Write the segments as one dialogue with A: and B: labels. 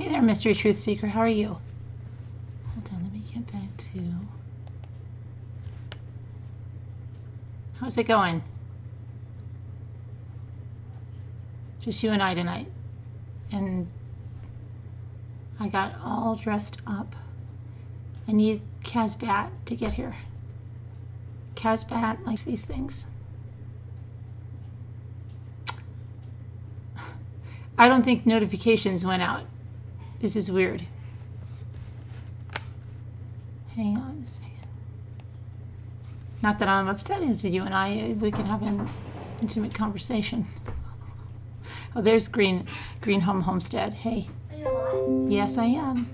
A: Hey there, Mystery Truth Seeker. How are you? Hold on, let me get back to... How's it going? Just you and I tonight. And I got all dressed up. I need Casbat to get here. Casbat likes these things. I don't think notifications went out. This is weird. Hang on a second. Not that I'm upset, is it? You and I, we can have an intimate conversation. Oh, there's Green Home Homestead. Hey.
B: Are you alive?
A: Yes, I am.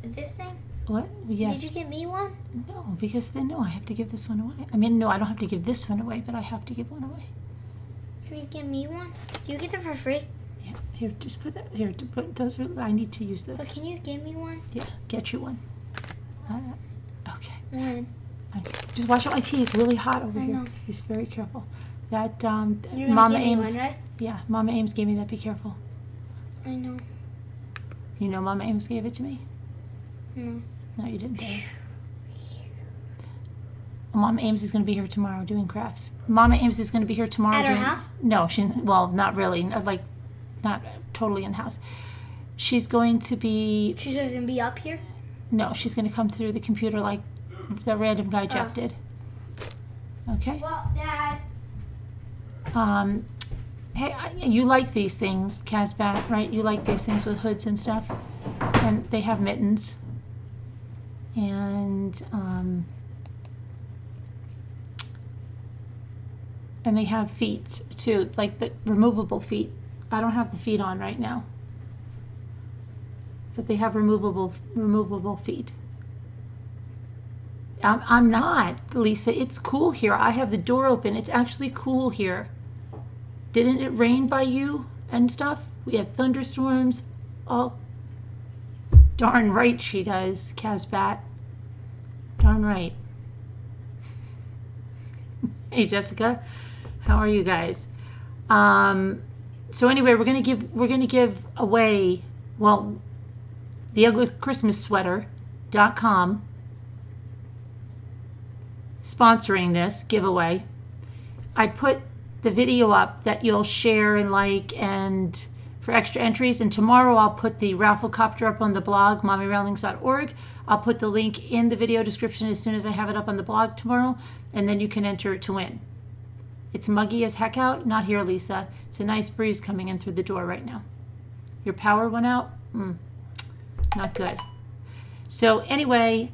B: This thing?
A: What? Yes.
B: Did you get me one?
A: No, because then no, I have to give this one away. I mean, no, I don't have to give this one away, but I have to give one away.
B: Can you get me one? Do you get them for free?
A: Yeah. Here, just put that here. To put those are. I need to use this.
B: But can you give me one?
A: Yeah, get you one. Okay.
B: One.
A: Just watch out, my tea is really hot over
B: I
A: here.
B: know.
A: Be very careful. That
B: You're
A: Mama
B: give me
A: Ames.
B: one, right?
A: Yeah, Mama Ames gave me that. Be careful.
B: I know.
A: You know, Mama Ames gave it to me.
B: No.
A: No, you didn't. Mama Ames is going to be here tomorrow doing crafts. Mama Ames is going to be here tomorrow.
B: At her
A: doing,
B: house?
A: No, well, not really. Not totally in the house. She's going to be.
B: She's just gonna be up here?
A: No, she's going to come through the computer like the random guy Jeff did. Okay.
B: Well, Dad.
A: Hey, you like these things, Casbat, right? You like these things with hoods and stuff, and they have mittens, and they have feet too, like the removable feet. I don't have the feet on right now, but they have removable feet. I'm not, Lisa. It's cool here. I have the door open. It's actually cool here. Didn't it rain by you and stuff? We had thunderstorms. Oh, darn right she does, Casbat. Darn right. Hey, Jessica. How are you guys? So anyway, we're gonna give away, well, the Ugly Christmas Sweater.com sponsoring this giveaway. I put the video up that you'll share and like and for extra entries, and tomorrow I'll put the raffle copter up on the blog, mommyramblings.org. I'll put the link in the video description as soon as I have it up on the blog tomorrow, and then you can enter to win. It's muggy as heck out. Not here, Lisa. It's a nice breeze coming in through the door right now. Your power went out? Not good. So anyway,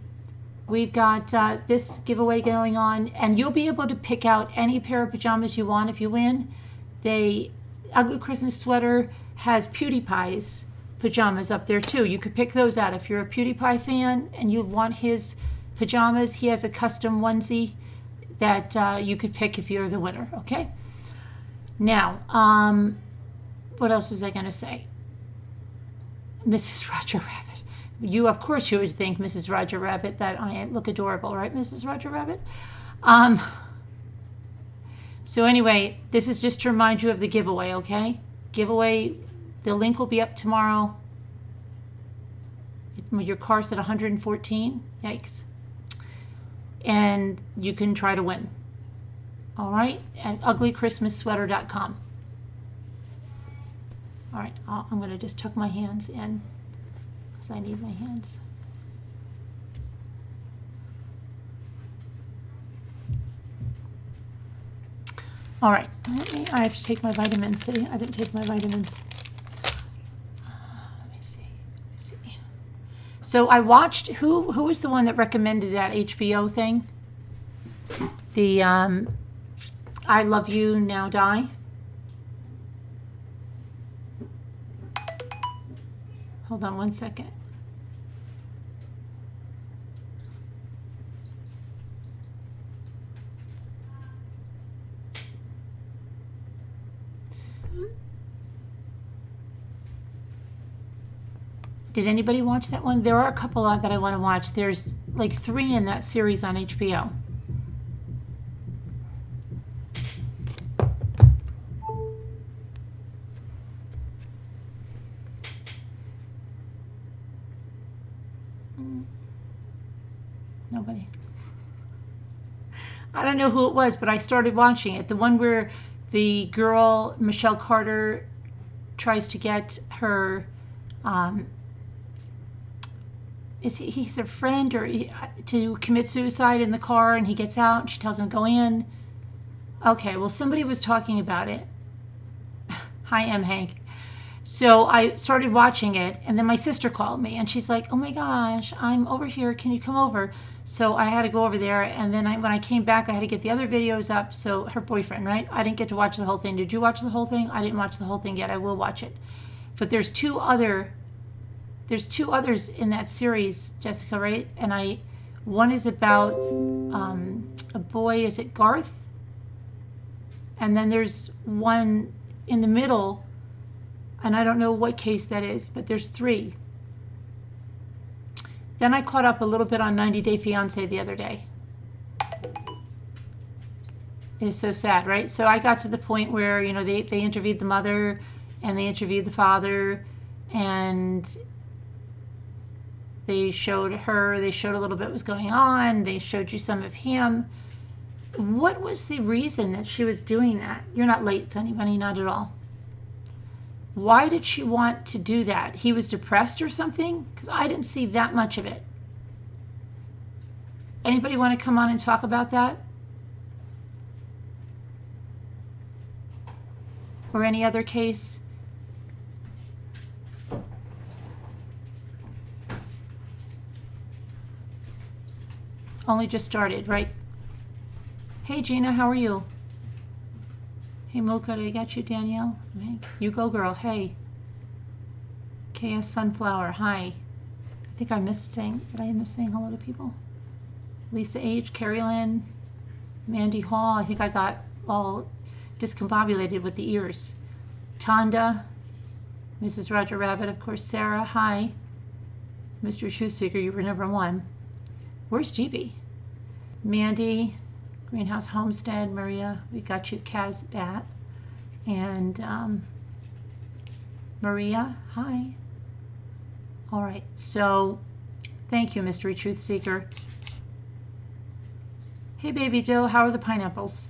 A: we've got this giveaway going on, and you'll be able to pick out any pair of pajamas you want if you win. The Ugly Christmas Sweater has PewDiePie's pajamas up there too. You could pick those out if you're a PewDiePie fan and you want his pajamas. He has a custom onesie that you could pick if you're the winner. Okay. Now, what else was I going to say? Mrs. Roger Rabbit. You, of course, you would think, Mrs. Roger Rabbit, that I look adorable, right, Mrs. Roger Rabbit? So anyway, this is just to remind you of the giveaway, okay? Giveaway, the link will be up tomorrow. Your car's at 114. Yikes. And you can try to win. All right? At uglychristmassweater.com. All right, I'm going to just tuck my hands in because I need my hands. All right, I have to take my vitamins. See, I didn't take my vitamins. Let me see. So I watched, who was the one that recommended that HBO thing? The I Love You, Now Die. Hold on one second. Did anybody watch that one? There are a couple that I want to watch. There's like 3 in that series on HBO. Nobody. I don't know who it was, but I started watching it. The one where the girl, Michelle Carter, tries to get her, he's a friend to commit suicide in the car, and he gets out and she tells him to go in. Okay, well, somebody was talking about it. Hi, M. Hank. So I started watching it, and then my sister called me, and she's like, oh my gosh, I'm over here. Can you come over? So I had to go over there, and then when I came back, I had to get the other videos up. So her boyfriend, right? I didn't get to watch the whole thing. Did you watch the whole thing? I didn't watch the whole thing yet. I will watch it. But there's two others in that series, Jessica, right? And one is about a boy, is it Garth? And then there's one in the middle, and I don't know what case that is, but there's 3. Then I caught up a little bit on 90 Day Fiance the other day. It's so sad, right? So I got to the point where, they interviewed the mother and they interviewed the father, and they showed a little bit what was going on. They showed you some of him. What was the reason that she was doing that? You're not late, Sunny Bunny, not at all. Why did she want to do that? He was depressed or something? Because I didn't see that much of it. Anybody want to come on and talk about that? Or any other case? Only just started, right? Hey, Gina, how are you? Hey, Mocha, I got you, Danielle. You go, girl. Hey. KS Sunflower, hi. I think I missed saying, did I miss saying hello to people? Lisa H., Carrie Lynn, Mandy Hall. I think I got all discombobulated with the ears. Tonda, Mrs. Roger Rabbit, of course, Sarah, hi. Mr. Truth Seeker, you were number 1. Where's GB? Mandy, Greenhouse Homestead, Maria, we got you, Kaz Bat, and Maria, hi. All right, so thank you, Mystery Truth Seeker. Hey, Baby Joe, how are the pineapples?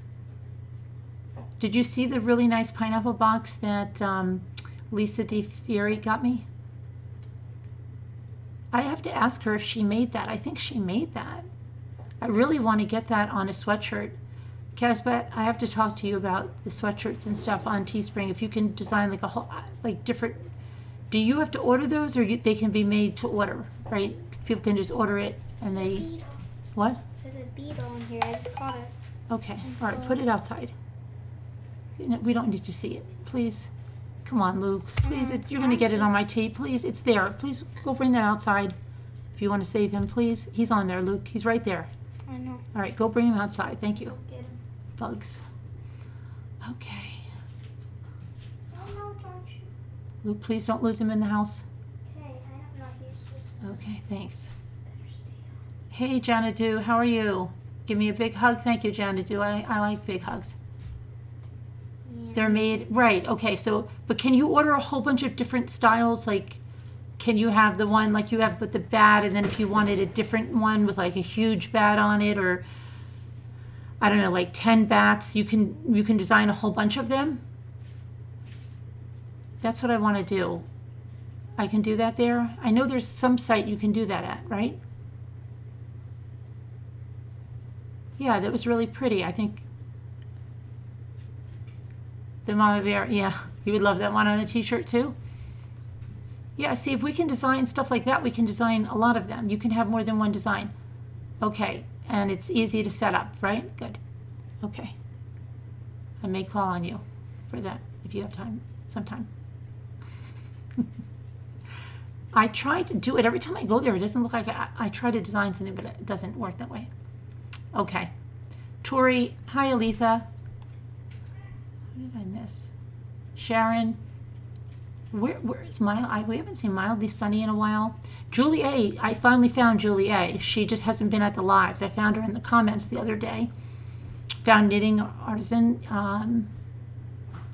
A: Did you see the really nice pineapple box that Lisa DeFieri got me? I have to ask her if she made that. I think she made that. I really want to get that on a sweatshirt. Casbet, I have to talk to you about the sweatshirts and stuff on Teespring. If you can design like a whole, like different, do you have to order those, or they can be made to order, right? People can just order it and they,
B: Beetle.
A: What?
B: There's a beetle in here. I just caught it.
A: Okay, all right, put it outside. We don't need to see it, please. Come on, Luke, please, you're gonna get it on my tape, please, it's there. Please go bring that outside. If you want to save him, please. He's on there, Luke, he's right there.
B: I know.
A: All right, go bring him outside, thank you.
B: Get him.
A: Bugs. Okay.
B: No, don't you?
A: Luke, please don't lose him in the house.
B: Okay, I'm not used to
A: Okay, thanks.
B: better stay on.
A: Hey, Janadu, how are you? Give me a big hug. Thank you, Janadu. I like big hugs.
B: Yeah.
A: They're made, right, okay, so, but can you order a whole bunch of different styles? Like, can you have the one like you have with the bat, and then if you wanted a different one with like a huge bat on it, or I don't know, like 10 bats, you can design a whole bunch of them? That's what I want to do. I can do that there. I know there's some site you can do that at, right? Yeah, that was really pretty. I think the Mama Bear, yeah, you would love that one on a t-shirt too. Yeah, see, if we can design stuff like that, we can design a lot of them. You can have more than one design. Okay, and it's easy to set up, right? Good. Okay. I may call on you for that if you have time sometime. I try to do it. Every time I go there, it doesn't look like I try to design something, but it doesn't work that way. Okay. Tori, hi, Aletha. What did I miss? Sharon. Where's Mild? We haven't seen Mildly Sunny in a while. Julie A. I finally found Julie A. She just hasn't been at the lives. I found her in the comments the other day. Found Knitting Artisan. I'm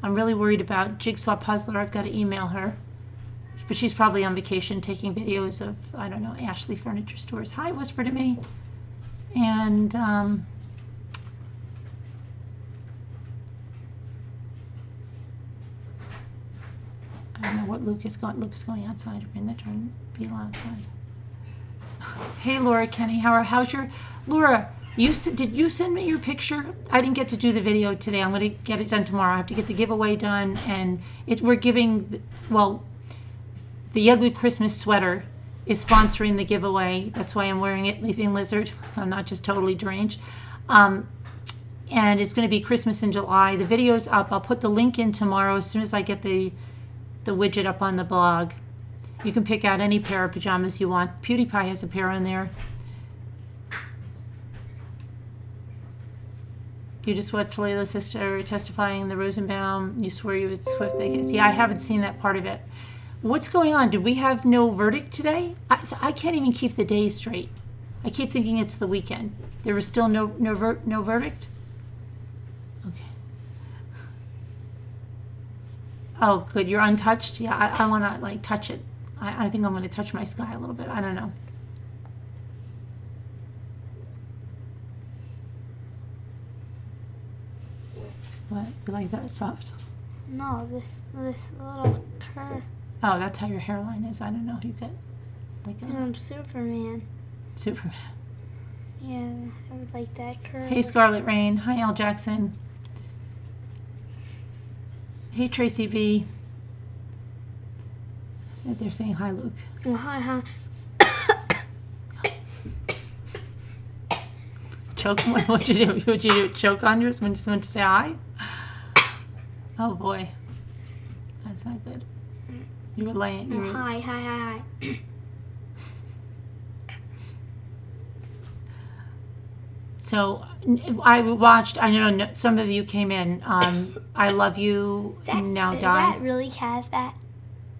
A: really worried about Jigsaw Puzzler. I've got to email her. But she's probably on vacation taking videos of, I don't know, Ashley Furniture Stores. Hi, whisper to me. And I don't know what Luke is going. Luke is going outside. We're in the turn. Beetle outside. Hey, Laura, Kenny, how's your Laura? Did you send me your picture? I didn't get to do the video today. I'm going to get it done tomorrow. I have to get the giveaway done, and we're giving, well, the Ugly Christmas sweater is sponsoring the giveaway. That's why I'm wearing it, Leaping Lizard. I'm not just totally deranged. And it's going to be Christmas in July. The video's up. I'll put the link in tomorrow as soon as I get the widget up on the blog. You can pick out any pair of pajamas you want. PewDiePie has a pair on there. You just watched Layla's sister testifying the Rosenbaum. You swore you would swift vacation. See, I haven't seen that part of it. What's going on? Did we have no verdict today? I can't even keep the days straight. I keep thinking it's the weekend. There was still no verdict? Okay. Oh, good. You're untouched? Yeah, I want to, like, touch it. I think I'm going to touch my sky a little bit. I don't know. What? You like that soft?
B: No, this little curve.
A: Oh, that's how your hairline is. I don't know. You get like a
B: I'm Superman.
A: Superman.
B: Yeah, I would like that curve.
A: Hey, Scarlet Rain. Hi, Al Jackson. Hey, Tracy V. They're saying hi, Luke.
B: Oh, hi.
A: Choke? What'd you do? What'd you do? Choke on yours when you just went to say hi? Oh boy, that's not good. You were laying.
B: Oh, hi.
A: So I watched. I know some of you came in. I love you. Now die.
B: Is that really Casbat?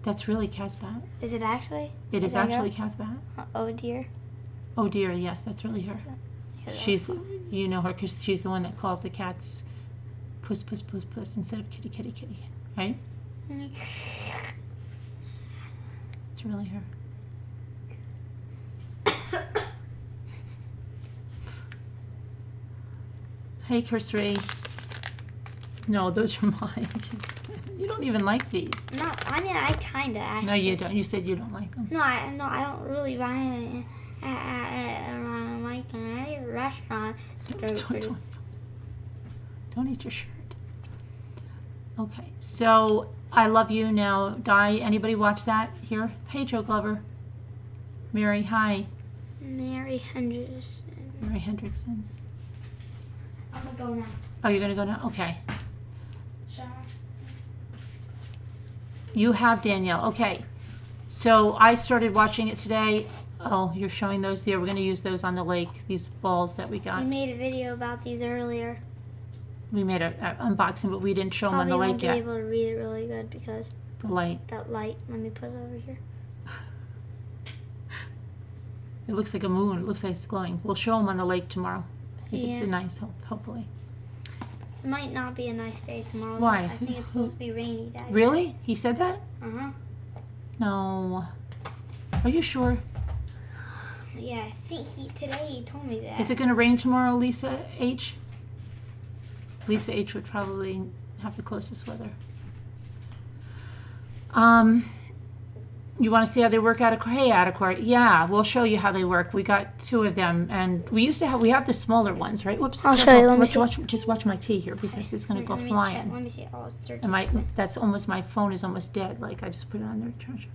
A: That's really Casbat.
B: Is it actually?
A: It is actually Casbat.
B: Oh dear.
A: Oh dear. Yes, that's really her. She's, you know her because she's the one that calls the cats puss, puss, puss, puss instead of kitty, kitty, kitty, right? It's really her. Hey, Cursory. No, those are mine. You don't even like these.
B: No, I mean, I kinda actually.
A: No, you don't. You said you don't like them.
B: No, I don't really buy it. I like them at a restaurant.
A: Don't eat your shirt. Okay, so I love you now. Die. Anybody watch that here? Hey, Joe Glover. Mary, hi.
B: Mary Hendrickson.
A: Mary Hendrickson.
B: I'm gonna go now.
A: Oh, you're gonna go now? Okay.
B: Sure.
A: You have Danielle. Okay. So I started watching it today. Oh, you're showing those there. We're gonna use those on the lake. These balls that we got.
B: We made a video about these earlier.
A: We made an unboxing, but we didn't show them on the lake yet.
B: Probably won't be able to read it really good because
A: the light.
B: that light. Let me put it over here.
A: It looks like a moon. It looks like it's glowing. We'll show them on the lake tomorrow. If it's a nice, hopefully.
B: It might not be a nice day tomorrow.
A: Why?
B: I think it's supposed to be rainy. Dad.
A: Really? He said that?
B: Uh-huh.
A: No. Are you sure?
B: Yeah, I think today he told me that.
A: Is it going to rain tomorrow, Lisa H? Lisa H would probably have the closest weather. You want to see how they work out of court? Hey, out of court. Yeah, we'll show you how they work. We got 2 of them, and we have the smaller ones, right? Whoops.
B: I'll show you. Let me see.
A: Just watch my tea here because it's going to go flying.
B: Let me see. Oh, it's 13%.
A: And that's almost, my phone is almost dead. Like, I just put it on their charger.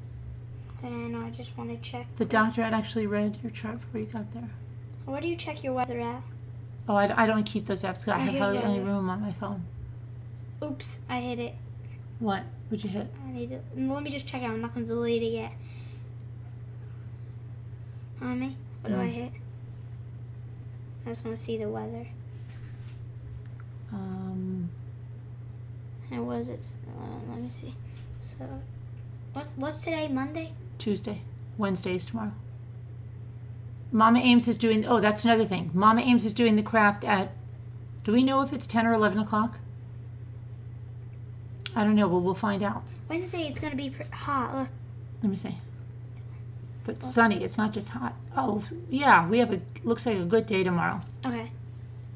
B: And I just want to check.
A: The doctor had actually read your chart before you got there.
B: Where do you check your weather at?
A: Oh, I don't keep those apps because I have
B: here's
A: hardly any
B: weather.
A: room on my phone.
B: Oops, I hit it.
A: What? What'd you hit?
B: I need to. Let me just check it. I'm not going to delete it yet. Mommy, what do I hit? I just want to see the weather. And what is it? Let me see. So, what's today? Monday?
A: Tuesday. Wednesday is tomorrow. Mama Ames is doing, oh, that's another thing. Mama Ames is doing the craft at, do we know if it's 10 or 11 o'clock? I don't know, but we'll find out.
B: Wednesday it's going to be hot. Look.
A: Let me see. But sunny, it's not just hot. Oh, yeah, we have looks like a good day tomorrow.
B: Okay.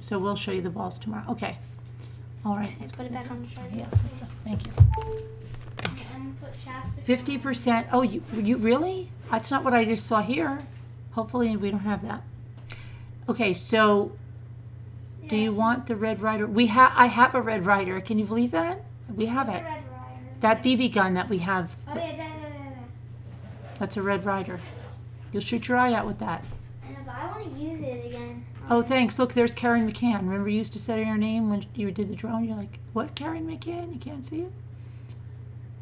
A: So we'll show you the balls tomorrow. Okay. All right.
B: Let's put it back on the charger.
A: Yeah, thank you.
B: I'm gonna put chapstick.
A: 50%. Oh, you really? That's not what I just saw here. Hopefully we don't have that. Okay, so do you want the Red Ryder? I have a Red Ryder. Can you believe that? We have it.
B: Red Ryder.
A: That BB gun that we have.
B: Oh yeah, that.
A: That's a Red Ryder. You'll shoot your eye out with that.
B: I know, but I want to use it again.
A: Oh, thanks. Look, there's Karen McCann. Remember you used to say your name when you did the drone? You're like, what, Karen McCann? You can't see it?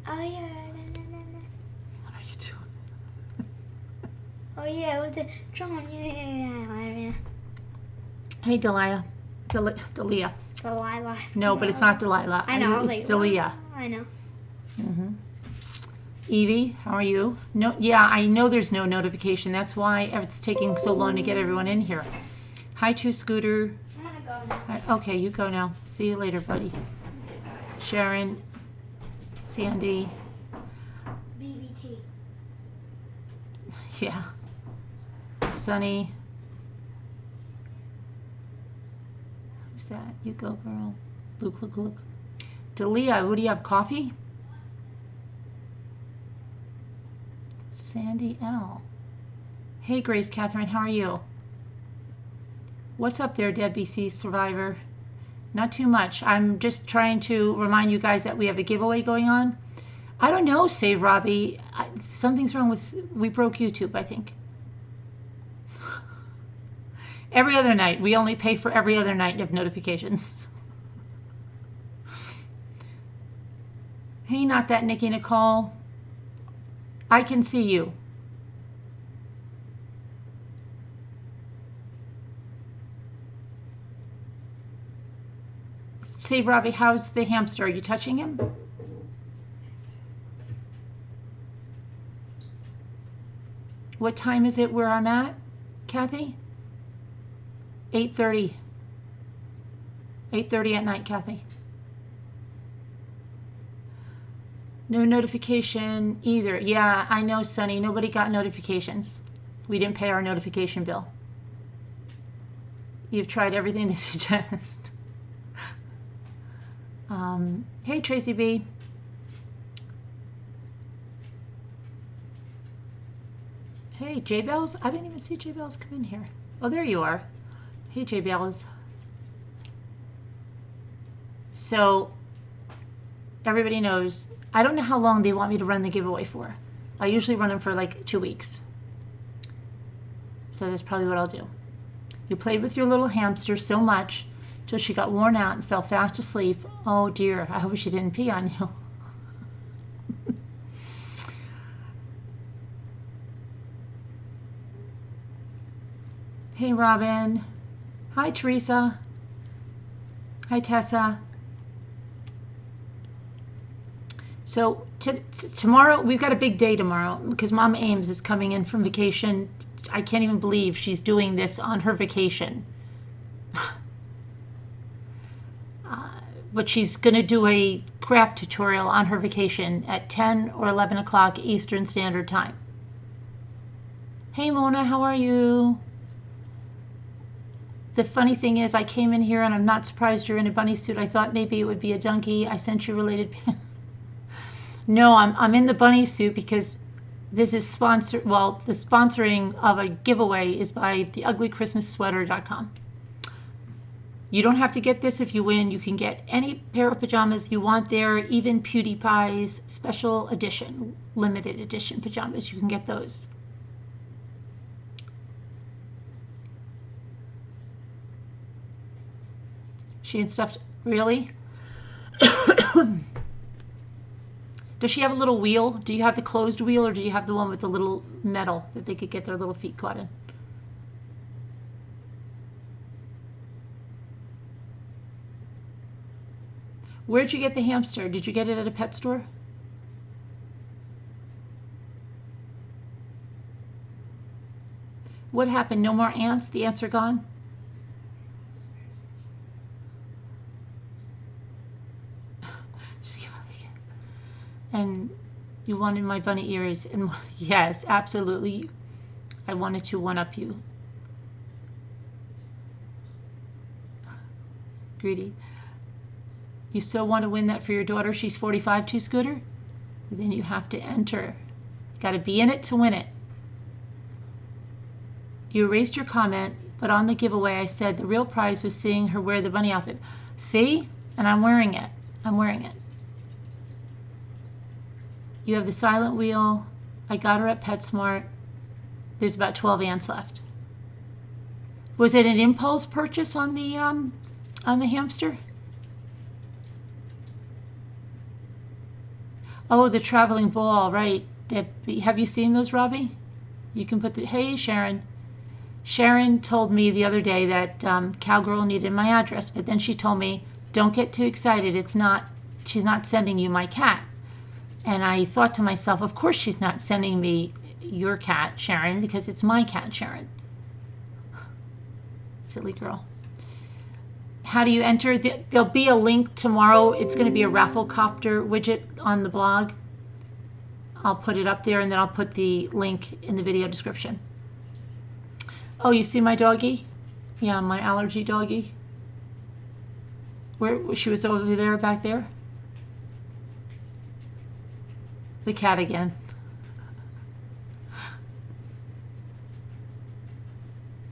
B: Oh yeah.
A: What are you doing?
B: Oh yeah, it was the drone. Yeah.
A: Hey, Delia. Delia.
B: Delilah.
A: No, but it's not Delilah.
B: I know.
A: It's Delia.
B: I know.
A: Mm-hmm. Evie, how are you? No, yeah, I know there's no notification. That's why it's taking so long to get everyone in here. Hi, to Scooter.
B: I'm gonna go now.
A: Hi, okay, you go now. See you later, buddy. Sharon, Sandy.
B: BBT.
A: Yeah. Sunny. Who's that? You go, girl. Look. Delia, what do you have? Coffee? Sandy L. Hey, Grace Catherine, how are you? What's up there, Debbie C. Survivor? Not too much. I'm just trying to remind you guys that we have a giveaway going on. I don't know, say Robbie. Something's wrong with... We broke YouTube, I think. Every other night. We only pay for every other night of notifications. Hey, not that Nikki Nicole. I can see you. Say, Robbie, how's the hamster? Are you touching him? What time is it where I'm at, Kathy? 8:30. 8:30 at night, Kathy. No notification either. Yeah, I know, Sonny. Nobody got notifications. We didn't pay our notification bill. You've tried everything they suggest. Hey, Tracy B. Hey, J Bells. I didn't even see J Bells come in here. Oh, there you are. Hey, J Bells. So, everybody knows. I don't know how long they want me to run the giveaway for. I usually run them for like 2 weeks. So that's probably what I'll do. You played with your little hamster so much till she got worn out and fell fast asleep. Oh dear, I hope she didn't pee on you. Hey, Robin. Hi, Teresa. Hi, Tessa. So tomorrow, we've got a big day tomorrow because Mom Ames is coming in from vacation. I can't even believe she's doing this on her vacation. But she's going to do a craft tutorial on her vacation at 10 or 11 o'clock Eastern Standard Time. Hey, Mona, how are you? The funny thing is I came in here and I'm not surprised you're in a bunny suit. I thought maybe it would be a donkey. I sent you related... No, I'm in the bunny suit because this is sponsored. Well, the sponsoring of a giveaway is by theuglychristmassweater.com. You don't have to get this if you win. You can get any pair of pajamas you want there, even PewDiePie's special edition, limited edition pajamas. You can get those. She had stuffed, really? Does she have a little wheel? Do you have the closed wheel or do you have the one with the little metal that they could get their little feet caught in? Where'd you get the hamster? Did you get it at a pet store? What happened? No more ants? The ants are gone? And You wanted my bunny ears. And yes, absolutely. I wanted to one-up you. Greedy. You still want to win that for your daughter? She's 45 too, Scooter? Then you have to enter. Got to be in it to win it. You erased your comment, but on the giveaway I said the real prize was seeing her wear the bunny outfit. See? And I'm wearing it. I'm wearing it. You have the silent wheel. I got her at PetSmart. There's about 12 ants left. Was it an impulse purchase on the hamster? Oh, the traveling ball, right. Have you seen those, Robbie? You can put the, hey, Sharon. Sharon told me the other day that Cowgirl needed my address, but then she told me, don't get too excited. She's not sending you my cat. And I thought to myself, of course she's not sending me your cat, Sharon, because it's my cat, Sharon. Silly girl. How do you enter? There'll be a link tomorrow. It's going to be a Rafflecopter widget on the blog. I'll put it up there, and then I'll put the link in the video description. Oh, you see my doggie? Yeah, my allergy doggie. Where she was over there, back there. The cat again.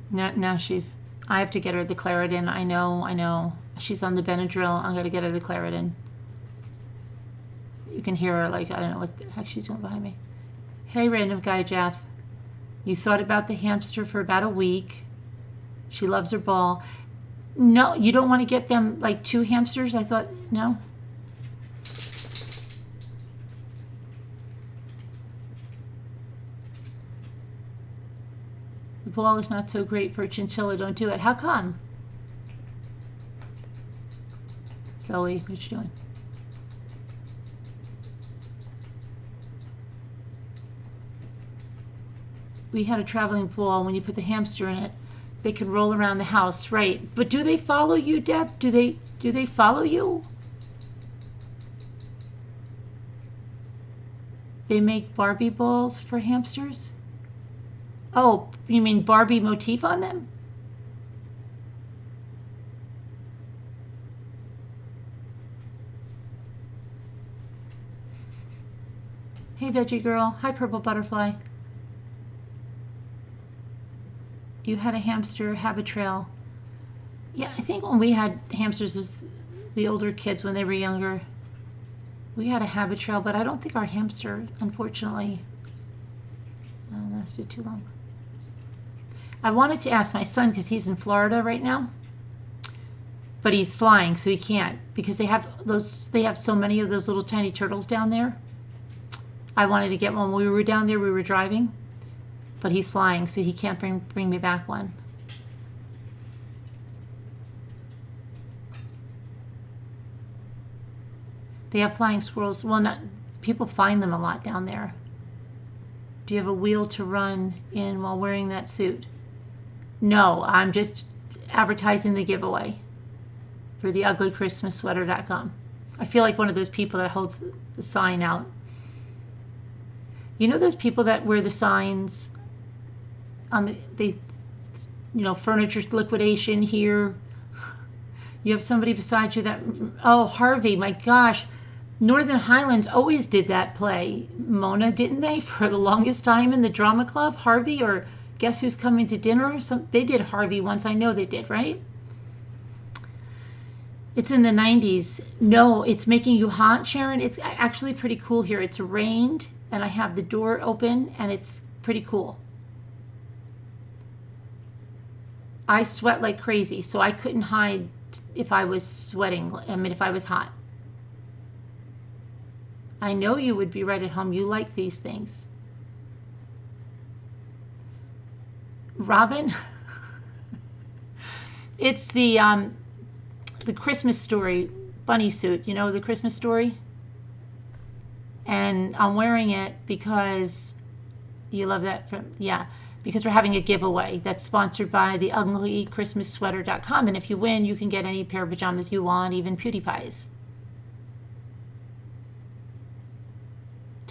A: Now she's, I have to get her the Claritin. I know. She's on the Benadryl. I'm going to get her the Claritin. You can hear her like, I don't know what the heck she's doing behind me. Hey, random guy, Jeff. You thought about the hamster for about a week. She loves her ball. No, you don't want to get them like 2 hamsters? I thought, no. The ball is not so great for a chinchilla. Don't do it. How come? Zoe, what you doing? We had a traveling ball. When you put the hamster in it, they could roll around the house, right? But do they follow you, Deb? Do they follow you? They make Barbie balls for hamsters? Oh, you mean Barbie motif on them? Hey, Veggie Girl. Hi, Purple Butterfly. You had a hamster habit trail. Yeah, I think when we had hamsters with the older kids when they were younger, we had a habit trail, but I don't think our hamster, unfortunately, lasted too long. I wanted to ask my son, because he's in Florida right now, but he's flying, so he can't, because they have so many of those little tiny turtles down there. I wanted to get one. When we were down there, we were driving, but he's flying, so he can't bring me back one. They have flying squirrels. Well, people find them a lot down there. Do you have a wheel to run in while wearing that suit? No, I'm just advertising the giveaway for the uglychristmassweater.com. I feel like one of those people that holds the sign out. You know those people that wear the signs on furniture liquidation here? You have somebody beside you that, oh, Harvey, my gosh. Northern Highlands always did that play, Mona, didn't they? For the longest time in the drama club, Harvey, or Guess Who's Coming to Dinner? They did Harvey once. I know they did, right? It's in the 90s. No, it's making you hot, Sharon. It's actually pretty cool here. It's rained, and I have the door open, and it's pretty cool. I sweat like crazy, so I couldn't hide if I was sweating. I mean, if I was hot. I know you would be right at home. You like these things. Robin? It's the Christmas Story bunny suit. You know, the Christmas Story? And I'm wearing it because you love that. Because we're having a giveaway that's sponsored by the uglychristmassweater.com. And if you win, you can get any pair of pajamas you want, even PewDiePie's.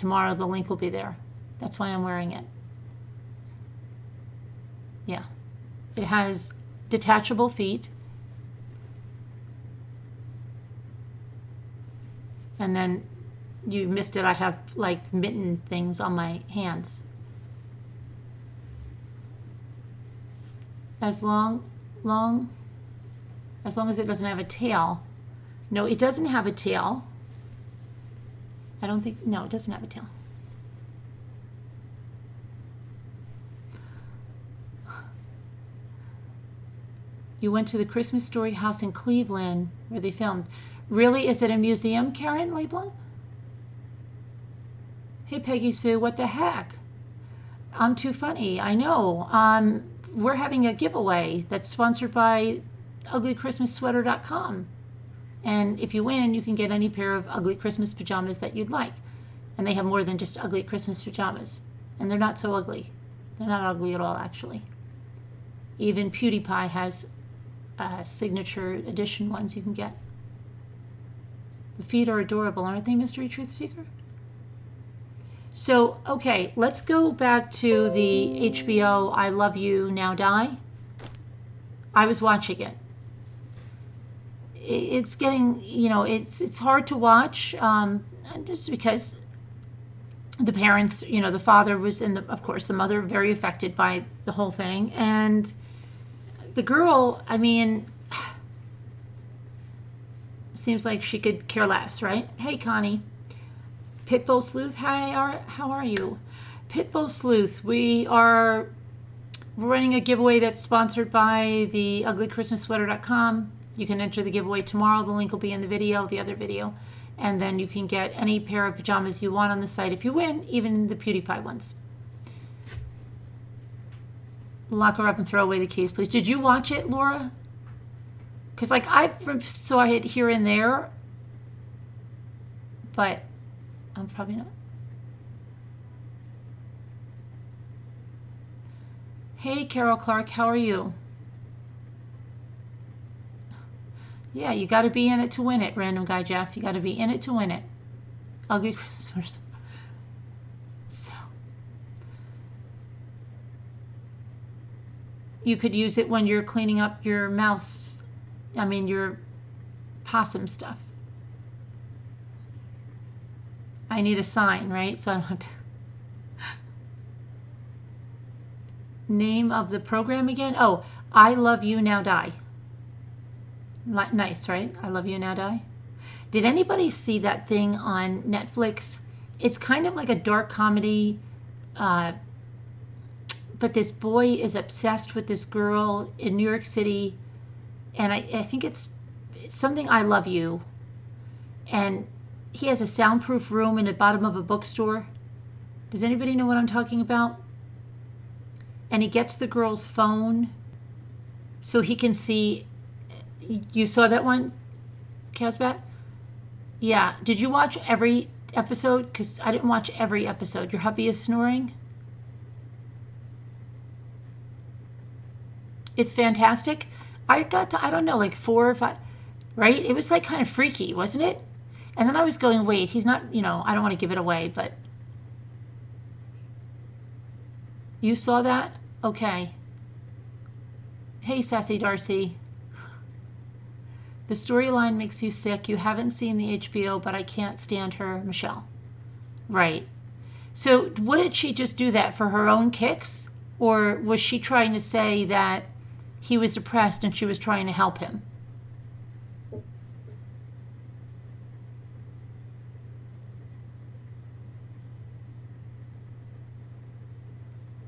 A: Tomorrow the link will be there. That's why I'm wearing it. Yeah. It has detachable feet. And then you missed it. I have like mitten things on my hands. As long as it doesn't have a tail. No, it doesn't have a tail. I don't think, no, it doesn't have a tail. You went to the Christmas Story house in Cleveland where they filmed. Really? Is it a museum, Karen Leblanc? Hey, Peggy Sue, what the heck? I'm too funny. I know. We're having a giveaway that's sponsored by uglychristmassweater.com. And if you win, you can get any pair of ugly Christmas pajamas that you'd like. And they have more than just ugly Christmas pajamas. And they're not so ugly. They're not ugly at all, actually. Even PewDiePie has signature edition ones you can get. The feet are adorable, aren't they, Mystery Truth Seeker? So, okay, let's go back to the HBO I Love You, Now Die. I was watching it. It's getting, it's hard to watch just because the parents, the father was of course, the mother very affected by the whole thing. And the girl, seems like she could care less, right? Hey, Connie. Pitbull Sleuth, hi, how are you? Pitbull Sleuth, we're running a giveaway that's sponsored by the uglychristmassweater.com. You can enter the giveaway tomorrow. The link will be in the other video. And then you can get any pair of pajamas you want on the site if you win, even the PewDiePie ones. Lock her up and throw away the keys, please. Did you watch it, Laura? Because, I saw it here and there, but I'm probably not. Hey, Carol Clark, how are you? Yeah, you got to be in it to win it, Random Guy Jeff. You got to be in it to win it. Ugly Christmas. So you could use it when you're cleaning up your mouse. Your possum stuff. I need a sign, right? So I don't have to. Name of the program again? Oh, I Love You, Now Die. Nice, right? I Love You, Now Die. Did anybody see that thing on Netflix? It's kind of like a dark comedy, but this boy is obsessed with this girl in New York City, and I think it's something I Love You, and he has a soundproof room in the bottom of a bookstore. Does anybody know what I'm talking about? And he gets the girl's phone so he can see. You saw that one, Casbat? Yeah. Did you watch every episode? Because I didn't watch every episode. Your hubby is snoring? It's fantastic. I got to, I don't know, like 4 or 5, right? It was kind of freaky, wasn't it? And then I was going, wait, he's not, I don't want to give it away, but you saw that? Okay. Hey, Sassy Darcy. The storyline makes you sick. You haven't seen the HBO, but I can't stand her, Michelle. Right. So what did she just do that for her own kicks? Or was she trying to say that he was depressed and she was trying to help him?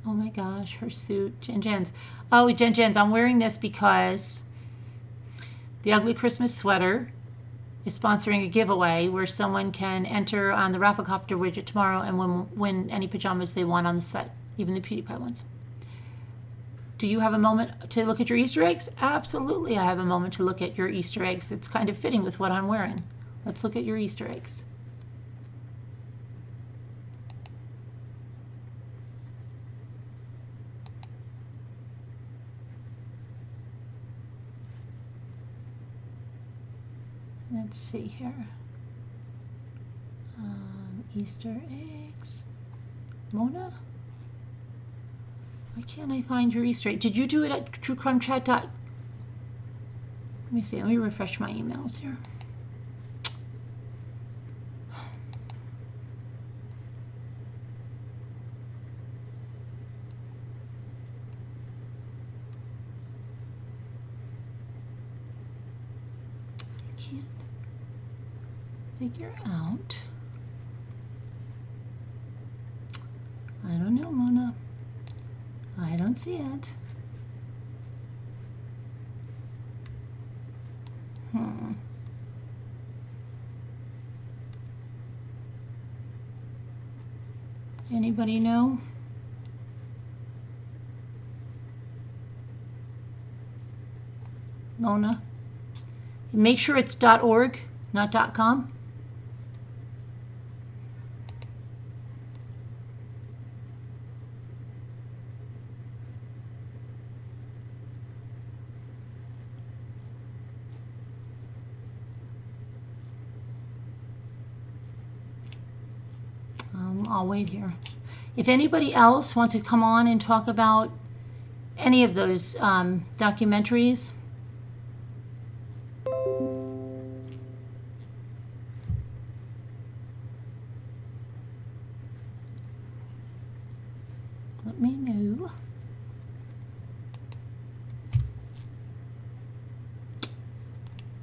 A: Oh my gosh, her suit. Jen Jen's. Oh, Jen Jen's, I'm wearing this because the Ugly Christmas Sweater is sponsoring a giveaway where someone can enter on the Rafflecopter widget tomorrow and win any pajamas they want on the site, even the PewDiePie ones. Do you have a moment to look at your Easter eggs? Absolutely, I have a moment to look at your Easter eggs. That's kind of fitting with what I'm wearing. Let's look at your Easter eggs. Let's see here. Easter eggs. Mona? Why can't I find your Easter egg? Did you do it at truecrimechat? Let me see. Let me refresh my emails here. Can't figure out. I don't know, Mona. I don't see it. Anybody know? Mona? Make sure it's .org, not .com. I'll wait here. If anybody else wants to come on and talk about any of those documentaries, let me know.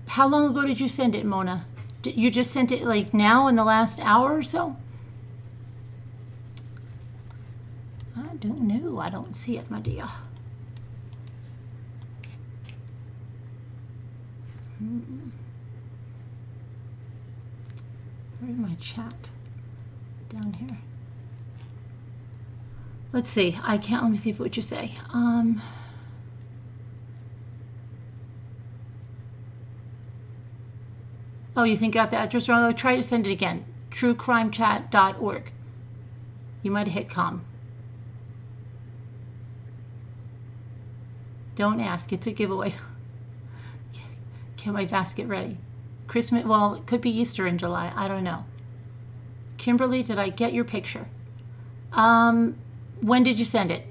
A: How long ago did you send it, Mona? You just sent it like now in the last hour or so? I don't know. I don't see it, my dear. Where's my chat? Down here. Let's see. I can't. Let me see what you say. Oh, you think I got the address wrong? I'll try to send it again. truecrimechat.org. You might have hit com. Don't ask. It's a giveaway. Get my basket ready. Christmas, well, it could be Easter in July. I don't know. Kimberly, did I get your picture? When did you send it?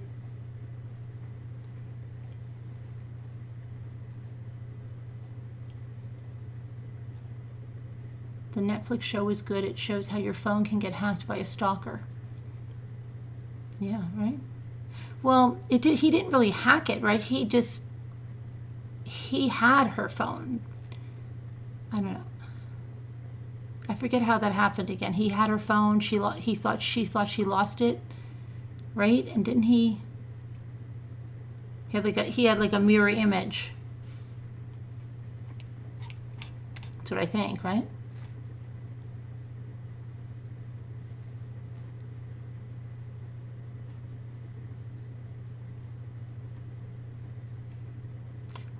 A: The Netflix show is good. It shows how your phone can get hacked by a stalker. Yeah, right? Well, he didn't really hack it, right? He had her phone. I don't know. I forget how that happened again. He had her phone. She thought she lost it, right? And didn't he? He had like a mirror image. That's what I think, right?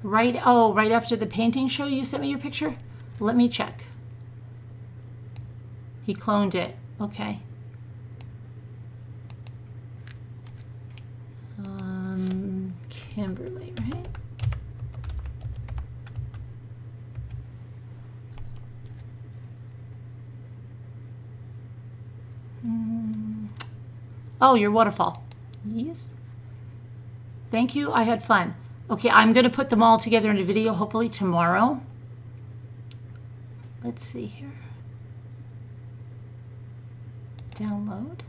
A: Right after the painting show you sent me your picture? Let me check. He cloned it. Okay. Kimberly, right? Oh, your waterfall. Yes. Thank you. I had fun. Okay, I'm going to put them all together in a video, hopefully tomorrow. Let's see here. Download.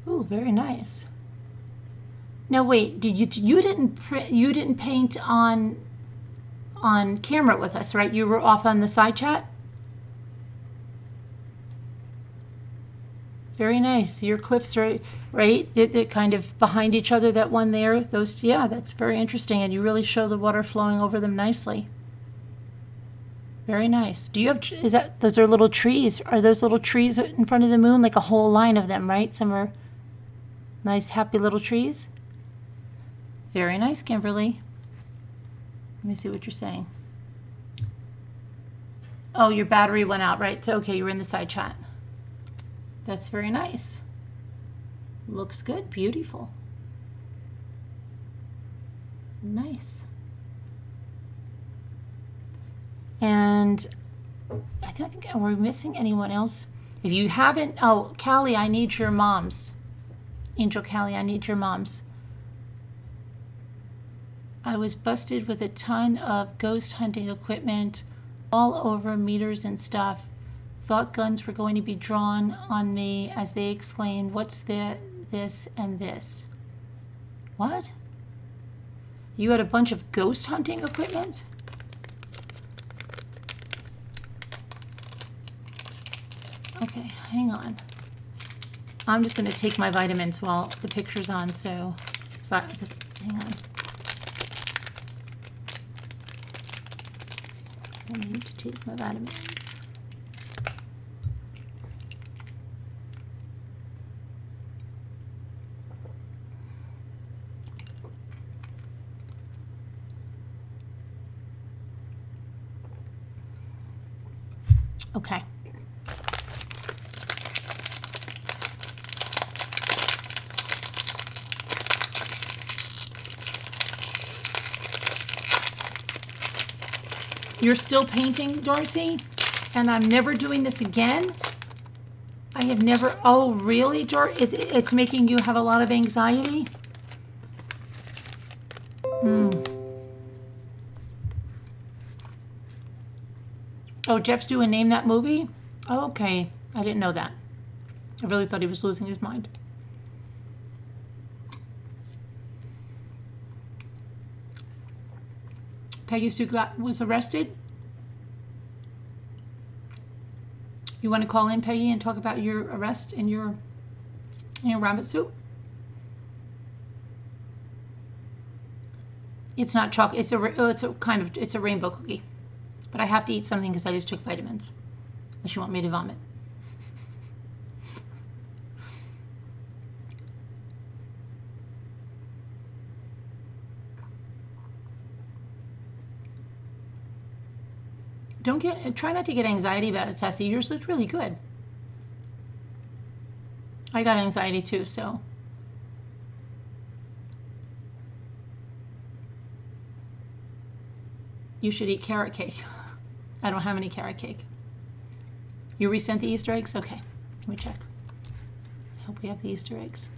A: Ooh, very nice. Now wait, you didn't paint on camera with us, right? You were off on the side chat? Very nice. Your cliffs are, right? They're kind of behind each other, that one there. Those, yeah, that's very interesting. And you really show the water flowing over them nicely. Very nice. Do you have, those are little trees. Are those little trees in front of the moon? Like a whole line of them, right? Some are nice, happy little trees. Very nice, Kimberly. Let me see what you're saying. Oh, your battery went out, right? So, okay, you were in the side chat. That's very nice. Looks good. Beautiful. Nice. And I think, are we missing anyone else? If you haven't, oh, Callie, I need your moms. Angel Callie, I need your moms. I was busted with a ton of ghost hunting equipment all over meters and stuff. Thought guns were going to be drawn on me as they exclaimed, "What's this and this?" What? You had a bunch of ghost hunting equipment? Okay, hang on. I'm just going to take my vitamins while the picture's on, so sorry, hang on. I need to take my vitamins. Okay. You're still painting, Darcy? And I'm never doing this again? I have never, oh really, it's making you have a lot of anxiety? Oh, Jeff's doing Name That Movie? Oh, okay, I didn't know that. I really thought he was losing his mind. Peggy Sue was arrested? You want to call in, Peggy, and talk about your arrest and your rabbit soup? It's not chocolate. It's a rainbow cookie. But I have to eat something because I just took vitamins. Unless you want me to vomit. Try not to get anxiety about it, Sassy. Yours looked really good. I got anxiety too, so. You should eat carrot cake. I don't have any carrot cake. You resent the Easter eggs? Okay, let me check. I hope we have the Easter eggs.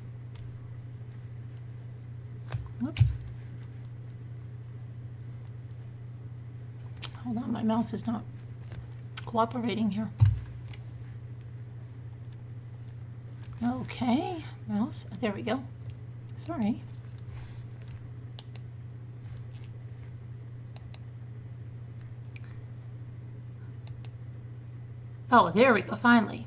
A: Whoops. Hold on, my mouse is not cooperating here. Okay, mouse, there we go. Sorry. Oh, there we go, finally.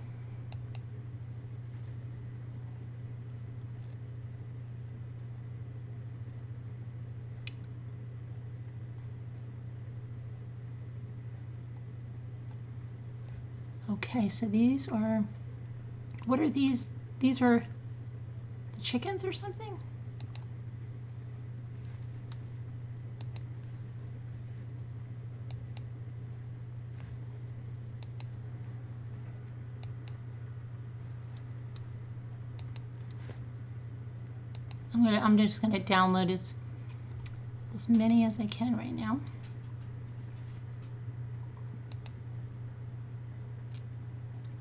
A: Okay, so these are, what are these? These are the chickens or something? I'm just gonna download as many as I can right now.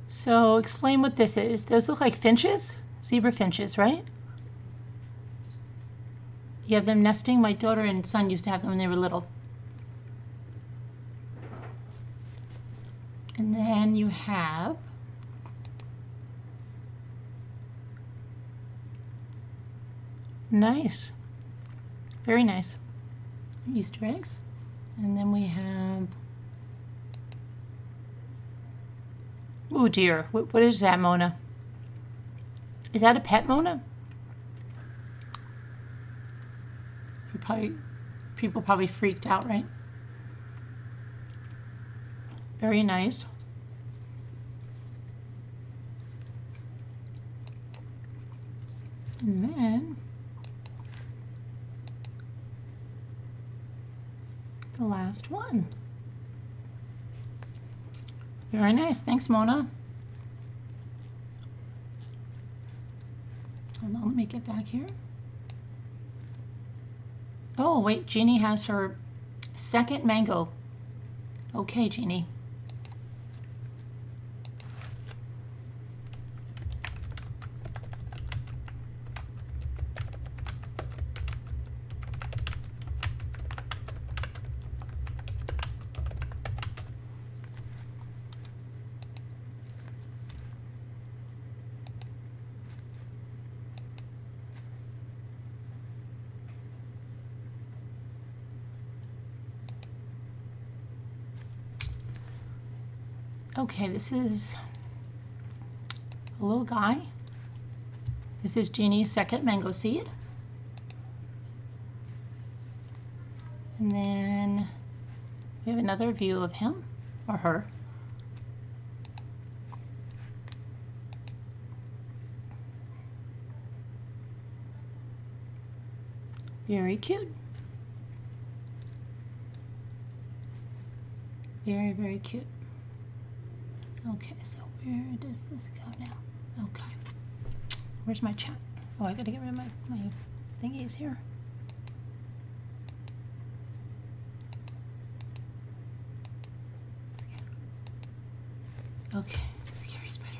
A: So explain what this is. Those look like finches, zebra finches, right? You have them nesting. My daughter and son used to have them when they were little. And then you have nice, very nice Easter eggs. And then we have, oh dear, what is that, Mona? Is that a pet, Mona? People probably freaked out, right? Very nice. And then the last one. Very nice. Thanks, Mona. Hold on, let me get back here. Oh, wait, Jeannie has her second mango. Okay, Jeannie. Okay, this is a little guy. This is Jeannie's second mango seed. And then we have another view of him or her. Very cute. Very, very cute. Okay, so where does this go now? Okay. Where's my chat? Oh, I gotta get rid of my thingies here. Okay, scary spider.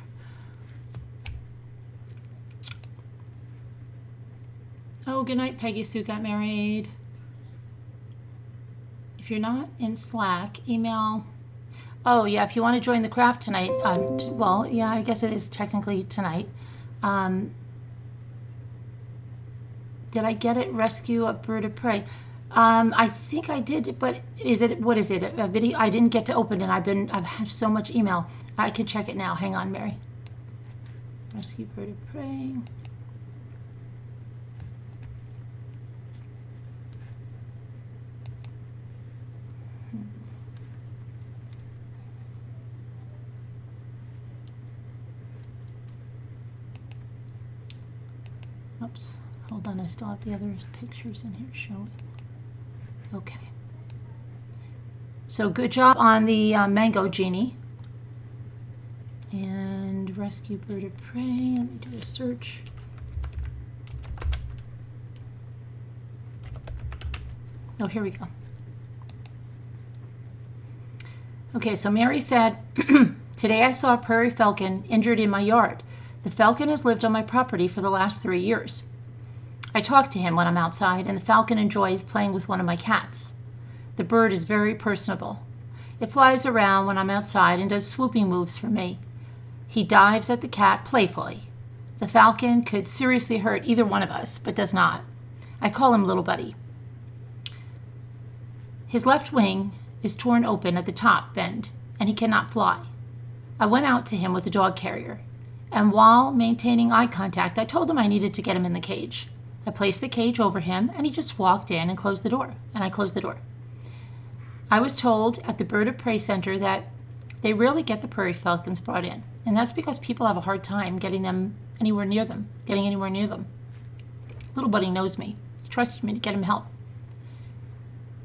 A: Oh, good night, Peggy Sue got married. If you're not in Slack, email. Oh, yeah, if you want to join the craft tonight, well, yeah, I guess it is technically tonight. Did I get it? Rescue a bird of prey. I think I did, but what is it? A video? I didn't get to open it. I've had so much email. I could check it now. Hang on, Mary. Rescue bird of prey. Oops, hold on, I still have the other pictures in here showing. Okay. So good job on the mango, Jeannie. And rescue bird of prey, let me do a search. Oh, here we go. Okay, so Mary said, today I saw a prairie falcon injured in my yard. The falcon has lived on my property for the last 3 years. I talk to him when I'm outside, and the falcon enjoys playing with one of my cats. The bird is very personable. It flies around when I'm outside and does swooping moves for me. He dives at the cat playfully. The falcon could seriously hurt either one of us, but does not. I call him Little Buddy. His left wing is torn open at the top bend, and he cannot fly. I went out to him with a dog carrier, and while maintaining eye contact, I told him I needed to get him in the cage. I placed the cage over him, and he just walked in and closed the door, and I closed the door. I was told at the Bird of Prey Center that they rarely get the prairie falcons brought in, and that's because people have a hard time getting anywhere near them. Little Buddy knows me. He trusted me to get him help.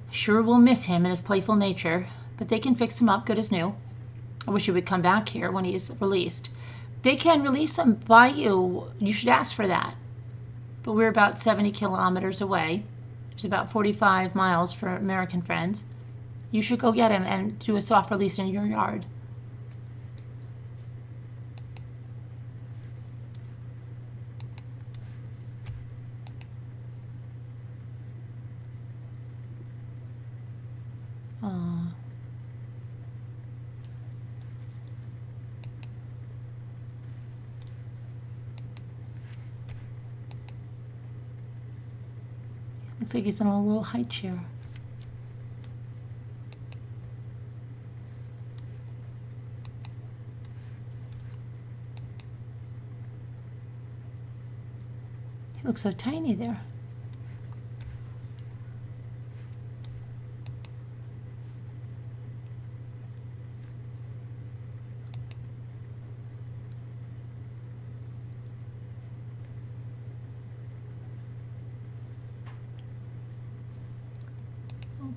A: I sure will miss him and his playful nature, but they can fix him up good as new. I wish he would come back here when he's released. They can release him by you. You should ask for that. But we're about 70 kilometers away. It's about 45 miles for American friends. You should go get him and do a soft release in your yard. Looks like he's in a little high chair. He looks so tiny there.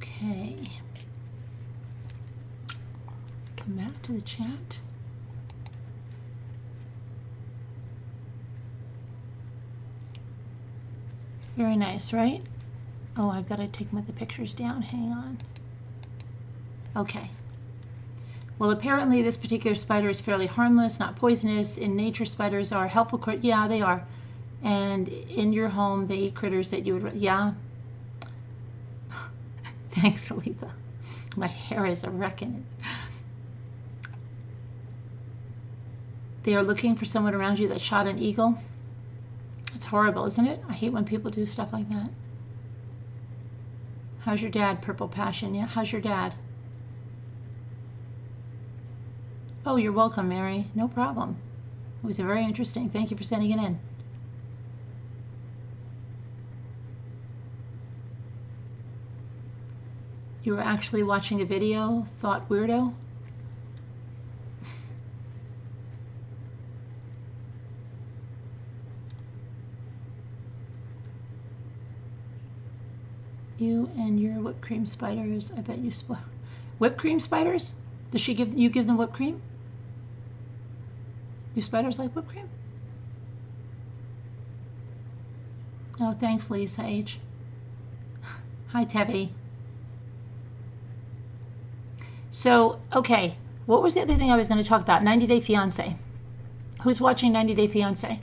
A: Okay. Come back to the chat. Very nice, right? Oh, I've got to take the pictures down. Hang on. Okay. Well, apparently this particular spider is fairly harmless, not poisonous. In nature, spiders are helpful. Yeah, they are. And in your home, they eat critters that you would... Yeah. Thanks, Aletha. My hair is a wrecking. They are looking for someone around you that shot an eagle. It's horrible, isn't it? I hate when people do stuff like that. How's your dad? Purple Passion. Yeah, how's your dad? Oh, you're welcome, Mary. No problem. It was very interesting. Thank you for sending it in. You were actually watching a video? Thought weirdo? You and your whipped cream spiders. I bet you whipped cream spiders? Does she give them whipped cream? Do spiders like whipped cream? Oh, thanks, Lisa H. Hi, Tevi. So, okay, what was the other thing I was going to talk about? 90 Day Fiancé. Who's watching 90 Day Fiancé?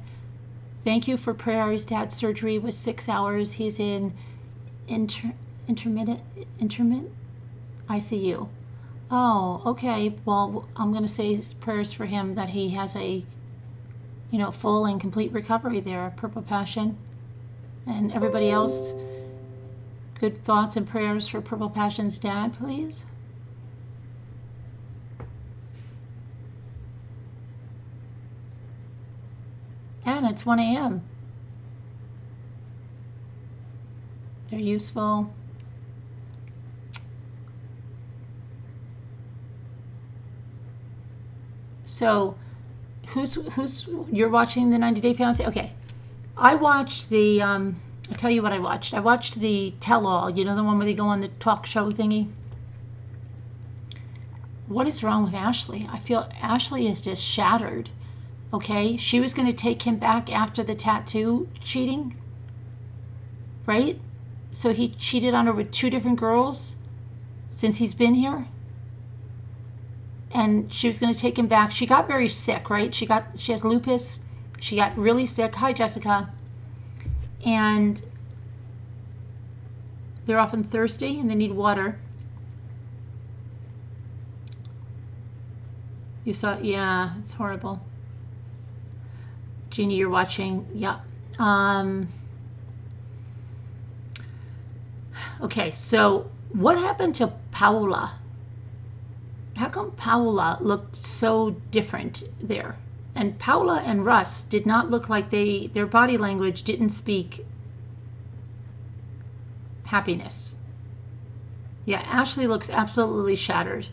A: Thank you for prayers. Dad's surgery was 6 hours. He's in intermittent ICU. Oh, okay. Well, I'm going to say prayers for him that he has a, full and complete recovery there. Purple Passion. And everybody else, good thoughts and prayers for Purple Passion's dad, please. And it's 1 a.m. They're useful. So, who's you're watching the 90 Day Fiancé? Okay, I watched the. I'll tell you what I watched. I watched the Tell All. You know, the one where they go on the talk show thingy. What is wrong with Ashley? I feel Ashley is just shattered. Okay, she was going to take him back after the tattoo cheating, right? So he cheated on her with 2 different girls since he's been here. And she was going to take him back. She got very sick, right? She has lupus. She got really sick. Hi, Jessica. And they're often thirsty and they need water. You saw, yeah, it's horrible. Jeannie, you're watching. Yeah. Okay, so what happened to Paola? How come Paola looked so different there? And Paola and Russ did not look like their body language didn't speak happiness. Yeah, Ashley looks absolutely shattered.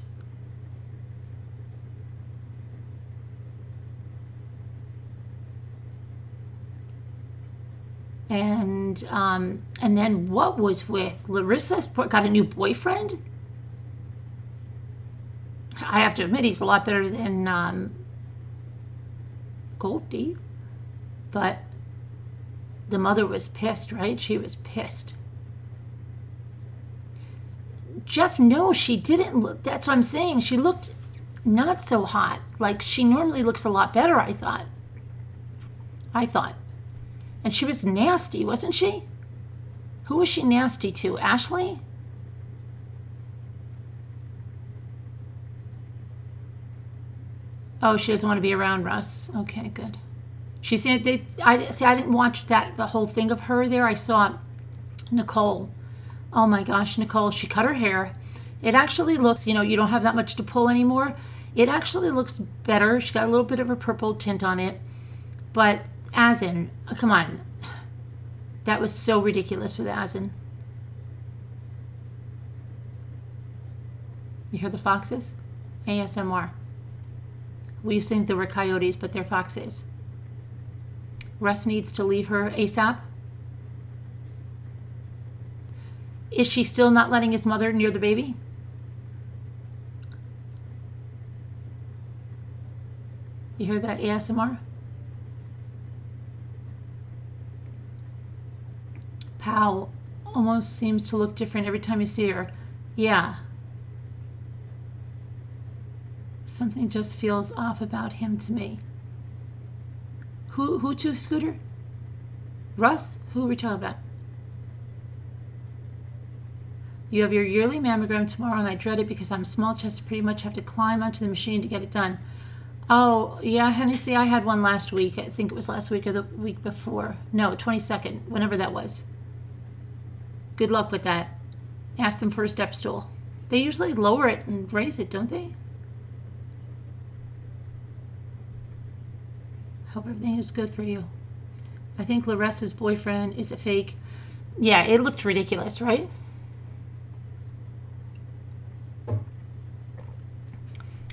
A: And then what was with Larissa's got a new boyfriend? I have to admit he's a lot better than Goldie, but the mother was pissed, right? She was pissed. Jeff, no, she didn't look. That's what I'm saying. She looked not so hot. Like she normally looks a lot better, I thought. And she was nasty, wasn't she? Who was she nasty to? Ashley? Oh, she doesn't want to be around Russ. Okay, good. She said I didn't watch the whole thing of her there. I saw Nicole. Oh my gosh, Nicole, she cut her hair. It actually looks, you don't have that much to pull anymore. It actually looks better. She got a little bit of a purple tint on it. But Azin, come on. That was so ridiculous with Azin. You hear the foxes? ASMR. We used to think they were coyotes, but they're foxes. Russ needs to leave her ASAP. Is she still not letting his mother near the baby? You hear that ASMR? almost seems to look different every time you see her. Yeah. Something just feels off about him to me. Who to, Scooter? Russ? Who are we talking about? You have your yearly mammogram tomorrow, and I dread it because I'm small chested, pretty much have to climb onto the machine to get it done. Oh, yeah, honey, see, I had one last week. I think it was last week or the week before. No, 22nd, whenever that was. Good luck with that. Ask them for a step stool. They usually lower it and raise it, don't they? Hope everything is good for you. I think Larissa's boyfriend is a fake. Yeah, it looked ridiculous, right?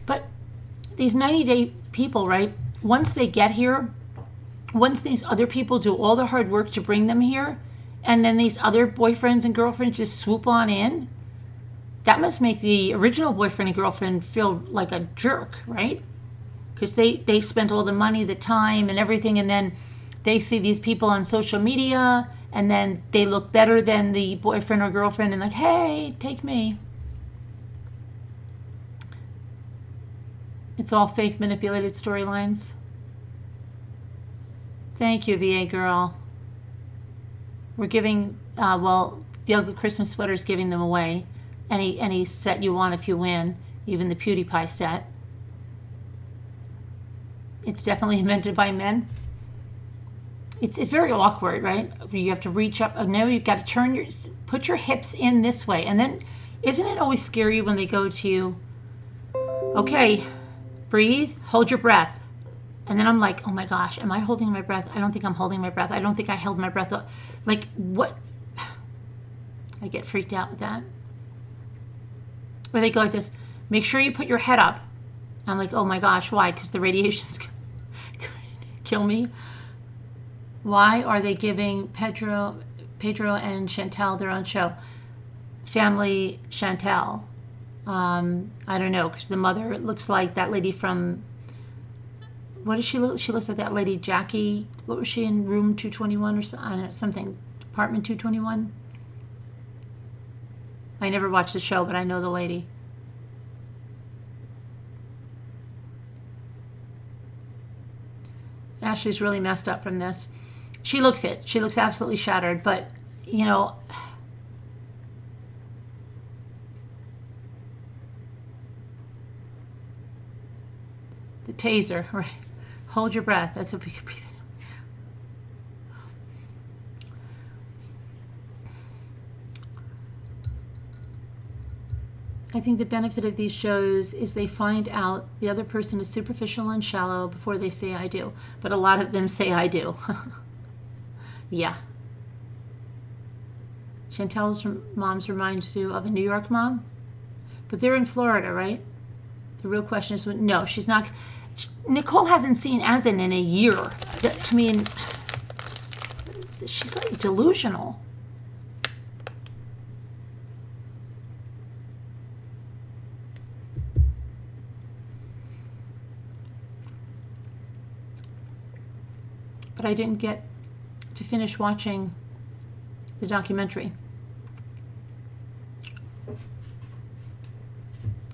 A: But these 90-day people, right? Once they get here, once these other people do all the hard work to bring them here, and then these other boyfriends and girlfriends just swoop on in, that must make the original boyfriend and girlfriend feel like a jerk, right? Because they spent all the money, the time, and everything, and then they see these people on social media, and then they look better than the boyfriend or girlfriend, and like, hey, take me. It's all fake, manipulated storylines. Thank you, VA girl. We're giving, well, the ugly Christmas sweater's giving them away. Any set you want if you win, even the PewDiePie set. It's definitely invented by men. It's very awkward, right? You have to reach up. No, you've got to put your hips in this way. And then, isn't it always scary when they go to you, okay, breathe, hold your breath. And then I'm like, oh my gosh, am I holding my breath? I don't think I'm holding my breath. I don't think I held my breath. Like, what? I get freaked out with that. Or they go like this, make sure you put your head up. I'm like, oh my gosh, why? Because the radiation's going to kill me. Why are they giving Pedro and Chantel their own show? Family Chantel. I don't know, because the mother looks like that lady from, what does she look? She looks like that lady Jackie. What was she in Room 221 or something? I don't know, something. Apartment 221? I never watched the show, but I know the lady. Ashley's really messed up from this. She looks it. She looks absolutely shattered, but, you know, the taser, right? Hold your breath. That's what we could breathe in. I think the benefit of these shows is they find out the other person is superficial and shallow before they say I do. But a lot of them say I do. Yeah. Chantel's moms reminds you of a New York mom. But they're in Florida, right? The real question is, no, she's not. Nicole hasn't seen Asin in a year. I mean, she's like delusional. But I didn't get to finish watching the documentary.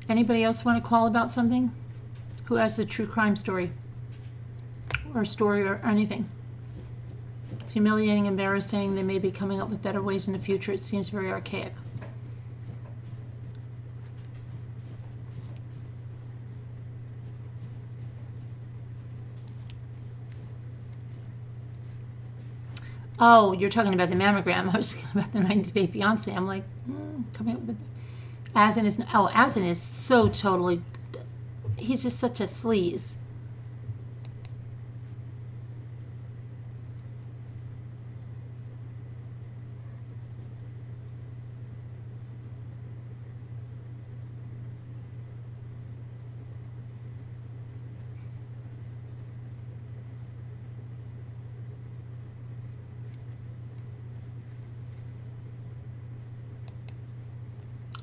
A: Anybody else want to call about something? Who has a true crime story? Or story or anything? It's humiliating, embarrassing. They may be coming up with better ways in the future. It seems very archaic. Oh, you're talking about the mammogram. I was talking about the 90-day fiance. I'm like, coming up with the... Asin is so totally... He's just such a sleaze.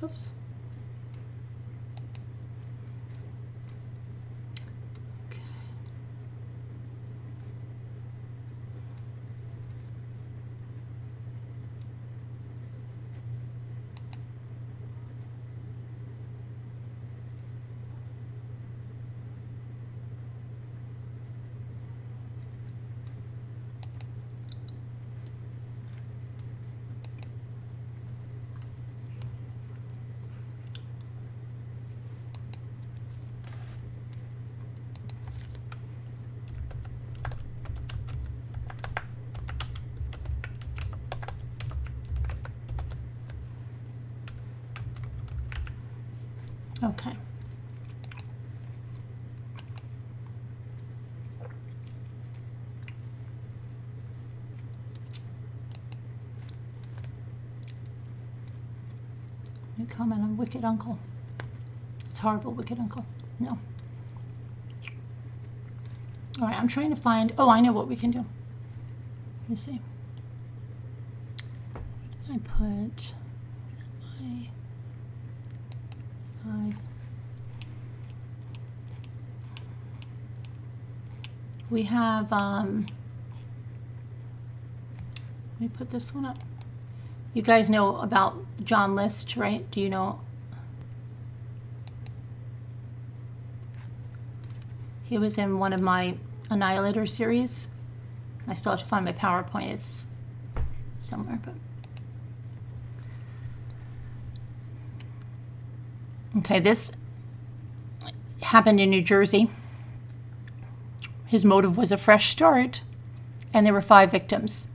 A: Oops. Okay. Okay. New comment on Wicked Uncle. It's horrible, Wicked Uncle. No. All right, I'm trying to find, oh, I know what we can do. Let me see. I put my 5. We have, let me put this one up. You guys know about John List, right? Do you know? He was in one of my Annihilator series. I still have to find my PowerPoint. It's somewhere, but. Okay, this happened in New Jersey. His motive was a fresh start, and there were 5 victims.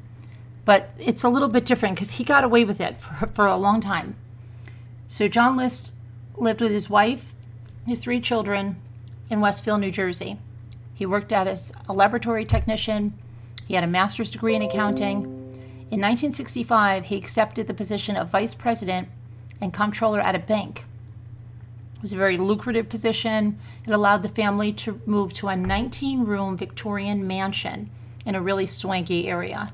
A: But it's a little bit different because he got away with it for a long time. So John List lived with his wife, his 3 children in Westfield, New Jersey. He worked as a laboratory technician. He had a master's degree in accounting. In 1965, he accepted the position of vice president and comptroller at a bank. It was a very lucrative position. It allowed the family to move to a 19-room Victorian mansion in a really swanky area.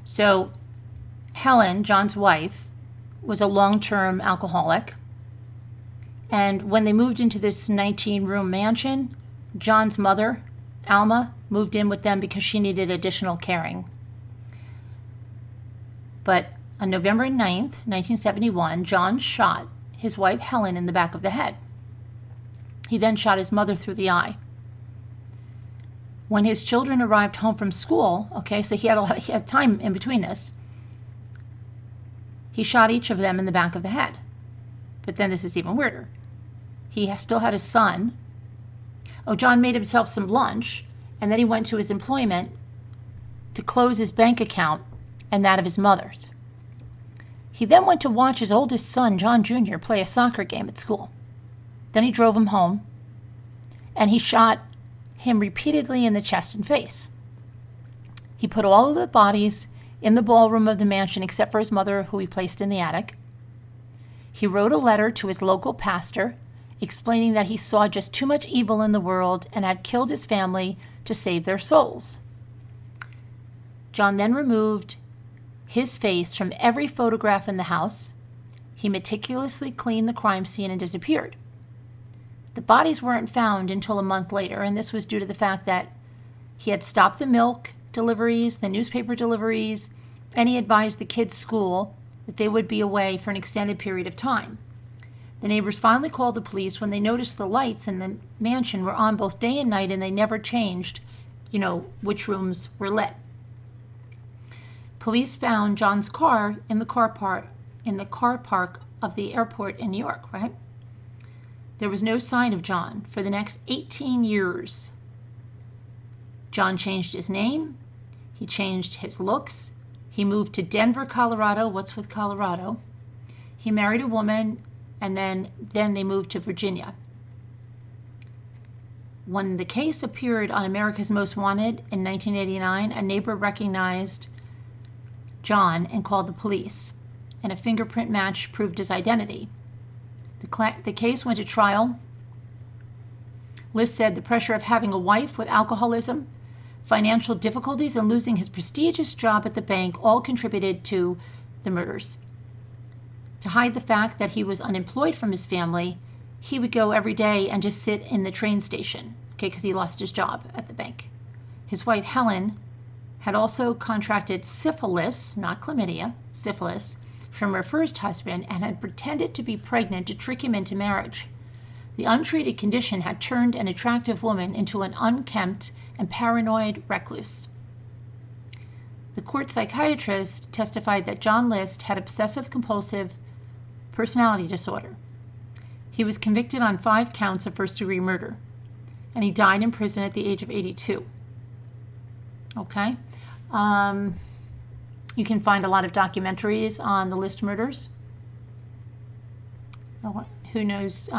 A: So Helen, John's wife, was a long-term alcoholic. And when they moved into this 19-room mansion, John's mother, Alma, moved in with them because she needed additional caring. But on November 9th, 1971, John shot his wife Helen in the back of the head. He then shot his mother through the eye. When his children arrived home from school, okay, so he had time in between this, he shot each of them in the back of the head. But then this is even weirder. He still had his son. Oh, John made himself some lunch, and then he went to his employment to close his bank account and that of his mother's. He then went to watch his oldest son, John Jr., play a soccer game at school. Then he drove him home, and he shot him repeatedly in the chest and face. He put all of the bodies in the ballroom of the mansion except for his mother, who he placed in the attic. He wrote a letter to his local pastor explaining that he saw just too much evil in the world and had killed his family to save their souls. John then removed his face from every photograph in the house. He meticulously cleaned the crime scene and disappeared. The bodies weren't found until a month later, and this was due to the fact that he had stopped the milk deliveries, the newspaper deliveries, and he advised the kids' school that they would be away for an extended period of time. The neighbors finally called the police when they noticed the lights in the mansion were on both day and night, and they never changed, which rooms were lit. Police found John's car in the car park of the airport in New York, right? There was no sign of John for the next 18 years. John changed his name. He changed his looks. He moved to Denver, Colorado. What's with Colorado? He married a woman, and then they moved to Virginia. When the case appeared on America's Most Wanted in 1989, a neighbor recognized John and called the police, and a fingerprint match proved his identity. The case went to trial. List said the pressure of having a wife with alcoholism, financial difficulties, and losing his prestigious job at the bank all contributed to the murders. To hide the fact that he was unemployed from his family, he would go every day and just sit in the train station, because he lost his job at the bank. His wife, Helen, had also contracted syphilis, not chlamydia, syphilis, from her first husband and had pretended to be pregnant to trick him into marriage. The untreated condition had turned an attractive woman into an unkempt and paranoid recluse. The court psychiatrist testified that John List had obsessive-compulsive personality disorder. He was convicted on 5 counts of first-degree murder, and he died in prison at the age of 82. Okay? You can find a lot of documentaries on the List murders. Oh, who knows,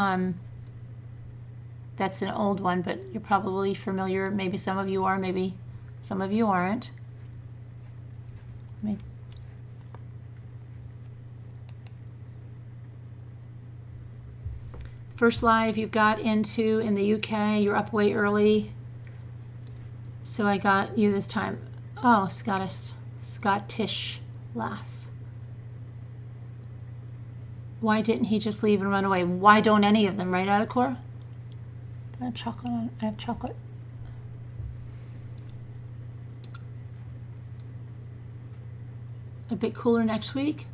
A: that's an old one, but you're probably familiar. Maybe some of you are, maybe some of you aren't. First live you've got into in the UK, you're up way early. So I got you this time. Oh, Scottish lass. Why didn't he just leave and run away? Why don't any of them, right, Adacor? I have chocolate on. I have chocolate. A bit cooler next week.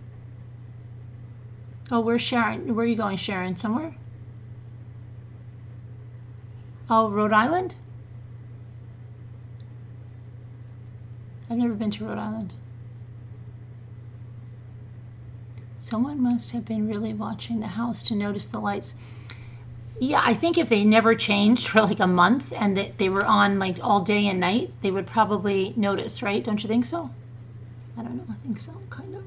A: Oh, where's Sharon? Where are you going, Sharon? Somewhere? Oh, Rhode Island? I've never been to Rhode Island. Someone must have been really watching the house to notice the lights. Yeah, I think if they never changed for like a month and that they were on like all day and night, they would probably notice, right? Don't you think so? I don't know. I think so, kind of.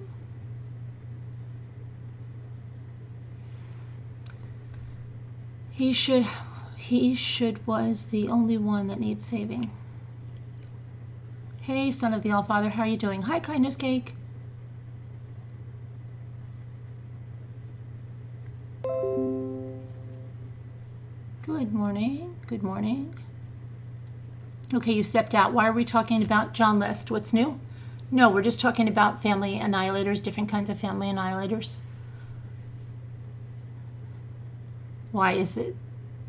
A: He should was the only one that needs saving. Hey, son of the All-Father, how are you doing? Hi, Kindness Cake. Good morning. Good morning. Okay, you stepped out. Why are we talking about John List? What's new? No, we're just talking about family annihilators, different kinds of family annihilators. Why is it?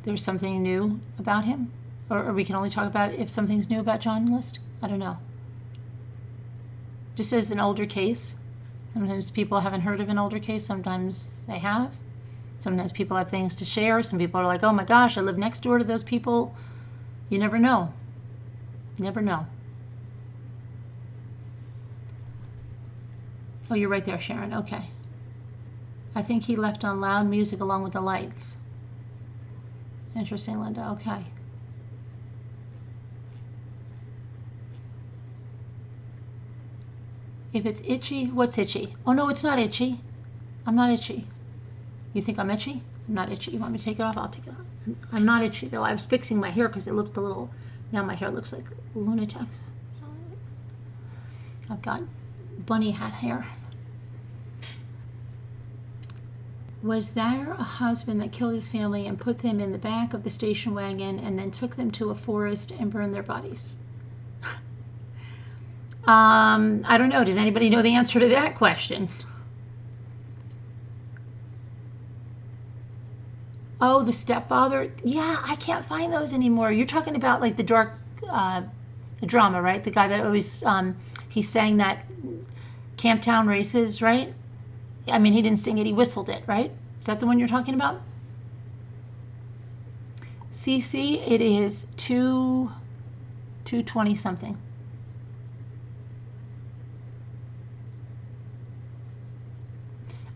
A: There's something new about him? Or we can only talk about it if something's new about John List? I don't know. Just as an older case. Sometimes people haven't heard of an older case. Sometimes they have. Sometimes people have things to share. Some people are like, oh my gosh, I live next door to those people. You never know. You never know. Oh, you're right there, Sharon. Okay. I think he left on loud music along with the lights. Interesting, Linda. Okay. If it's itchy, what's itchy? Oh, no, it's not itchy. I'm not itchy. You think I'm itchy? I'm not itchy. You want me to take it off? I'll take it off. I'm not itchy, though. I was fixing my hair because it looked a little... Now my hair looks like lunatic. So I've got bunny hat hair. Was there a husband that killed his family and put them in the back of the station wagon and then took them to a forest and burned their bodies? I don't know. Does anybody know the answer to that question? Oh, the stepfather. Yeah, I can't find those anymore. You're talking about like the dark the drama, right? The guy that always, he sang that Camptown Races, right? I mean, he didn't sing it, he whistled it, right? Is that the one you're talking about? CC, it is 2:20 something.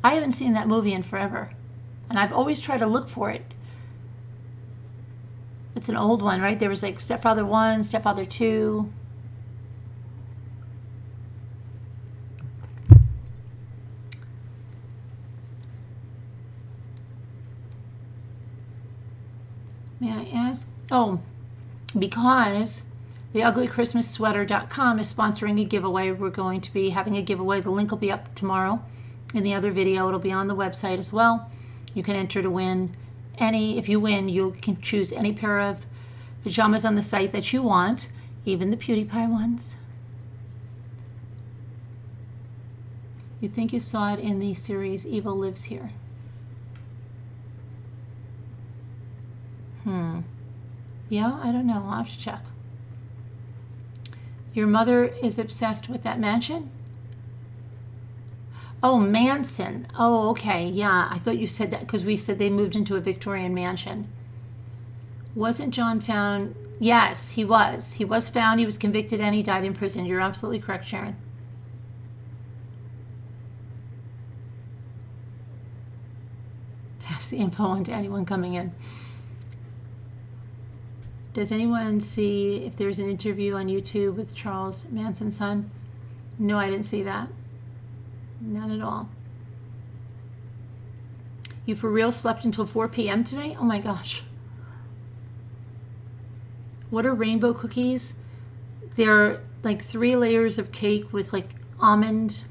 A: I haven't seen that movie in forever, and I've always tried to look for it. It's an old one, right? There was like Stepfather 1, Stepfather 2. May I ask? Oh, because theuglychristmassweater.com is sponsoring a giveaway. We're going to be having a giveaway. The link will be up tomorrow. In the other video, it'll be on the website as well. You can enter to win any. If you win, you can choose any pair of pajamas on the site that you want, even the PewDiePie ones. You think you saw it in the series Evil Lives Here? Yeah, I don't know. I'll have to check. Your mother is obsessed with that mansion? Oh, Manson. Oh, okay. Yeah, I thought you said that because we said they moved into a Victorian mansion. Wasn't John found? Yes, he was. He was found. He was convicted and he died in prison. You're absolutely correct, Sharon. Pass the info on to anyone coming in. Does anyone see if there's an interview on YouTube with Charles Manson's son? No, I didn't see that. Not at all. You for real slept until 4 p.m. today? Oh my gosh. What are rainbow cookies? They're like 3 layers of cake with like almond.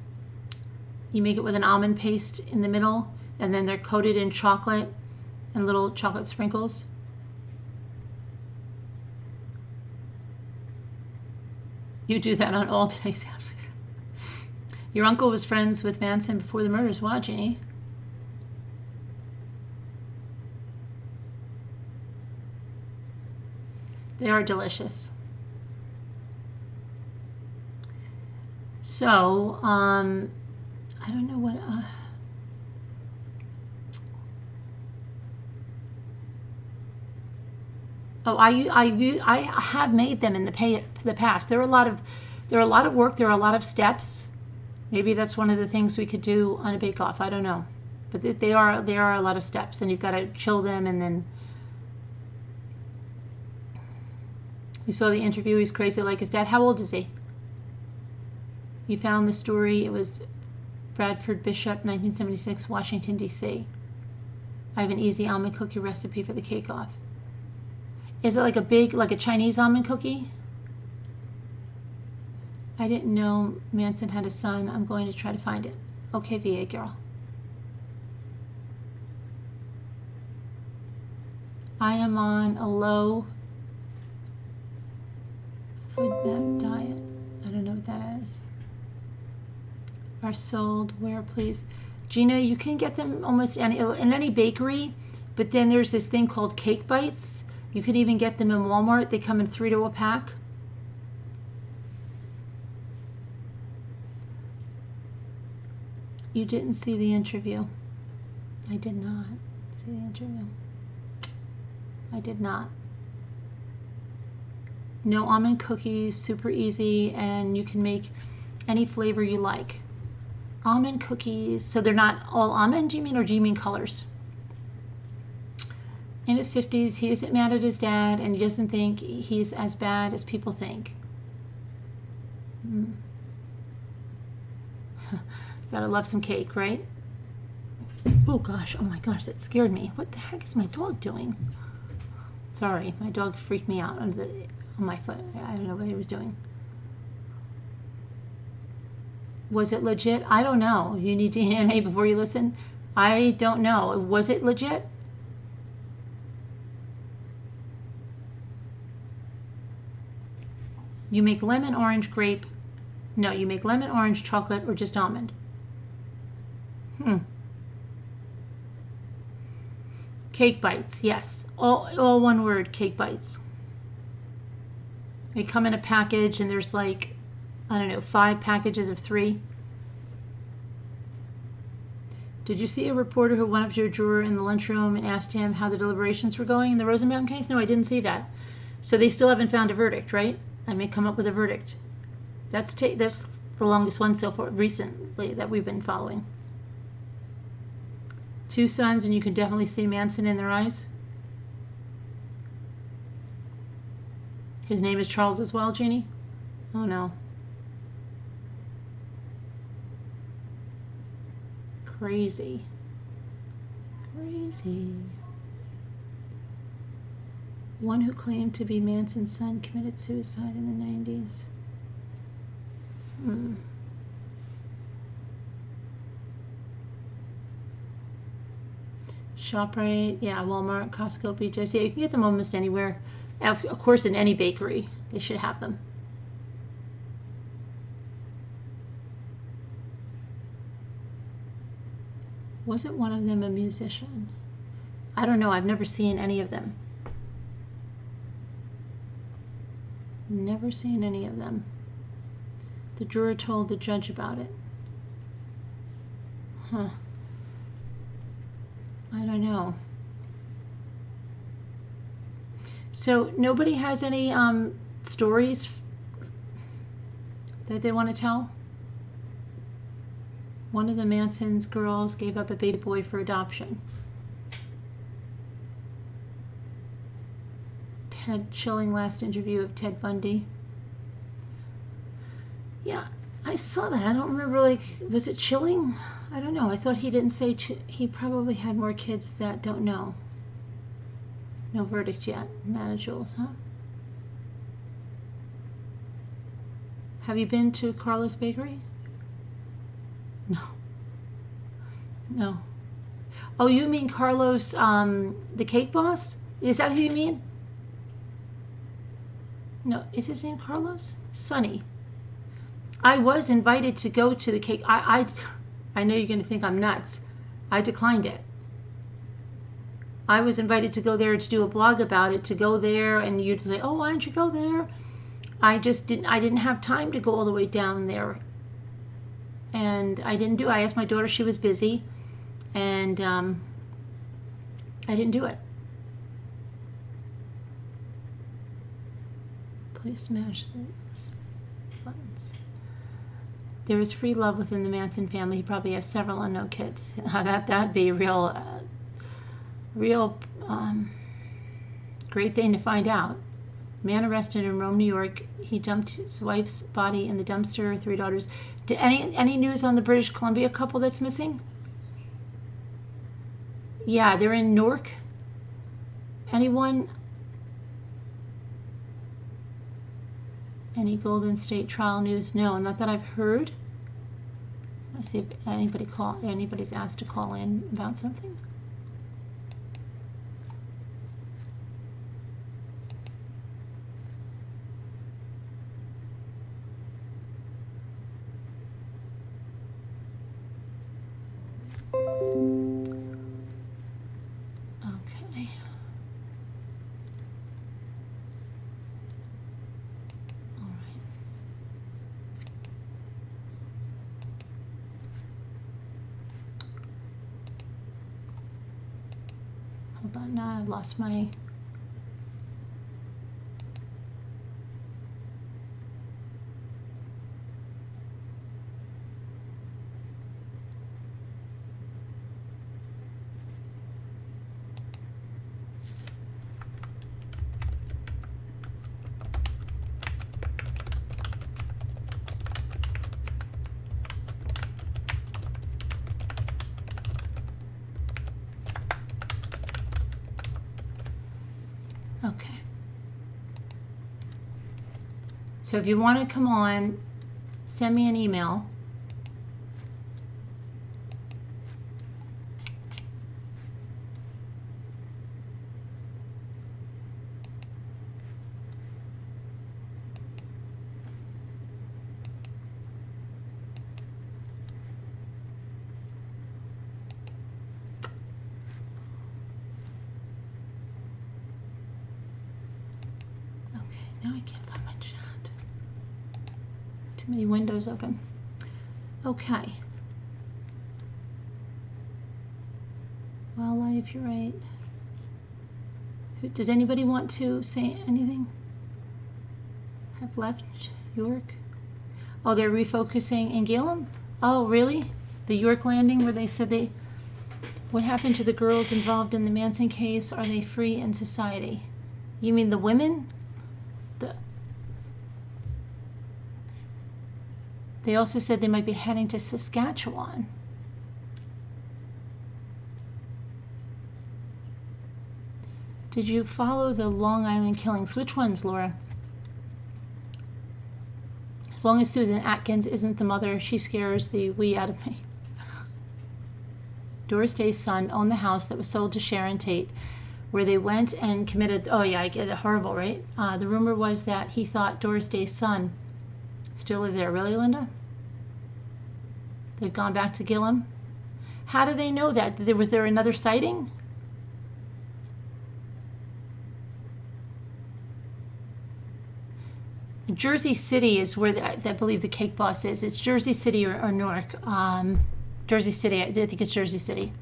A: You make it with an almond paste in the middle, and then they're coated in chocolate and little chocolate sprinkles. You do that on all days. Your uncle was friends with Manson before the murders. Wow, Jeannie. They are delicious. So, I don't know what... I have made them in the past. They're a lot of work. There are a lot of steps. Maybe that's one of the things we could do on a bake-off. I don't know, but they are a lot of steps, and you've got to chill them. And then you saw the interview. He's crazy like his dad. How old is he? You found the story. It was Bradford Bishop, 1976, Washington D.C. I have an easy almond cookie recipe for the cake-off. Is it like a Chinese almond cookie? I didn't know Manson had a son. I'm going to try to find it. Okay, VA girl. I am on a low food diet. I don't know what that is. Are sold where, please? Gina, you can get them almost in any bakery, but then there's this thing called Cake Bites. You can even get them in Walmart. They come in 3 to a pack. You didn't see the interview. I did not see the interview. I did not. No almond cookies, super easy, and you can make any flavor you like. Almond cookies, so they're not all almond, do you mean, or do you mean colors? In his 50s, he isn't mad at his dad, and he doesn't think he's as bad as people think. Gotta love some cake, right? Oh gosh, oh my gosh, that scared me. What the heck is my dog doing? Sorry, my dog freaked me out on my foot. I don't know what he was doing. Was it legit? I don't know. You need DNA before you listen? I don't know. Was it legit? You make lemon, orange, grape. No, you make lemon, orange, chocolate, or just almond. Cake Bites, yes. All one word, Cake Bites. They come in a package, and there's like, I don't know, 5 packages of 3. Did you see a reporter who went up to a juror in the lunchroom and asked him how the deliberations were going in the Rosenbaum case? No, I didn't see that. So they still haven't found a verdict, right? I may come up with a verdict. That's the longest one so far recently that we've been following. 2 sons, and you can definitely see Manson in their eyes. His name is Charles as well, Jeannie? Oh no. Crazy. Crazy. One who claimed to be Manson's son committed suicide in the 90s. ShopRite, yeah, Walmart, Costco, BJ's. Yeah, you can get them almost anywhere. Of course, in any bakery, they should have them. Wasn't one of them a musician? I don't know. I've never seen any of them. Never seen any of them. The juror told the judge about it. Huh. I don't know. So nobody has any stories that they want to tell? One of the Manson's girls gave up a baby boy for adoption. Chilling last interview of Ted Bundy. Yeah, I saw that. I don't remember, like, was it chilling? I don't know. I thought he didn't say he probably had more kids that don't know. No verdict yet. Manageables, huh? Have you been to Carlos Bakery? No. No. Oh, you mean Carlos, the cake boss? Is that who you mean? No, is his name Carlos? Sonny. I was invited to go to the cake. I know you're going to think I'm nuts. I declined it. I was invited to go there to do a blog about it, to go there, and you'd say, oh, why don't you go there? I didn't have time to go all the way down there. And I didn't do it. I asked my daughter, she was busy, and I didn't do it. Please smash these buttons. There is free love within the Manson family. He probably has several and no kids. That'd be a real great thing to find out. Man arrested in Rome, New York. He dumped his wife's body in the dumpster. 3 daughters. Any news on the British Columbia couple that's missing? Yeah, they're in Newark. Anyone? Any Golden State trial news? No, not that I've heard. Let's see if anybody's asked to call in about something. Okay. All right. Hold on, now I've lost my... Okay. So if you want to come on, send me an email. Now I can't find my chat. Too many windows open. Okay. Well, if you're right. Does anybody want to say anything? Have left York? Oh, they're refocusing in Gillam? Oh, really? The York landing where they said they... What happened to the girls involved in the Manson case? Are they free in society? You mean the women? They also said they might be heading to Saskatchewan. Did you follow the Long Island killings? Which ones, Laura? As long as Susan Atkins isn't the mother, she scares the wee out of me. Doris Day's son owned the house that was sold to Sharon Tate, where they went and committed... Oh, yeah, I get it. Horrible, right? The rumor was that he thought Doris Day's son still live there. Really, Linda? They've gone back to Gillam? How do they know that? Was there another sighting? Jersey City is where I believe the cake boss is. It's Jersey City or Newark. Jersey City. I think it's Jersey City.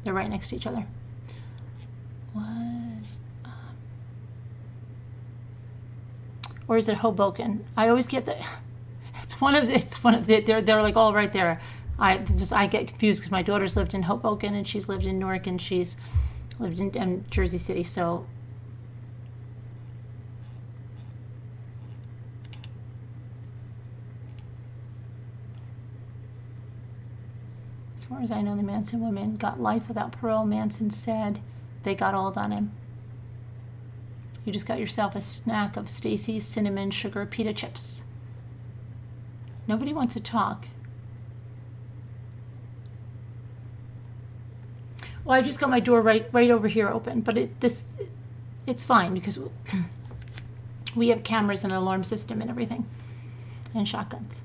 A: They're right next to each other. Or is it Hoboken? I always get the. It's one of the. They're like all right there. I get confused because my daughter's lived in Hoboken and she's lived in Newark and she's lived in Jersey City. So. far as I know, the Manson women got life without parole. Manson said they got old on him. You just got yourself a snack of Stacy's cinnamon sugar pita chips. Nobody wants to talk. Well, I just got my door right over here open, but it's fine because we have cameras and an alarm system and everything, and shotguns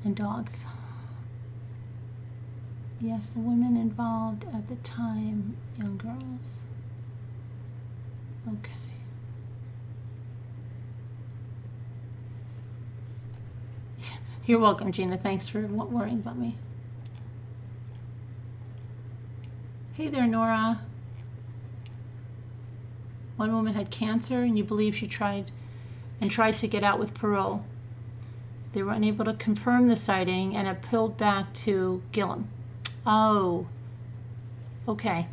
A: and dogs. Yes, the women involved at the time, young girls. Okay. You're welcome, Gina. Thanks for worrying about me. Hey there, Nora. One woman had cancer, and you believe she tried to get out with parole. They were unable to confirm the sighting and appealed back to Gillum. Oh, okay.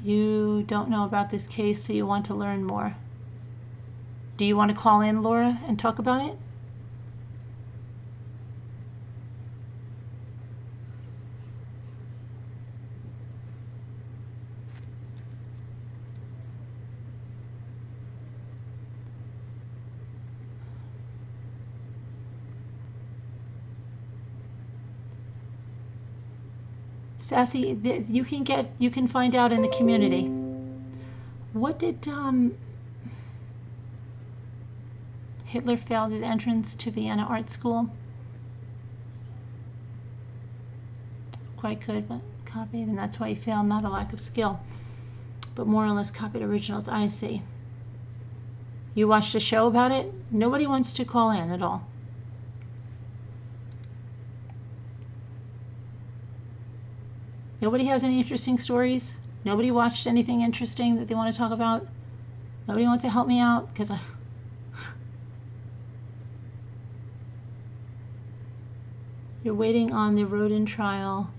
A: You don't know about this case, so you want to learn more. Do you want to call in, Laura, and talk about it? Sassy, you can find out in the community. What did Hitler failed his entrance to Vienna Art School? Quite good, but copied, and that's why he failed. Not a lack of skill, but more or less copied originals. I see. You watched a show about it? Nobody wants to call in at all. Nobody has any interesting stories? Nobody watched anything interesting that they want to talk about? Nobody wants to help me out? Because you're waiting on the Rodin trial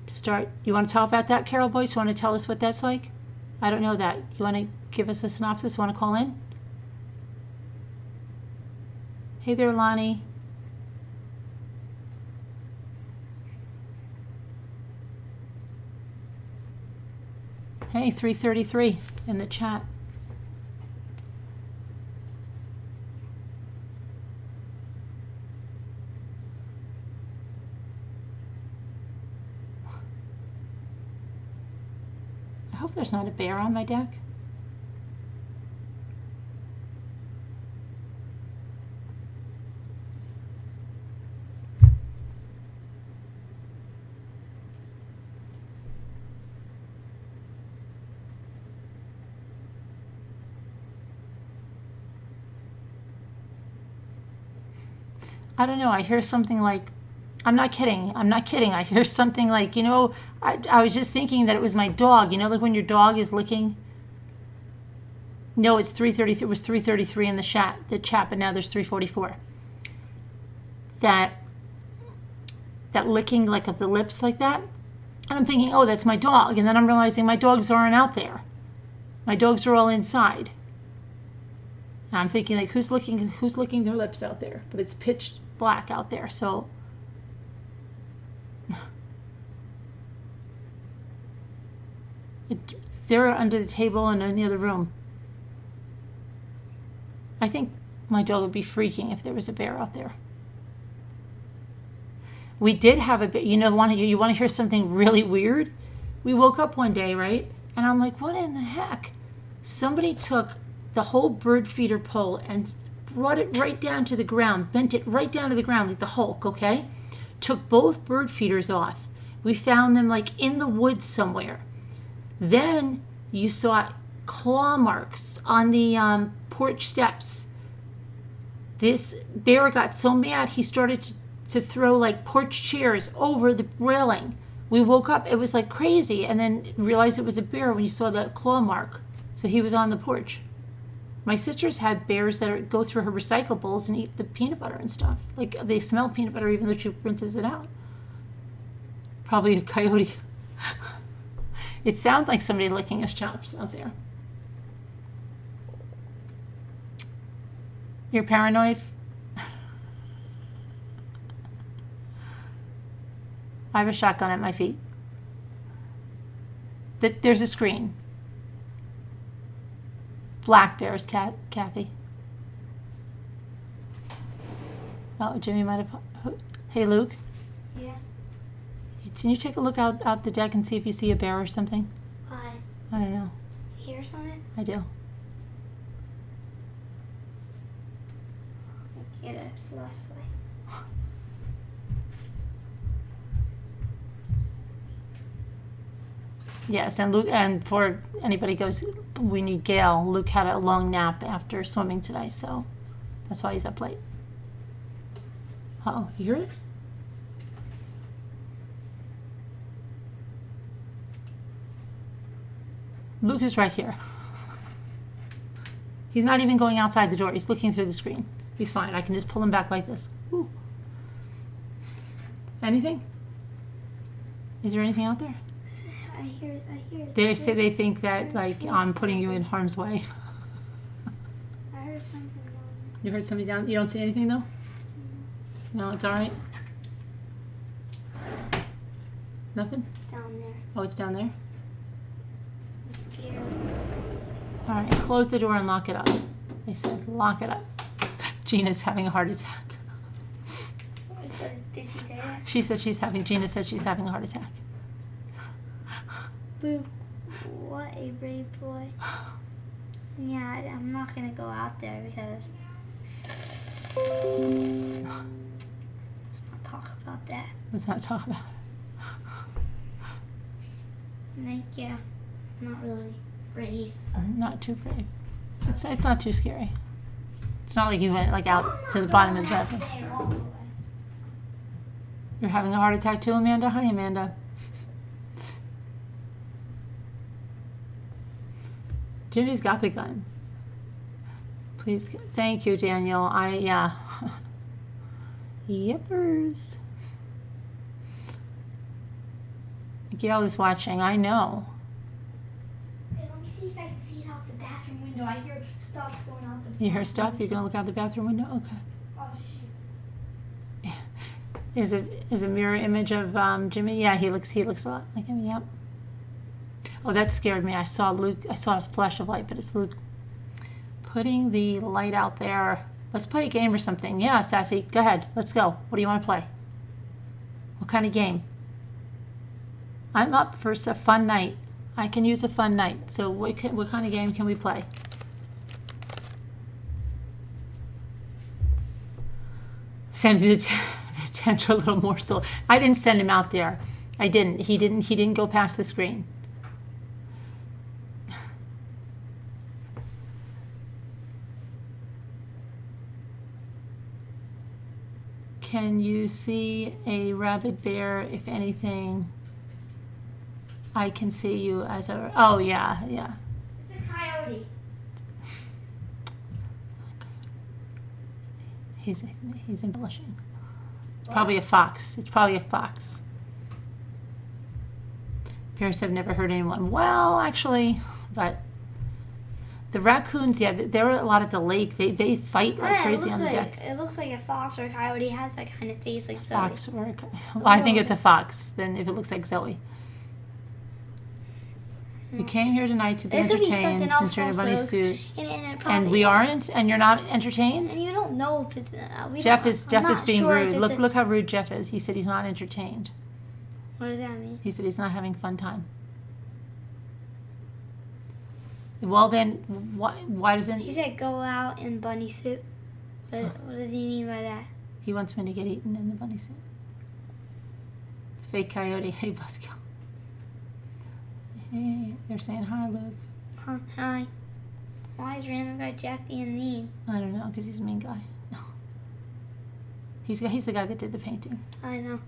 A: to start. You want to talk about that, Carol Boyce? You want to tell us what that's like? I don't know that. You want to give us a synopsis? Want to call in? Hey there, Lonnie. Hey, 333 in the chat. I hope there's not a bear on my deck. I don't know, I hear something like, I'm not kidding, I hear something like, I was just thinking that it was my dog, like when your dog is licking. No, it's 3:33, it was 3:33 in the chat, but now there's 3:44. That licking like of the lips like that, and I'm thinking, oh, that's my dog, and then I'm realizing my dogs aren't out there. My dogs are all inside. And I'm thinking like, who's licking their lips out there? But it's pitch black out there, so they're under the table and in the other room. I think my dog would be freaking if there was a bear out there. We did have a bit, you want to hear something really weird? We woke up one day, right? And I'm like, what in the heck? Somebody took the whole bird feeder pole and brought it right down to the ground, bent it right down to the ground like the Hulk, okay? Took both bird feeders off. We found them like in the woods somewhere. Then you saw claw marks on the porch steps. This bear got so mad he started to throw like porch chairs over the railing. We woke up, it was like crazy, and then realized it was a bear when you saw the claw mark. So he was on the porch. My sister's had bears that go through her recyclables and eat the peanut butter and stuff. Like, they smell peanut butter even though she rinses it out. Probably a coyote. It sounds like somebody licking his chops out there. You're paranoid? I have a shotgun at my feet. There's a screen. Black bears, Kathy. Oh, Jimmy might have... Hey, Luke.
B: Yeah.
A: Can you take a look out the deck and see if you see a bear or something?
B: Why?
A: I don't know.
B: Hear something?
A: I do.
B: Get a flashlight.
A: Yes, and Luke, and for anybody goes, we need Gail. Luke had a long nap after swimming today, so that's why he's up late. Uh-oh, you hear it? Luke is right here. He's not even going outside the door. He's looking through the screen. He's fine. I can just pull him back like this. Ooh. Anything? Is there anything out there?
B: I hear.
A: They say they think that, like, I'm putting you in harm's way.
B: I heard something down there.
A: You heard somebody down? You don't see anything, though? No, it's all right? Nothing?
B: It's down there.
A: Oh, it's down there?
B: I'm scared.
A: All right, close the door and lock it up. They said, lock it up. Gina's having a heart attack.
B: Did she say that?
A: Gina said she's having a heart attack.
B: Luke, what a brave boy. Yeah, I'm not going to go out there because... Let's not talk about that.
A: Let's not talk about it.
B: Thank you. It's not really brave.
A: Not too brave. It's not too scary. It's not like you went like out to the bottom of the bathroom. You're having a heart attack too, Amanda? Hi, Amanda. Jimmy's got the gun. Please, thank you, Daniel. Yeah. Yippers. Gail is watching. I know.
B: Hey, let me see if I can see it out the bathroom window. I hear stuff going out the bathroom.
A: You hear stuff? You're gonna look out the bathroom window? Okay.
B: Oh, shoot.
A: Is a mirror image of Jimmy? Yeah, he looks a lot like him. Yep. Oh, that scared me. I saw a flash of light, but it's Luke putting the light out there. Let's play a game or something. Yeah, Sassy, go ahead. Let's go. What do you want to play? What kind of game? I'm up for a fun night. I can use a fun night. So what kind of game can we play? Send the tender little morsel. I didn't send him out there. I didn't. He didn't go past the screen. Can you see a rabid bear? If anything, I can see you as a... Oh, yeah.
B: It's a coyote.
A: He's embellishing. Probably a fox. It's probably a fox. Bears have never hurt anyone. Well, actually, but... The raccoons, yeah, they're a lot at the lake. They fight like crazy on the deck.
B: It looks like a fox or a coyote. It has that kind of face like Zoe.
A: Fox or well, I think it's a fox. Then if it looks like Zoe. You came here tonight to be entertained since you're in a bunny suit, and we aren't, and you're not entertained.
B: And you don't know if it's.
A: Jeff is being rude. Look how rude Jeff is. He said he's not entertained.
B: What does that mean?
A: He said he's not having fun time. Well, then, why doesn't...
B: He said go out in bunny suit. What does he mean by that?
A: He wants me to get eaten in the bunny suit. Fake coyote. Hey, Buzzkill. Hey, they're saying hi, Luke.
B: Hi. Why is random guy Jeff being mean?
A: I don't know, because he's a mean guy. No. He's the guy that did the painting.
B: I know.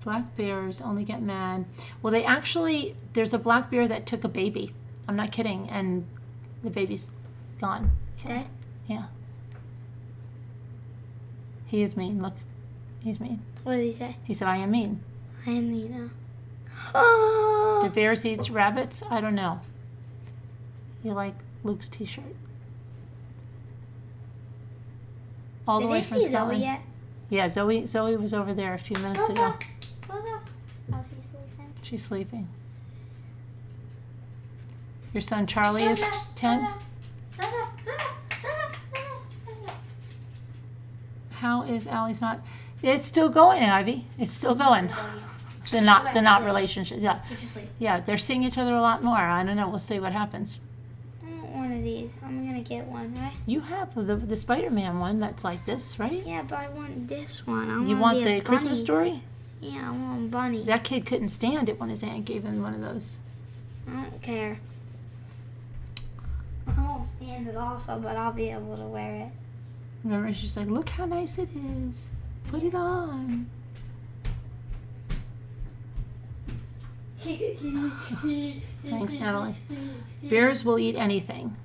A: Black bears only get mad. Well, they actually, there's a black bear that took a baby. I'm not kidding. And the baby's gone. Killed.
B: Dead?
A: Yeah. He is mean. Look. He's mean.
B: What did he say?
A: He said, I am mean.
B: I am mean. Oh!
A: Do bears eat rabbits? I don't know. You like Luke's t-shirt. All the way from
B: Zoe
A: Scotland.
B: yet?
A: Yeah, Zoe was over there a few minutes ago.
B: Close up. Oh, she's sleeping.
A: She's sleeping. Your son Charlie is 10? How is Allie's not? It's still going, Ivy. It's still going. The not relationship. Yeah. Yeah, they're seeing each other a lot more. I don't know. We'll see what happens.
B: I want one of these. I'm gonna get one, right?
A: You have the Spider-Man one that's like this, right?
B: Yeah, but I want this one.
A: You want the Christmas story?
B: Yeah, I want a bunny.
A: That kid couldn't stand it when his aunt gave him one of those.
B: I don't care. I won't stand it also, but I'll be able to wear it.
A: Remember, she's like, look how nice it is. Put it on. Thanks, Natalie. Bears will eat anything.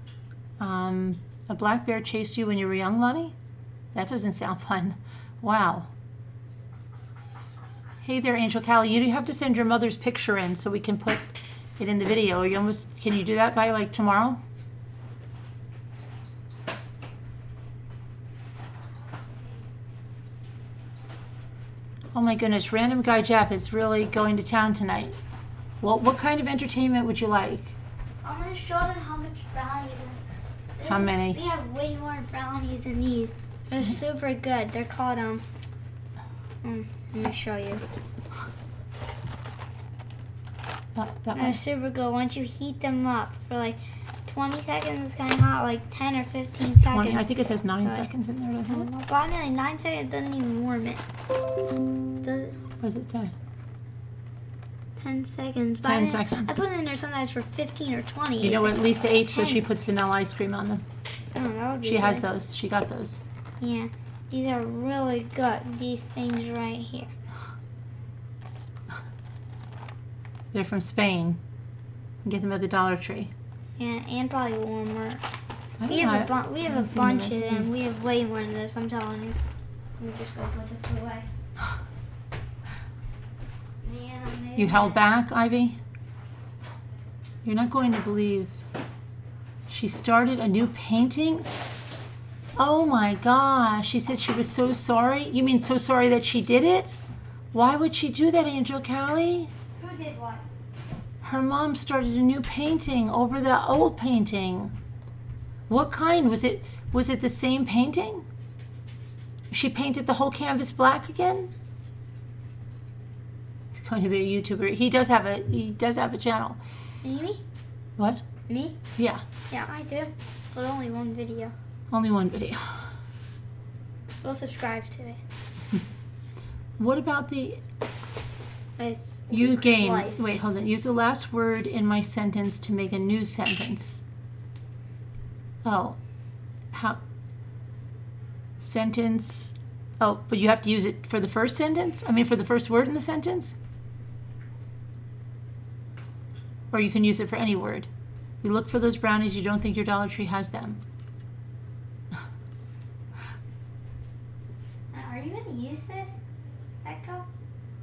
A: A black bear chased you when you were young, Lonnie? That doesn't sound fun. Wow. Hey there, Angel Callie. You have to send your mother's picture in so we can put it in the video. Can you do that by like tomorrow? Oh my goodness, Random Guy Jeff is really going to town tonight. Well, what kind of entertainment would you like?
B: I'm going to show them how much brownies.
A: How many?
B: We have way more brownies than these. They're super good. They're called, let me show you.
A: That
B: They're
A: one.
B: super good. Once you heat them up for like 20 seconds, it's kind of hot, like 10 or 15 seconds.
A: 20. I think it says 9 seconds in there, doesn't it?
B: But I mean, like 9 seconds doesn't even warm it. Does it?
A: What does it say?
B: 10 seconds. But
A: 10
B: I
A: seconds.
B: put it in there sometimes for 15 or 20.
A: You know what Lisa H says?
B: 10.
A: She puts vanilla ice cream on them.
B: Oh, that would be
A: She has
B: good.
A: those. She got those.
B: Yeah. These are really good. These things right here.
A: They're from Spain. You get them at the Dollar Tree.
B: Yeah, and probably warmer.
A: I
B: We
A: don't
B: have
A: know.
B: a
A: haven't seen
B: bunch
A: them
B: of
A: at
B: them.
A: the-
B: We have way more than this, I'm telling you. Let me just go put this away. Yeah,
A: You held back, Ivy? You're not going to believe. She started a new painting? Oh my gosh. She said she was so sorry. You mean so sorry that she did it? Why would she do that, Angel Callie?
B: Who did what?
A: Her mom started a new painting over the old painting. What kind? Was it the same painting? She painted the whole canvas black again? He's going to be a YouTuber. He does have a channel.
B: Me?
A: What?
B: Me?
A: Yeah.
B: Yeah, I do. But only one video.
A: Only one video.
B: We'll subscribe to it.
A: What about the
B: It's
A: you
B: Luke's
A: game?
B: life.
A: Wait, hold on. Use the last word in my sentence to make a new sentence. Oh. How sentence Oh, but you have to use it for the first sentence? I mean for the first word in the sentence? Or you can use it for any word. You look for those brownies, you don't think your Dollar Tree has them.
B: Are you going to use this, Echo?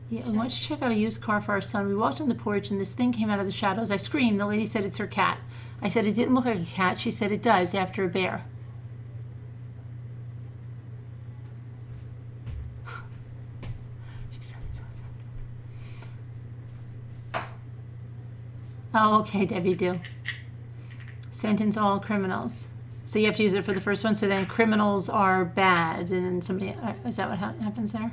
A: Yeah, we want to check out a used car for our son. We walked on the porch and this thing came out of the shadows. I screamed. The lady said it's her cat. I said it didn't look like a cat. She said it does after a bear. She said it does. Oh, okay, Debbie, do. Sentence all criminals. So you have to use it for the first one. So then criminals are bad. And then somebody, is that what happens there?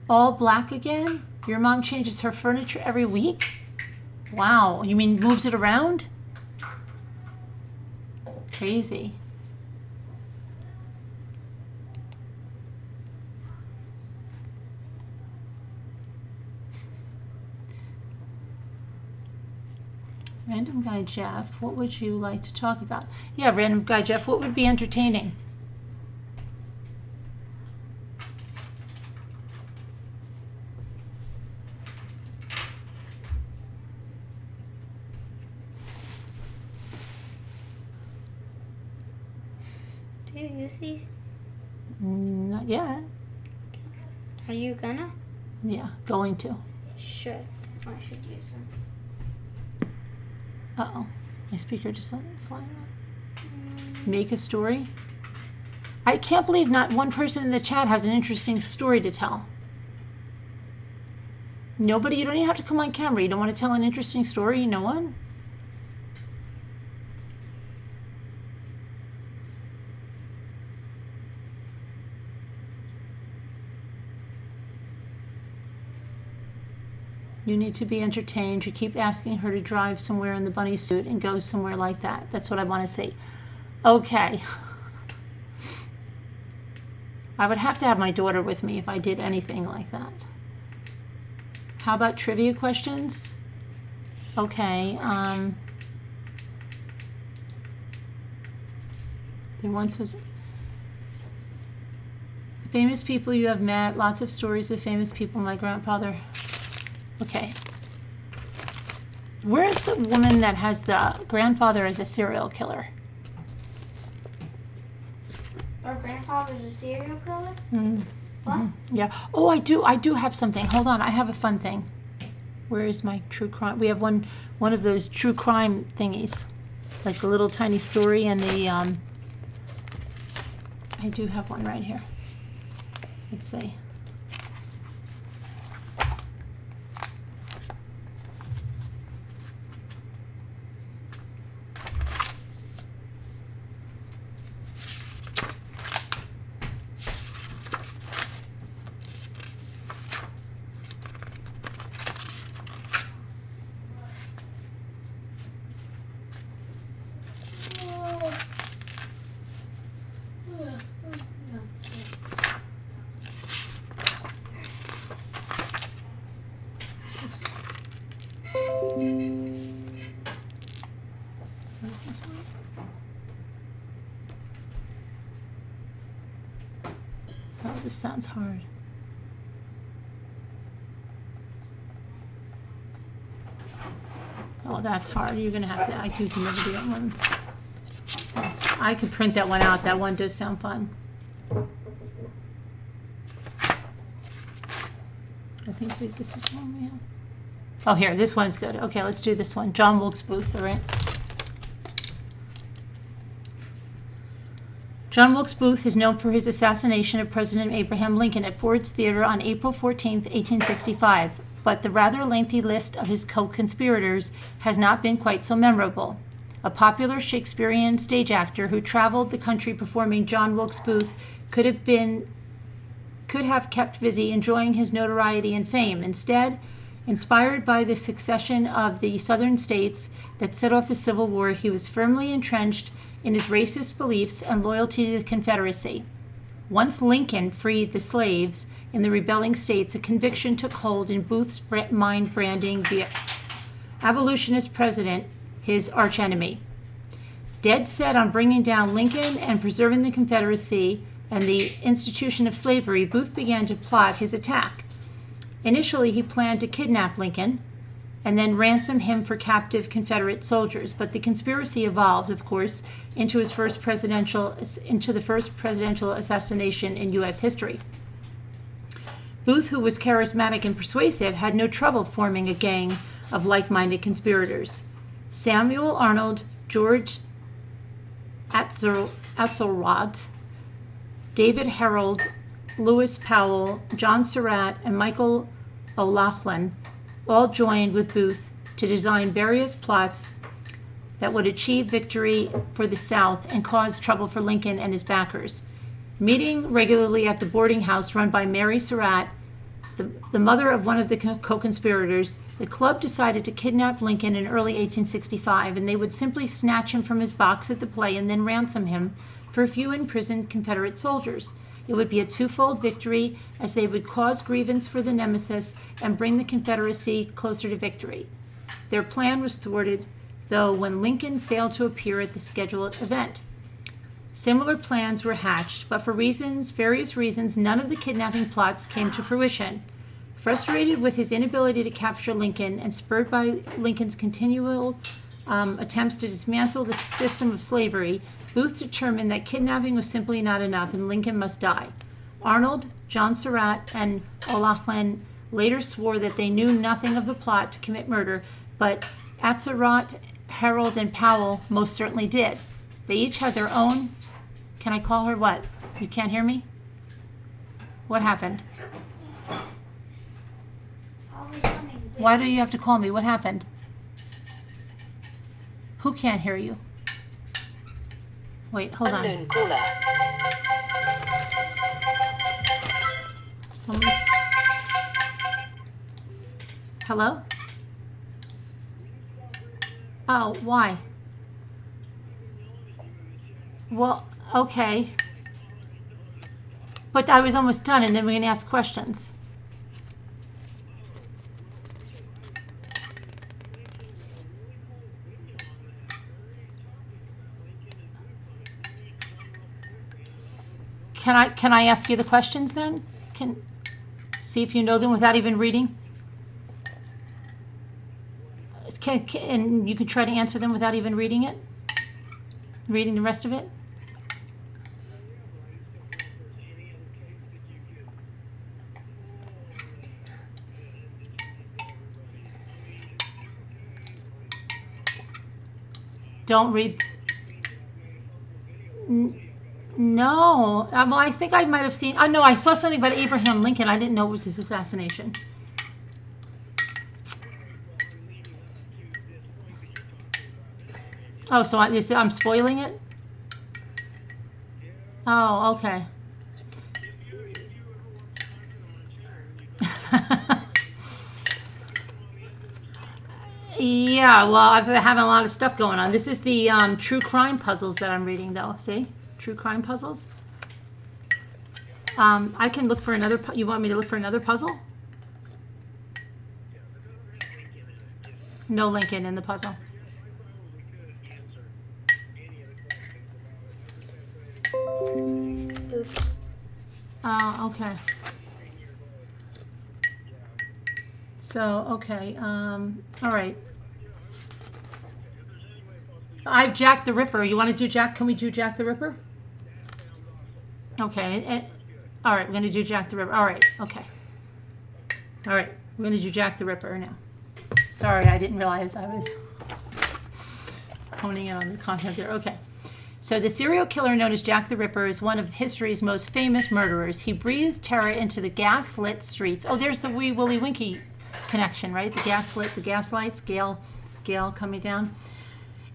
A: All black again? Your mom changes her furniture every week? Wow, you mean moves it around? Crazy. Random Guy Jeff, what would you like to talk about? Yeah, Random Guy Jeff, what would be entertaining?
B: use these?
A: Not yet.
B: Are you gonna?
A: Yeah, going to.
B: Should. I should use them.
A: Uh-oh. My speaker just let it fly away. Make a story. I can't believe not one person in the chat has an interesting story to tell. Nobody? You don't even have to come on camera. You don't want to tell an interesting story? No one? You need to be entertained. You keep asking her to drive somewhere in the bunny suit and go somewhere like that. That's what I want to see. Okay. I would have to have my daughter with me if I did anything like that. How about trivia questions? Okay. There once was famous people you have met. Lots of stories of famous people. My grandfather. Okay. Where's the woman that has the grandfather as a serial killer?
B: Our grandfather's a serial killer? What?
A: Yeah. Oh, I do have something. Hold on. I have a fun thing. Where is my true crime? We have one of those true crime thingies. Like the little tiny story and the I do have one right here. Let's see. Where's this one? Oh, this sounds hard. Oh, that's hard. You're gonna have to. I can never do that one. I could print that one out. That one does sound fun. I think this is the one we have. Oh, here, this one's good. Okay, let's do this one. John Wilkes Booth, all right? John Wilkes Booth is known for his assassination of President Abraham Lincoln at Ford's Theater on April 14, 1865, but the rather lengthy list of his co-conspirators has not been quite so memorable. A popular Shakespearean stage actor who traveled the country performing John Wilkes Booth could have kept busy enjoying his notoriety and fame. Instead, inspired by the succession of the Southern states that set off the Civil War, he was firmly entrenched in his racist beliefs and loyalty to the Confederacy. Once Lincoln freed the slaves in the rebelling states, a conviction took hold in Booth's mind, branding the abolitionist president his archenemy. Dead set on bringing down Lincoln and preserving the Confederacy and the institution of slavery, Booth began to plot his attack. Initially, he planned to kidnap Lincoln and then ransom him for captive Confederate soldiers, but the conspiracy evolved, of course, into the first presidential assassination in U.S. history. Booth, who was charismatic and persuasive, had no trouble forming a gang of like-minded conspirators. Samuel Arnold, George Atzelrod, David Herold, Lewis Powell, John Surratt, and Michael O'Loughlin all joined with Booth to design various plots that would achieve victory for the South and cause trouble for Lincoln and his backers. Meeting regularly at the boarding house run by Mary Surratt, the mother of one of the co-conspirators, the club decided to kidnap Lincoln in early 1865, and they would simply snatch him from his box at the play and then ransom him for a few imprisoned Confederate soldiers. It would be a twofold victory, as they would cause grievance for the nemesis and bring the Confederacy closer to victory. Their plan was thwarted, though, when Lincoln failed to appear at the scheduled event. Similar plans were hatched, but for various reasons, none of the kidnapping plots came to fruition. Frustrated with his inability to capture Lincoln and spurred by Lincoln's continual attempts to dismantle the system of slavery, Booth determined that kidnapping was simply not enough and Lincoln must die. Arnold, John Surratt, and O'Loughlin later swore that they knew nothing of the plot to commit murder, but Atzerodt, Harold, and Powell most certainly did. They each had their own... Can I call her what? You can't hear me? What happened? Why do you have to call me? What happened? Who can't hear you? Wait, hold on.
C: Unknown caller.
A: Somebody... Hello? Oh, why? Well, okay. But I was almost done, and then we're going to ask questions. Can I ask you the questions then? See if you know them without even reading? And you could try to answer them without even reading it? Reading the rest of it? Don't read. No. Well, I think I might have seen. Oh, no, I saw something about Abraham Lincoln. I didn't know it was his assassination. Oh, so I'm spoiling it? Oh, okay. Yeah, well, I've been having a lot of stuff going on. This is the true crime puzzles that I'm reading, though. See? True crime puzzles. I can look for another... You want me to look for another puzzle? No Lincoln in the puzzle.
B: Oops.
A: Okay. So, okay. All right. I've Jack the Ripper. You want to do Jack? Can we do Jack the Ripper? Okay. All right. We're going to do Jack the Ripper. All right. Okay. All right. We're going to do Jack the Ripper now. Sorry, I didn't realize I was honing in on the content there. Okay. So the serial killer known as Jack the Ripper is one of history's most famous murderers. He breathed terror into the gas-lit streets. Oh, there's the wee Willy Winky connection, right? The gas-lit, the gaslights, Gale coming down.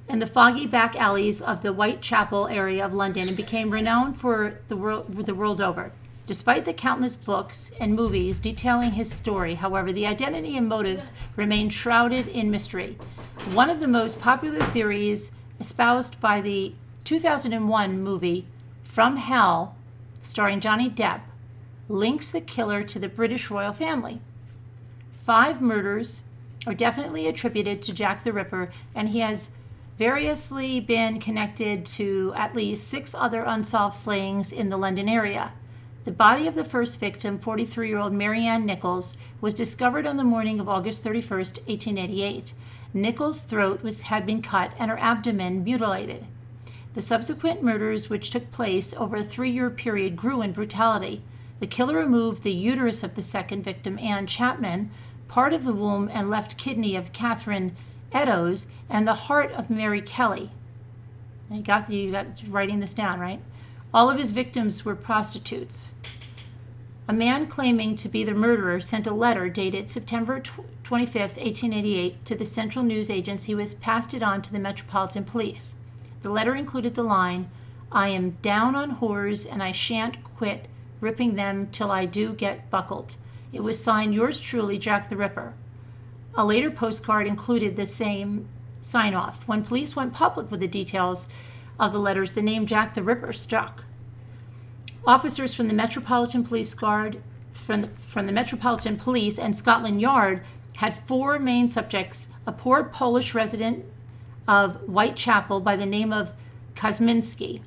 A: And the foggy back alleys of the Whitechapel area of London and became renowned for the world over. Despite the countless books and movies detailing his story, however, the identity and motives remain shrouded in mystery. One of the most popular theories espoused by the 2001 movie From Hell, starring Johnny Depp, links the killer to the British royal family. 5 murders are definitely attributed to Jack the Ripper, and he has variously been connected to at least 6 other unsolved slayings in the London area. The body of the first victim, 43-year-old Marianne Nichols, was discovered on the morning of August 31st, 1888. Nichols' throat had been cut and her abdomen mutilated. The subsequent murders, which took place over a 3-year period, grew in brutality. The killer removed the uterus of the second victim, Anne Chapman, part of the womb and left kidney of Catherine Eddowes, and the heart of Mary Kelly. You got writing this down, right? All of his victims were prostitutes. A man claiming to be the murderer sent a letter dated September 25th, 1888 to the Central News Agency, who passed it on to the Metropolitan Police. The letter included the line, "I am down on whores and I shan't quit ripping them till I do get buckled." It was signed, "Yours truly, Jack the Ripper." A later postcard included the same sign-off. When police went public with the details of the letters, the name Jack the Ripper stuck. Officers from the Metropolitan Police Guard, from the Metropolitan Police and Scotland Yard had 4 main subjects: a poor Polish resident of Whitechapel by the name of Kosminski,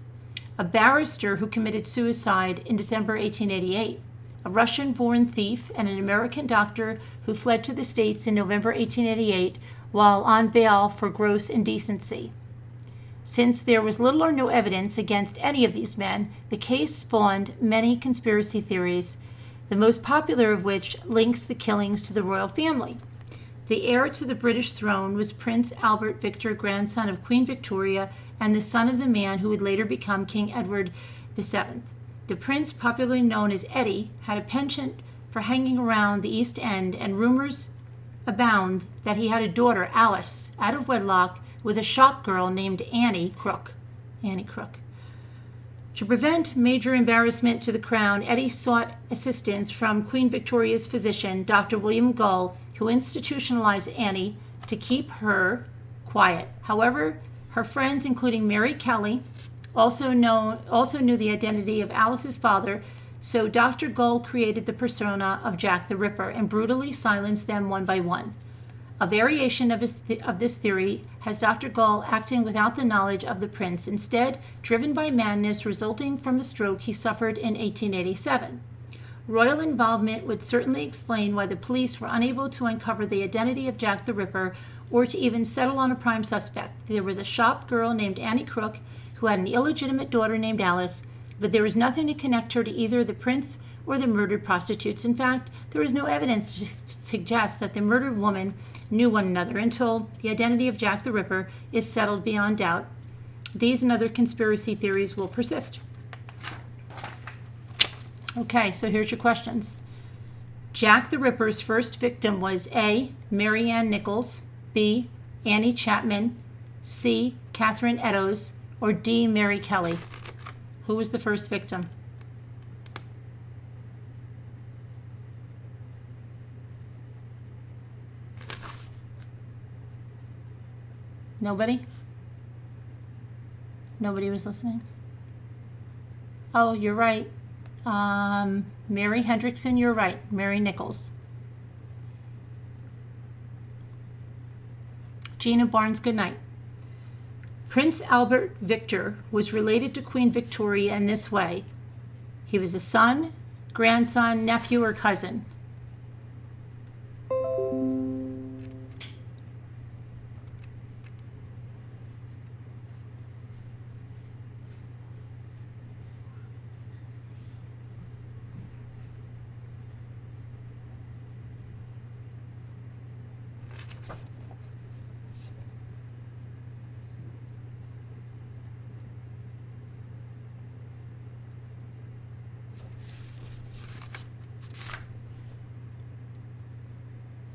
A: a barrister who committed suicide in December 1888, a Russian-born thief, and an American doctor who fled to the States in November 1888 while on bail for gross indecency. Since there was little or no evidence against any of these men, the case spawned many conspiracy theories, the most popular of which links the killings to the royal family. The heir to the British throne was Prince Albert Victor, grandson of Queen Victoria and the son of the man who would later become King Edward VII. The prince, popularly known as Eddie, had a penchant for hanging around the East End, and rumors abound that he had a daughter, Alice, out of wedlock with a shop girl named Annie Crook. To prevent major embarrassment to the crown, Eddie sought assistance from Queen Victoria's physician, Dr. William Gull, who institutionalized Annie to keep her quiet. However, her friends, including Mary Kelly, also knew the identity of Alice's father, so Dr. Gull created the persona of Jack the Ripper and brutally silenced them one by one. A variation of this theory has Dr. Gull acting without the knowledge of the prince, instead driven by madness resulting from a stroke he suffered in 1887. Royal involvement would certainly explain why the police were unable to uncover the identity of Jack the Ripper or to even settle on a prime suspect. There was a shop girl named Annie Crook who had an illegitimate daughter named Alice, but there was nothing to connect her to either the prince or the murdered prostitutes. In fact, there is no evidence to suggest that the murdered woman knew one another until the identity of Jack the Ripper is settled beyond doubt. These and other conspiracy theories will persist. Okay, so here's your questions. Jack the Ripper's first victim was A. Mary Ann Nichols, B. Annie Chapman, C. Catherine Eddowes, or D. Mary Kelly. Who was the first victim? Nobody? Nobody was listening? Oh, you're right. Mary Hendrickson, you're right. Mary Nichols. Gina Barnes, good night. Prince Albert Victor was related to Queen Victoria in this way. He was a son, grandson, nephew, or cousin.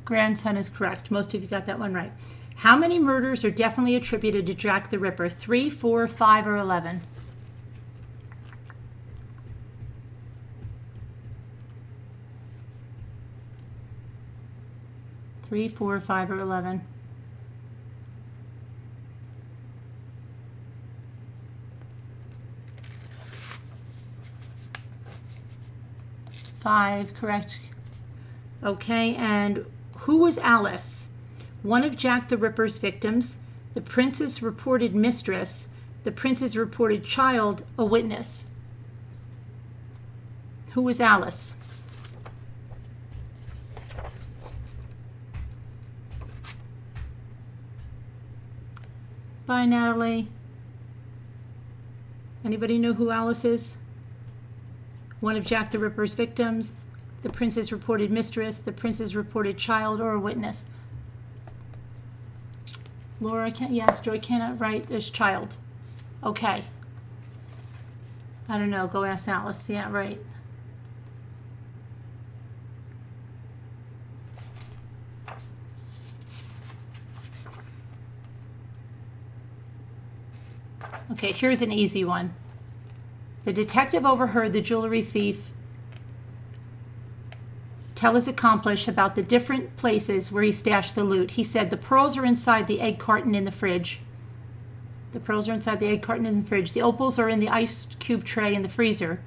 A: Grandson is correct. Most of you got that one right. How many murders are definitely attributed to Jack the Ripper? 3, 4, 5, or 11? 3, 4, 5, or 11? Five, correct. Okay, and who was Alice? One of Jack the Ripper's victims, the prince's reported mistress, the prince's reported child, a witness. Who was Alice? Bye, Natalie. Anybody know who Alice is? One of Jack the Ripper's victims, the prince's reported mistress, the prince's reported child, or a witness. Laura can't, yes, Joy cannot write this child. Okay. I don't know, go ask Alice. Yeah, right. Okay, here's an easy one. The detective overheard the jewelry thief tell his accomplice about the different places where he stashed the loot. He said, the pearls are inside the egg carton in the fridge. The pearls are inside the egg carton in the fridge. The opals are in the ice cube tray in the freezer.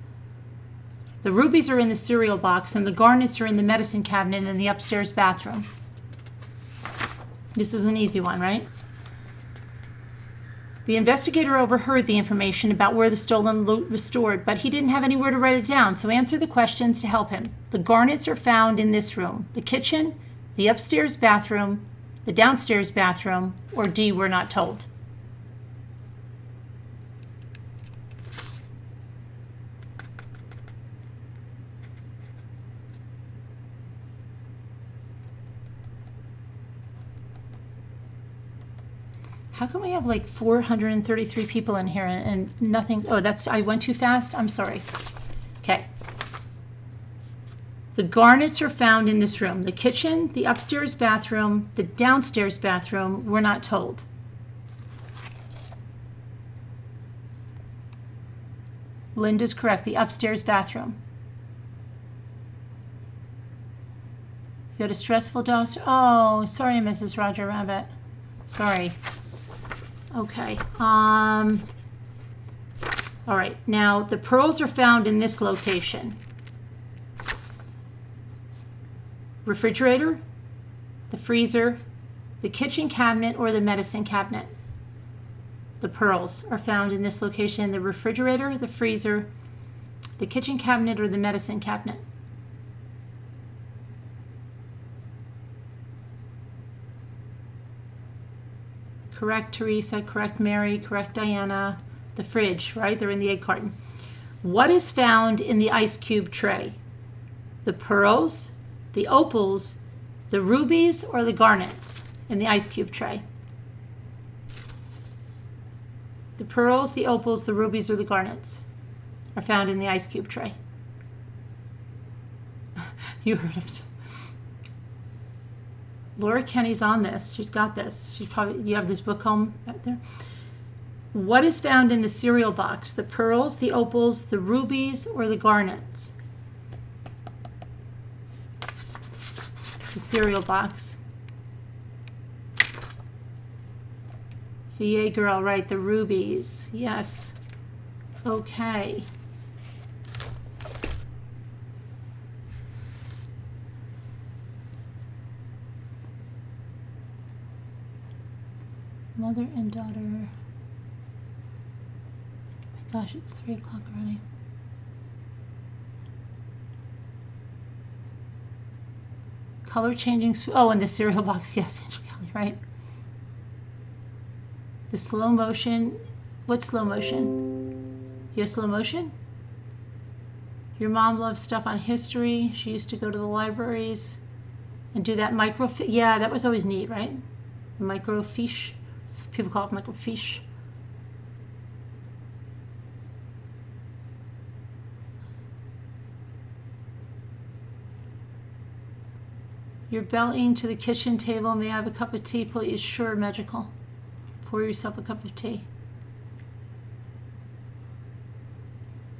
A: The rubies are in the cereal box, and the garnets are in the medicine cabinet in the upstairs bathroom. This is an easy one, right? The investigator overheard the information about where the stolen loot was stored, but he didn't have anywhere to write it down, so answer the questions to help him. The garnets are found in this room, the kitchen, the upstairs bathroom, the downstairs bathroom, or D, we're not told. How come we have like 433 people in here and nothing? Oh, I went too fast. I'm sorry. Okay. The garnets are found in this room. The kitchen, the upstairs bathroom, the downstairs bathroom, we're not told. Linda's correct. The upstairs bathroom. You had a stressful downstairs. Oh, sorry, Mrs. Roger Rabbit. Sorry. Okay. All right. Now, the pearls are found in this location. Refrigerator, the freezer, the kitchen cabinet, or the medicine cabinet. The pearls are found in this location: the refrigerator, the freezer, the kitchen cabinet, or the medicine cabinet. Correct, Teresa. Correct, Mary. Correct, Diana. The fridge, right? They're in the egg carton. What is found in the ice cube tray? The pearls, the opals, the rubies, or the garnets in the ice cube tray? The pearls, the opals, the rubies, or the garnets are found in the ice cube tray. You heard him. Laura Kenny's on this. She's got this. You have this book home right there. What is found in the cereal box? The pearls, the opals, the rubies, or the garnets? The cereal box. So yay, girl, right? The rubies. Yes. Okay. Mother and daughter. Oh my gosh, it's 3 o'clock already. Color changing. Oh, and the cereal box. Yes, Angel Kelly, right? The slow motion. What's slow motion? You have slow motion? Your mom loves stuff on history. She used to go to the libraries and do that microfiche. Yeah, that was always neat, right? The microfiche. People call it microfiche. You're bellying to the kitchen table. May I have a cup of tea, please? Sure, magical. Pour yourself a cup of tea.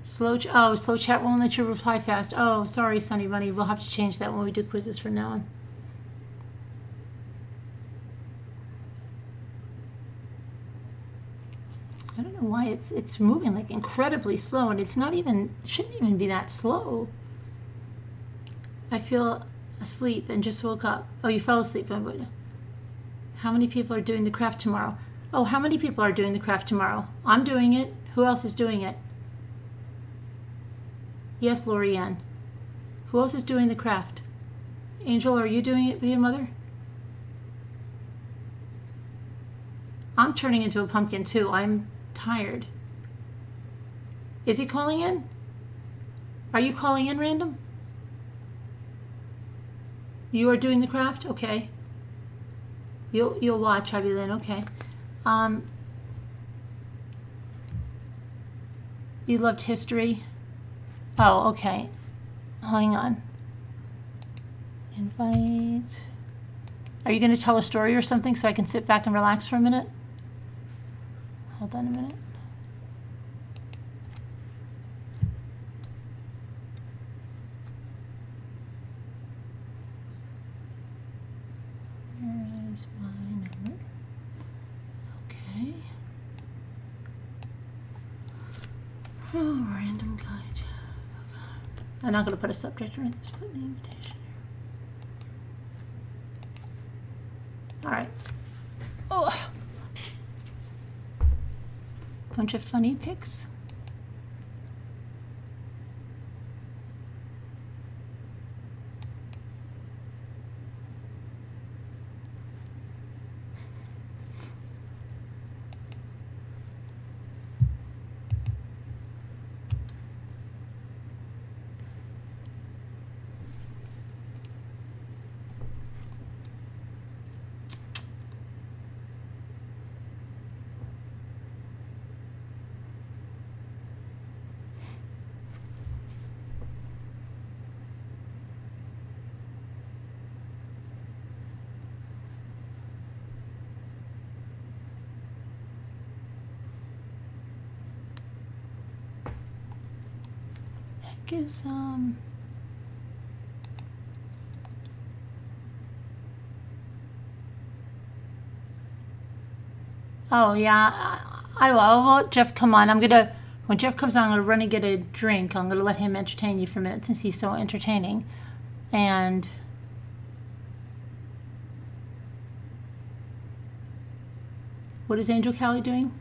A: Slow chat won't let you reply fast. Oh, sorry, Sunny Bunny. We'll have to change that when we do quizzes from now on. I don't know why it's moving like incredibly slow, and it shouldn't even be that slow. I feel asleep and just woke up. Oh, you fell asleep. How many people are doing the craft tomorrow? Oh, how many people are doing the craft tomorrow? I'm doing it. Who else is doing it? Yes, Lorianne. Who else is doing the craft? Angel, are you doing it with your mother? I'm turning into a pumpkin too. I'm tired. Is he calling in? Are you calling in, random? You are doing the craft? Okay. You'll watch, Ivy Lynn. Okay. You loved history? Oh, okay. Hang on. Invite. Are you going to tell a story or something so I can sit back and relax for a minute? Hold on a minute. Where is my number? Okay. Oh, random guide. Okay. I'm not going to put a subject or anything, just put the invitation here. All right. Oh. Bunch of funny pics. heck is Oh yeah, I will. I'll let Jeff come on. When Jeff comes on, I'm gonna run and get a drink. I'm gonna let him entertain you for a minute since he's so entertaining. And what is Angel Callie doing?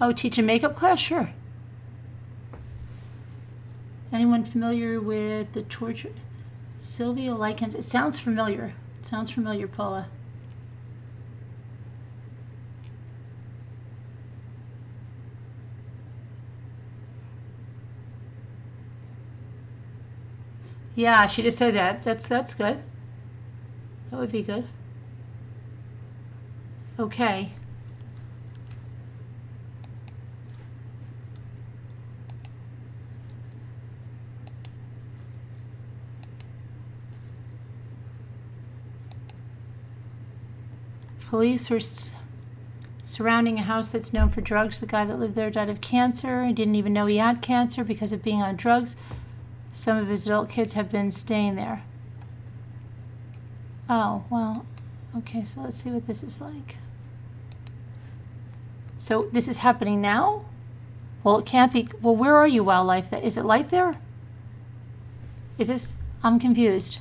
A: Oh, teach a makeup class? Sure. Anyone familiar with the torture? Sylvia Likens. It sounds familiar. It sounds familiar, Paula. Yeah, she just said that. That's good. That would be good. Okay. Police were surrounding a house that's known for drugs. The guy that lived there died of cancer. He didn't even know he had cancer because of being on drugs. Some of his adult kids have been staying there. Oh, well, okay, so let's see what this is like. So this is happening now? Well, it can't be. Well, where are you, wildlife? Is it light there? Is this? I'm confused.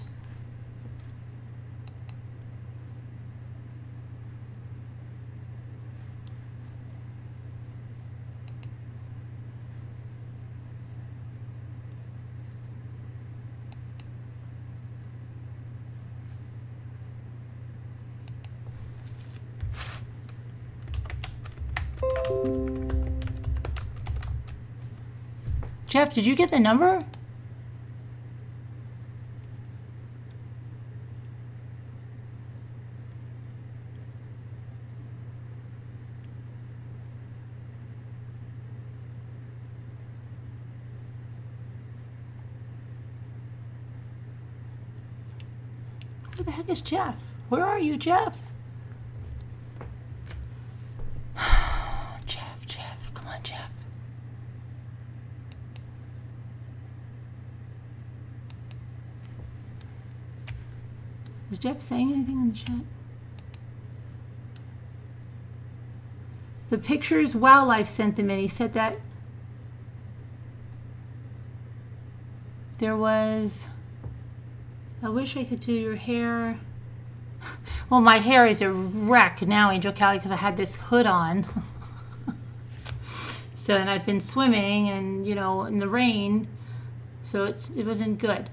A: Jeff, did you get the number? Where the heck is Jeff? Where are you, Jeff? Jeff, come on, Jeff. Is Jeff saying anything in the chat? The pictures Wildlife sent them in. He said that there was, I wish I could do your hair. Well, my hair is a wreck now, Angel Callie, because I had this hood on. So, and I've been swimming and, you know, in the rain. So it wasn't good.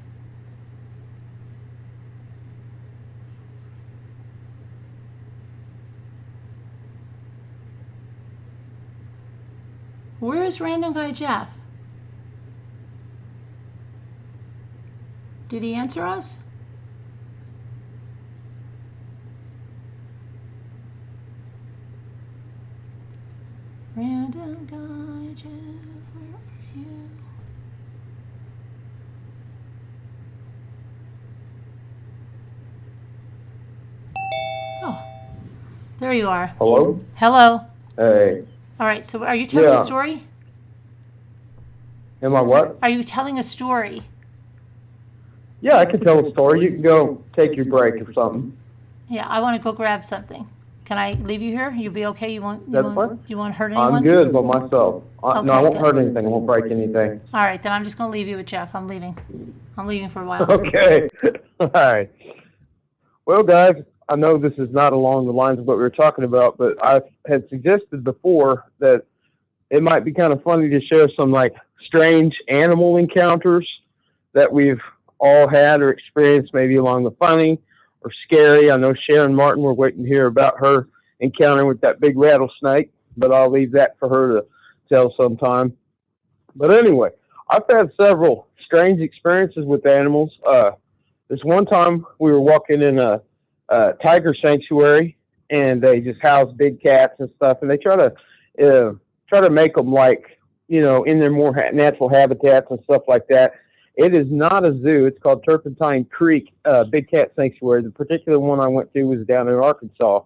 A: Where is random guy Jeff? Did he answer us? Random guy Jeff, where are you? Oh, there you are.
C: Hello?
A: Hello.
C: Hey.
A: All right, so are you telling a story?
C: Am I what?
A: Are you telling a story?
C: Yeah, I can tell a story. You can go take your break or something.
A: Yeah, I want to go grab something. Can I leave you here? You'll be okay? You won't hurt anyone?
C: I'm good by myself.
A: Okay,
C: no, I won't
A: good.
C: hurt anything. I won't break anything.
A: All right, then I'm just going to leave you with Jeff. I'm leaving. I'm leaving for a while.
C: Okay. All right. Well, guys, I know this is not along the lines of what we were talking about, but I had suggested before that it might be kind of funny to share some like strange animal encounters that we've all had or experienced, maybe along the funny or scary. I know Sharon Martin, we're waiting to hear about her encounter with that big rattlesnake, but I'll leave that for her to tell sometime. But anyway, I've had several strange experiences with animals. This one time we were walking in a tiger sanctuary, and they just house big cats and stuff, and they try to make them like, you know, in their more natural habitats and stuff like that. It is not a zoo. It's called Turpentine Creek Big Cat Sanctuary. The particular one I went to was down in Arkansas,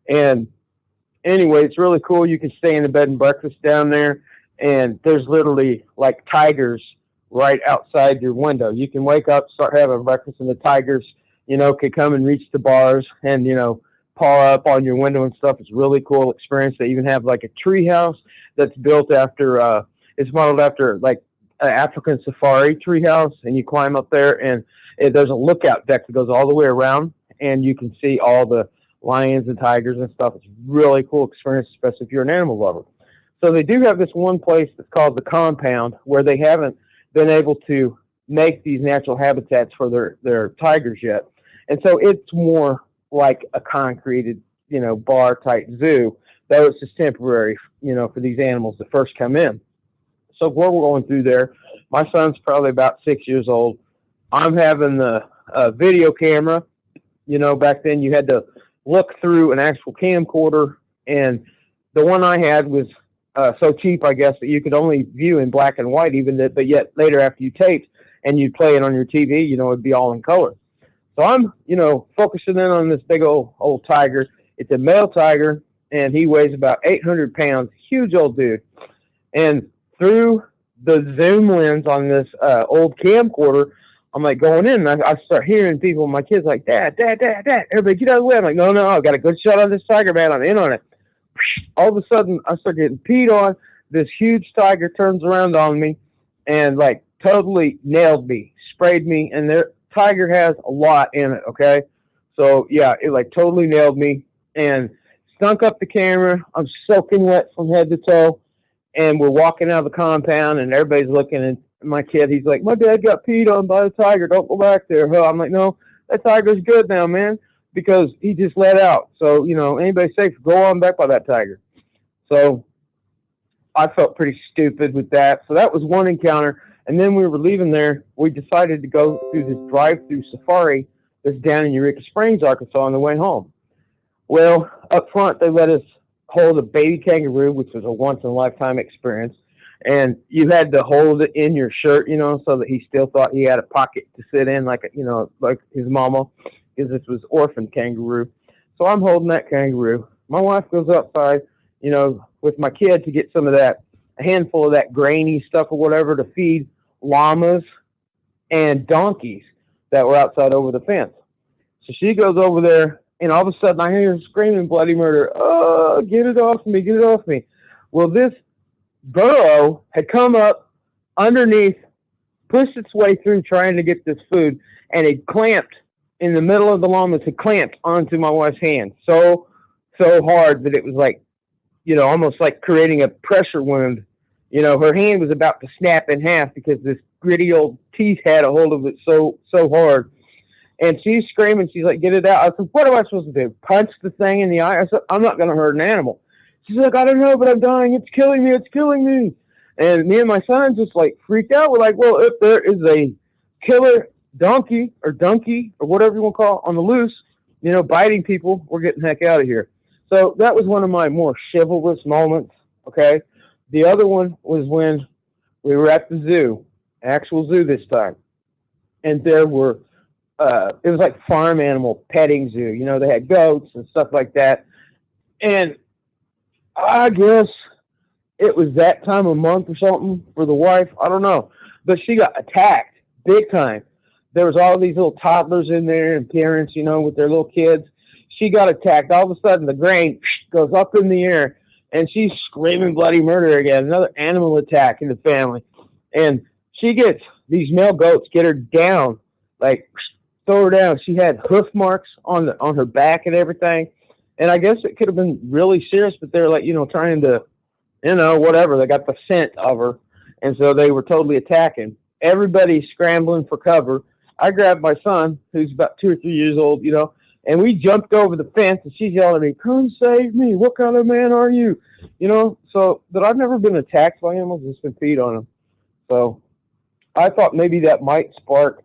C: And anyway, it's really cool. You can stay in the bed and breakfast down there, and there's literally like tigers right outside your window. You can wake up, start having breakfast, and the tigers, can come and reach the bars and, paw up on your window and stuff. It's a really cool experience. They even have like a tree house that's built after, it's modeled after like an African safari tree house, and you climb up there, and there's a lookout deck that goes all the way around, and you can see all the lions and tigers and stuff. It's a really cool experience, especially if you're an animal lover. So they do have this one place that's called the compound where they haven't been able to make these natural habitats for their tigers yet. And so it's more like a concreted, bar type zoo, though it's just temporary, for these animals to first come in. So while we're going through there, my son's probably about 6 years old. I'm having the video camera. Back then you had to look through an actual camcorder, and the one I had was so cheap, I guess, that you could only view in black and white, but yet later after you taped and you'd play it on your TV, it'd be all in color. So I'm, focusing in on this big old tiger. It's a male tiger, and he weighs about 800 pounds, huge old dude. And through the zoom lens on this old camcorder, I'm like going in, and I start hearing people, my kids like, Dad, everybody get out of the way. I'm like, no, I got a good shot on this tiger, man. I'm in on it. All of a sudden, I start getting peed on. This huge tiger turns around on me and like totally nailed me, sprayed me, and the tiger has a lot in it, okay? So yeah, it like totally nailed me and stunk up the camera. I'm soaking wet from head to toe, and we're walking out of the compound, and everybody's looking, and my kid, he's like, my dad got peed on by the tiger. Don't go back there. I'm like, no, that tiger's good now, man, because he just let out. So, anybody safe, go on back by that tiger. So I felt pretty stupid with that. So that was one encounter. And then we were leaving there. We decided to go through this drive-through safari that's down in Eureka Springs, Arkansas, on the way home. Well, up front, they let us hold a baby kangaroo, which was a once-in-a-lifetime experience. And you had to hold it in your shirt, so that he still thought he had a pocket to sit in, like his mama, because this was orphan kangaroo. So I'm holding that kangaroo. My wife goes outside, with my kid to get some of that, a handful of that grainy stuff or whatever to feed llamas and donkeys that were outside over the fence. So she goes over there, and all of a sudden I hear her screaming bloody murder. Oh, get it off me, get it off me. Well, this burrow had come up underneath, pushed its way through trying to get this food, and it clamped in the middle of the llamas. It clamped onto my wife's hand so hard that it was like, almost like creating a pressure wound. Her hand was about to snap in half because this gritty old teeth had a hold of it so hard. And she's screaming. She's like, get it out. I said, what am I supposed to do? Punch the thing in the eye? I said, I'm not going to hurt an animal. She's like, I don't know, but I'm dying. It's killing me. It's killing me. And me and my son just like freaked out. We're like, well, if there is a killer donkey or whatever you want to call it on the loose, biting people, we're getting the heck out of here. So that was one of my more chivalrous moments. Okay. The other one was when we were at the zoo, actual zoo this time. And there were, it was like farm animal petting zoo. They had goats and stuff like that. And I guess it was that time of month or something for the wife. I don't know. But she got attacked big time. There was all these little toddlers in there and parents, with their little kids. She got attacked. All of a sudden, the grain goes up in the air, and she's screaming bloody murder again. Another animal attack in the family. And she gets, these male goats get her down, like throw her down. She had hoof marks on her back and everything. And I guess it could have been really serious, but they're like, trying to, whatever. They got the scent of her. And so they were totally attacking. Everybody's scrambling for cover. I grabbed my son, who's about 2 or 3 years old, and we jumped over the fence, and she's yelling at me, come save me. What kind of man are you? So, but I've never been attacked by animals, just been feed on them. So I thought maybe that might spark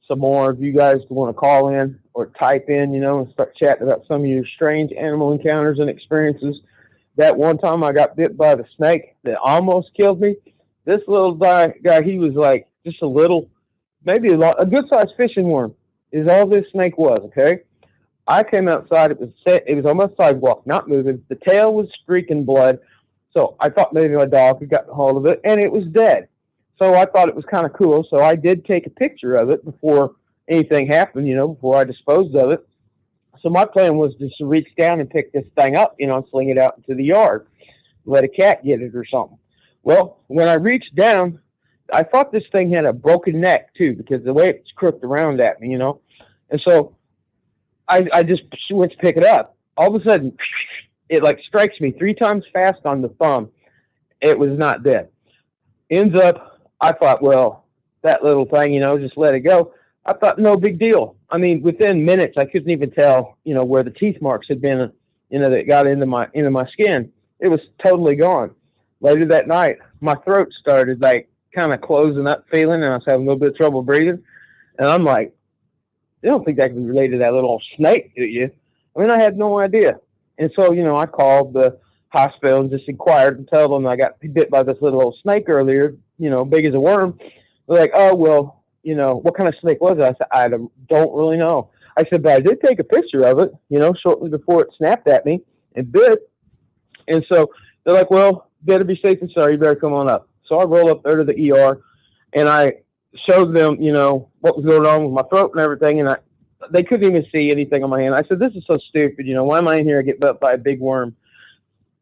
C: some more of you guys to want to call in or type in, and start chatting about some of your strange animal encounters and experiences. That one time I got bit by the snake that almost killed me. This little guy, he was like just a little, maybe a good-sized fishing worm is all this snake was, okay? I came outside. It was on my sidewalk, not moving. The tail was streaking blood. So I thought maybe my dog had gotten a hold of it, and it was dead. So I thought it was kind of cool. So I did take a picture of it before anything happened, before I disposed of it. So my plan was just to reach down and pick this thing up, and sling it out into the yard, let a cat get it or something. Well, when I reached down, I thought this thing had a broken neck too, because the way it's crooked around at me, And so I just went to pick it up. All of a sudden, it like strikes me 3 times fast on the thumb. It was not dead. Ends up, I thought, well, that little thing, just let it go. I thought, no big deal. I mean, within minutes, I couldn't even tell, where the teeth marks had been, that got into my skin. It was totally gone. Later that night, my throat started like kind of closing up feeling, and I was having a little bit of trouble breathing. And I'm like, you don't think that can be related to that little snake, do you? I mean, I had no idea. And so, I called the hospital and just inquired and told them I got bit by this little old snake earlier, big as a worm. They're like, oh, well, what kind of snake was it? I said, I don't really know. I said, but I did take a picture of it, shortly before it snapped at me and bit. And so they're like, well, better be safe than sorry. You better come on up. So I roll up there to the ER, and I showed them, what was going on with my throat and everything. And they couldn't even see anything on my hand. I said, this is so stupid. Why am I in here? I get bit by a big worm.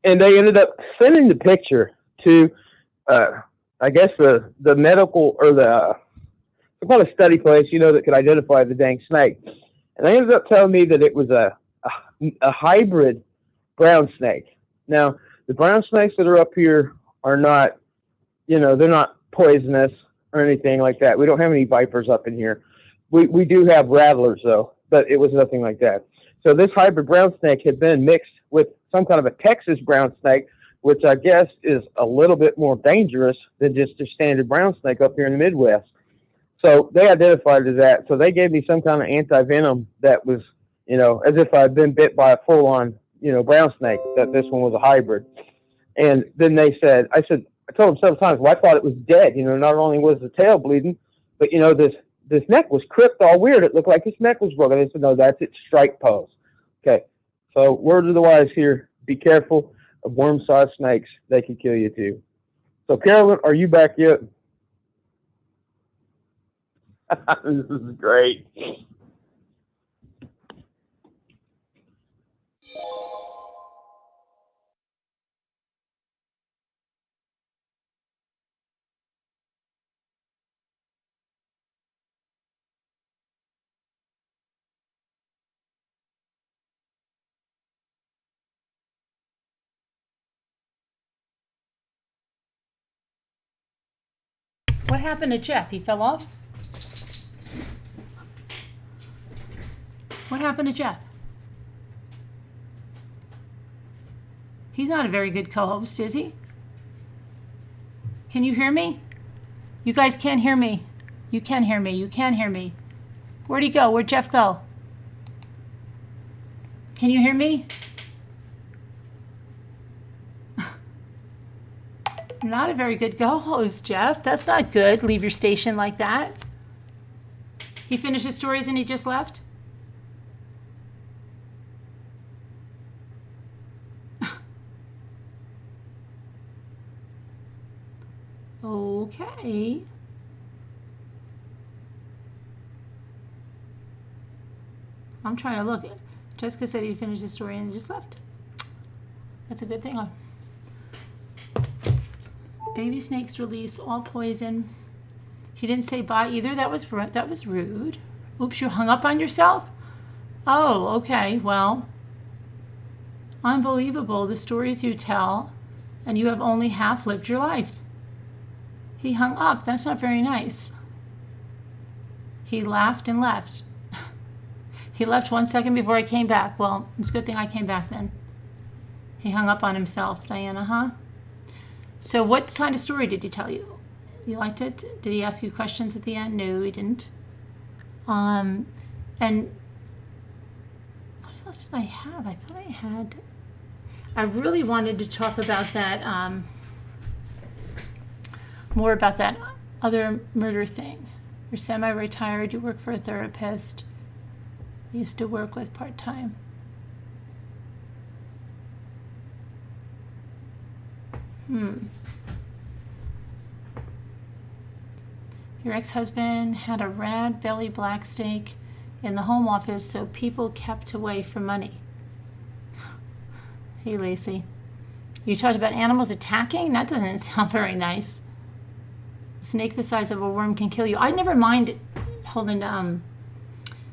C: And they ended up sending the picture to, I guess, the medical or some kind of study place, that could identify the dang snake. And they ended up telling me that it was a hybrid brown snake. Now, the brown snakes that are up here are not, they're not poisonous or anything like that. We don't have any vipers up in here. We do have rattlers, though, but it was nothing like that. So this hybrid brown snake had been mixed with some kind of a Texas brown snake, which I guess is a little bit more dangerous than just a standard brown snake up here in the Midwest. So they identified it as that. So they gave me some kind of anti-venom that was, as if I'd been bit by a full-on, brown snake, that this one was a hybrid. And then I told them several times, well, I thought it was dead. Not only was the tail bleeding, but, this neck was crimped all weird. It looked like his neck was broken. They said, no, that's its strike pose. Okay. So word of the wise here, be careful of worm-sized snakes. They can kill you too. So Carolyn, are you back yet? This is great.
A: What happened to Jeff? He fell off? What happened to Jeff? He's not a very good co-host, is he? Can you hear me? You guys can't hear me. You can hear me. You can hear me. Where'd he go? Where'd Jeff go? Can you hear me? Not a very good co-host, Jeff. That's not good. Leave your station like that. He finished his stories and he just left? Okay. I'm trying to look. Jessica said he finished his story and just left. That's a good thing. Baby snakes release all poison. He didn't say bye either. That was rude. Oops, you hung up on yourself? Oh, okay. Well, unbelievable, the stories you tell, and you have only half lived your life. He hung up. That's not very nice. He laughed and left. He left 1 second before I came back. Well, it's a good thing I came back then. He hung up on himself, Diana, huh? So what kind of story did he tell you? You liked it? Did he ask you questions at the end? No, he didn't. And what else did I have? I thought I had... I really wanted to talk about that, more about that other murder thing. You're semi-retired, you work for a therapist. I used to work with part-time. Your ex-husband had a rad belly black snake in the home office so people kept away from money. Hey, Lacey. You talked about animals attacking? That doesn't sound very nice. A snake the size of a worm can kill you. I never mind holding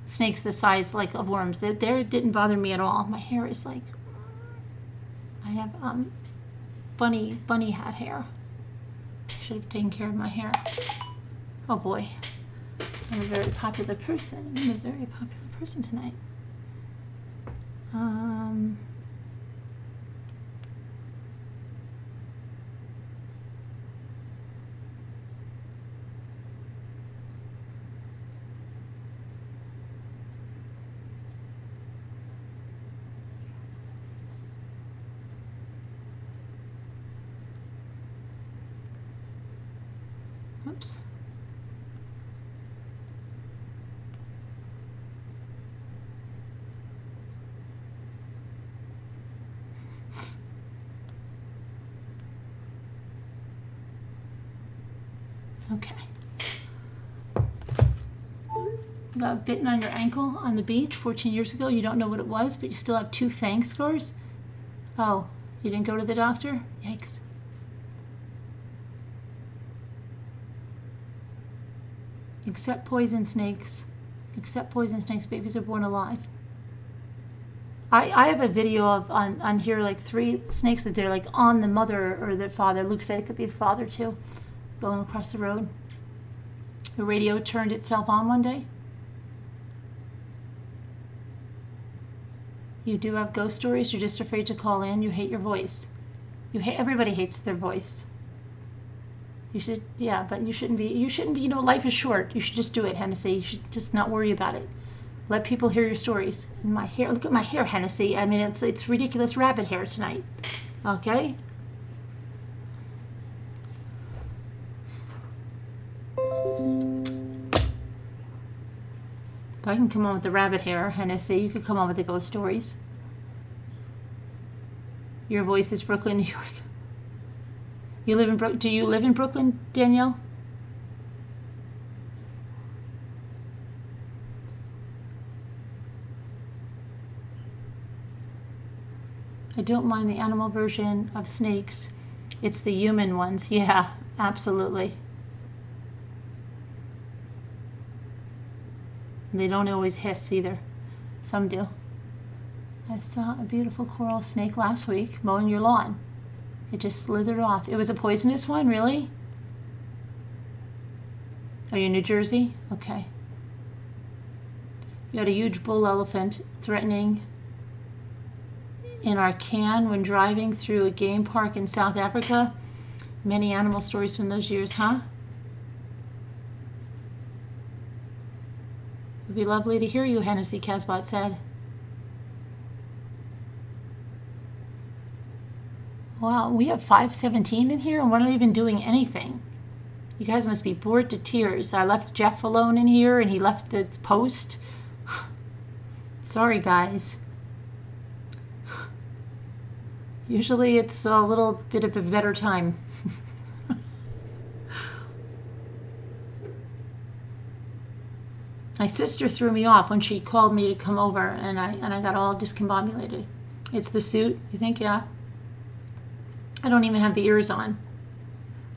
A: snakes the size like of worms. They didn't bother me at all. My hair is like, I have bunny hat hair. Should have taken care of my hair. Oh boy, I'm a very popular person. I'm a very popular person tonight. Oops. Okay. You got bitten on your ankle on the beach 14 years ago. You don't know what it was, but you still have 2 fang scars. Oh, you didn't go to the doctor? Yikes. Except poison snakes. Except poison snakes, babies are born alive. I have a video of on here like 3 snakes that they're like on the mother or the father. Luke said it could be the father too. Going across the road. The radio turned itself on one day. You do have ghost stories. You're just afraid to call in. You hate your voice. Everybody hates their voice. You should, yeah, but you shouldn't be, you know, life is short. You should just do it, Hennessy. You should just not worry about it. Let people hear your stories. And my hair, look at my hair, Hennessy. I mean, it's ridiculous rabbit hair tonight. Okay? If I can come on with the rabbit hair, Hennessy, you could come on with the ghost stories. Your voice is Brooklyn, New York. You live in do you live in Brooklyn, Danielle? I don't mind the animal version of snakes. It's the human ones. Yeah, absolutely. They don't always hiss either. Some do. I saw a beautiful coral snake last week mowing your lawn. It just slithered off. It was a poisonous one, really? Are you in New Jersey? Okay. You had a huge bull elephant threatening in our can when driving through a game park in South Africa. Many animal stories from those years, huh? It would be lovely to hear you, Hennessy, Casbot said. Wow, we have 517 in here and we're not even doing anything. You guys must be bored to tears. I left Jeff alone in here and he left the post. Sorry, guys. Usually it's a little bit of a better time. My sister threw me off when she called me to come over and I got all discombobulated. It's the suit, you think? Yeah. I don't even have the ears on.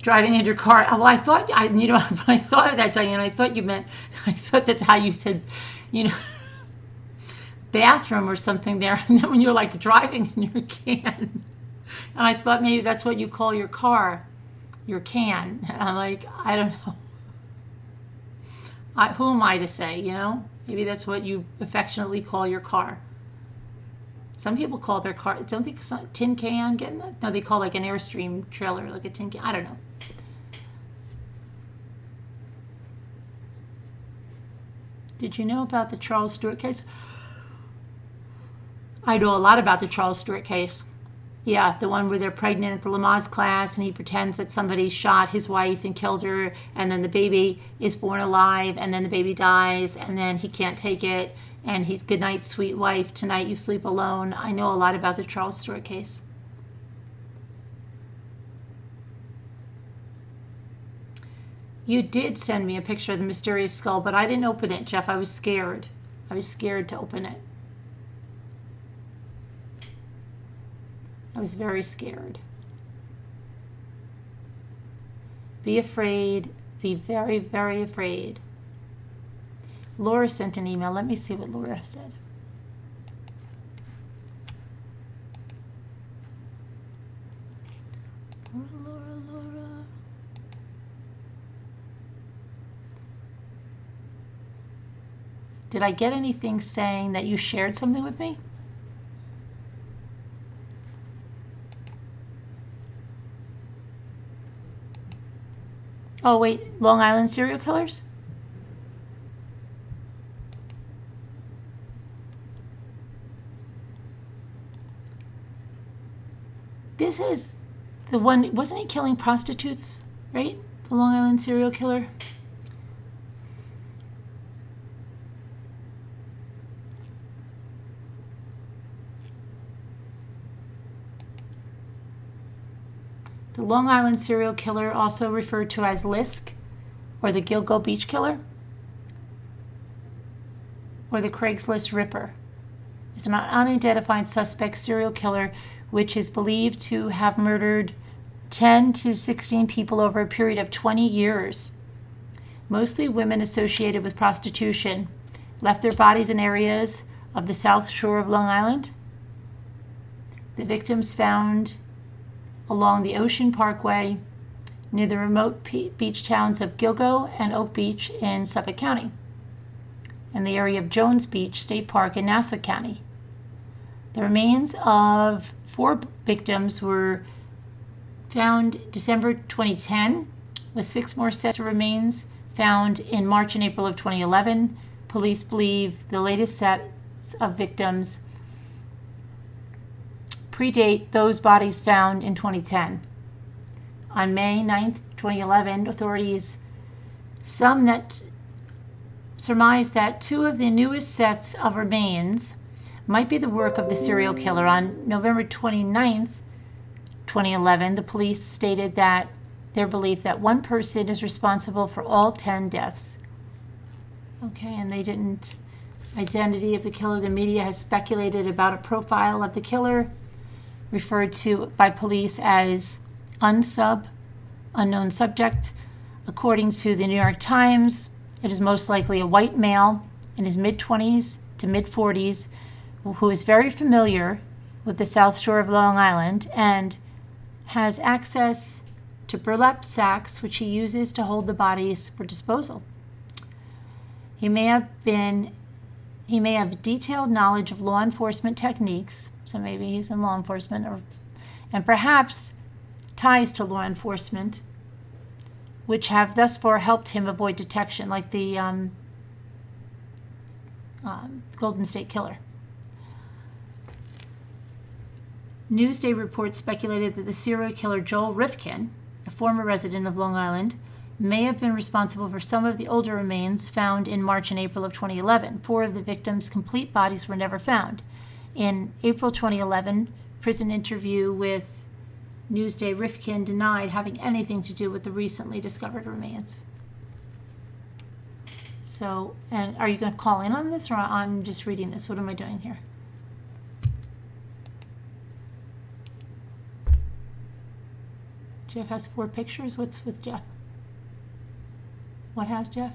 A: Driving in your car. Well, I thought, when I thought of that, Diane, I thought that's how you said, bathroom or something there. And then when you're like driving in your can. And I thought maybe that's what you call your car, your can. And I'm like, I don't know. Who am I to say, Maybe that's what you affectionately call your car. Some people call their car, don't think tin can, getting that? No, they call like an Airstream trailer, like a tin can. I don't know. Did you know about the Charles Stewart case? I know a lot about the Charles Stewart case. Yeah, the one where they're pregnant at the Lamaze class and he pretends that somebody shot his wife and killed her, and then the baby is born alive, and then the baby dies, and then he can't take it, and he's, good night, sweet wife, tonight you sleep alone. I know a lot about the Charles Stewart case. You did send me a picture of the mysterious skull, but I didn't open it, Jeff. I was scared. I was scared to open it. I was very scared. Be afraid. Be very, very afraid. Laura sent an email. Let me see what Laura said. Laura. Did I get anything saying that you shared something with me? Oh, wait, Long Island serial killers? This is the one, wasn't he killing prostitutes, right? The Long Island serial killer? The Long Island serial killer, also referred to as Lisk, or the Gilgo Beach killer, or the Craigslist Ripper, is an unidentified suspect serial killer which is believed to have murdered 10 to 16 people over a period of 20 years. Mostly women associated with prostitution, left their bodies in areas of the south shore of Long Island. The victims found along the Ocean Parkway near the remote beach towns of Gilgo and Oak Beach in Suffolk County, and the area of Jones Beach State Park in Nassau County. The remains of 4 victims were found December 2010, with 6 more sets of remains found in March and April of 2011. Police believe the latest sets of victims predate those bodies found in 2010. On May 9th, 2011, authorities surmised that 2 of the newest sets of remains might be the work of the serial killer. On November 29th, 2011, the police stated that their belief that 1 person is responsible for all 10 deaths. Okay, and they didn't. Identity of the killer. The media has speculated about a profile of the killer, referred to by police as unknown subject. According to the New York Times, it is most likely a white male in his mid-20s to mid-40s who is very familiar with the South Shore of Long Island and has access to burlap sacks, which he uses to hold the bodies for disposal. He may have detailed knowledge of law enforcement techniques, so maybe he's in law enforcement, and perhaps ties to law enforcement, which have thus far helped him avoid detection, like the Golden State Killer. Newsday reports speculated that the serial killer Joel Rifkin, a former resident of Long Island, may have been responsible for some of the older remains found in March and April of 2011. 4 of the victims' complete bodies were never found. In April 2011, prison interview with Newsday, Rifkin denied having anything to do with the recently discovered remains. So, and are you going to call in on this, or I'm just reading this? What am I doing here? Jeff has 4 pictures. What's with Jeff? What has Jeff?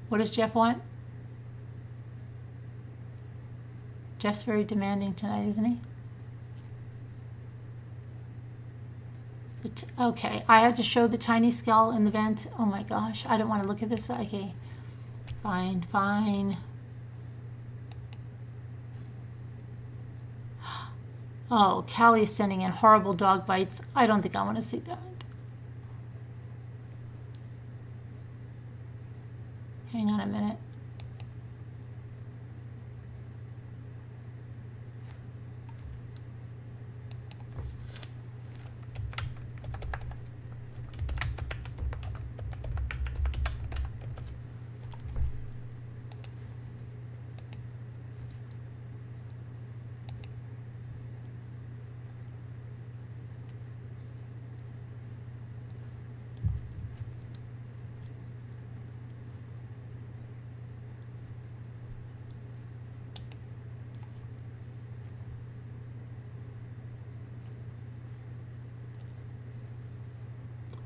A: What does Jeff want? Jeff's very demanding tonight, isn't he? Okay, I had to show the tiny skull in the vent. Oh my gosh, I don't want to look at this. Okay, fine. Oh, Callie's sending in horrible dog bites. I don't think I want to see that. Hang on a minute.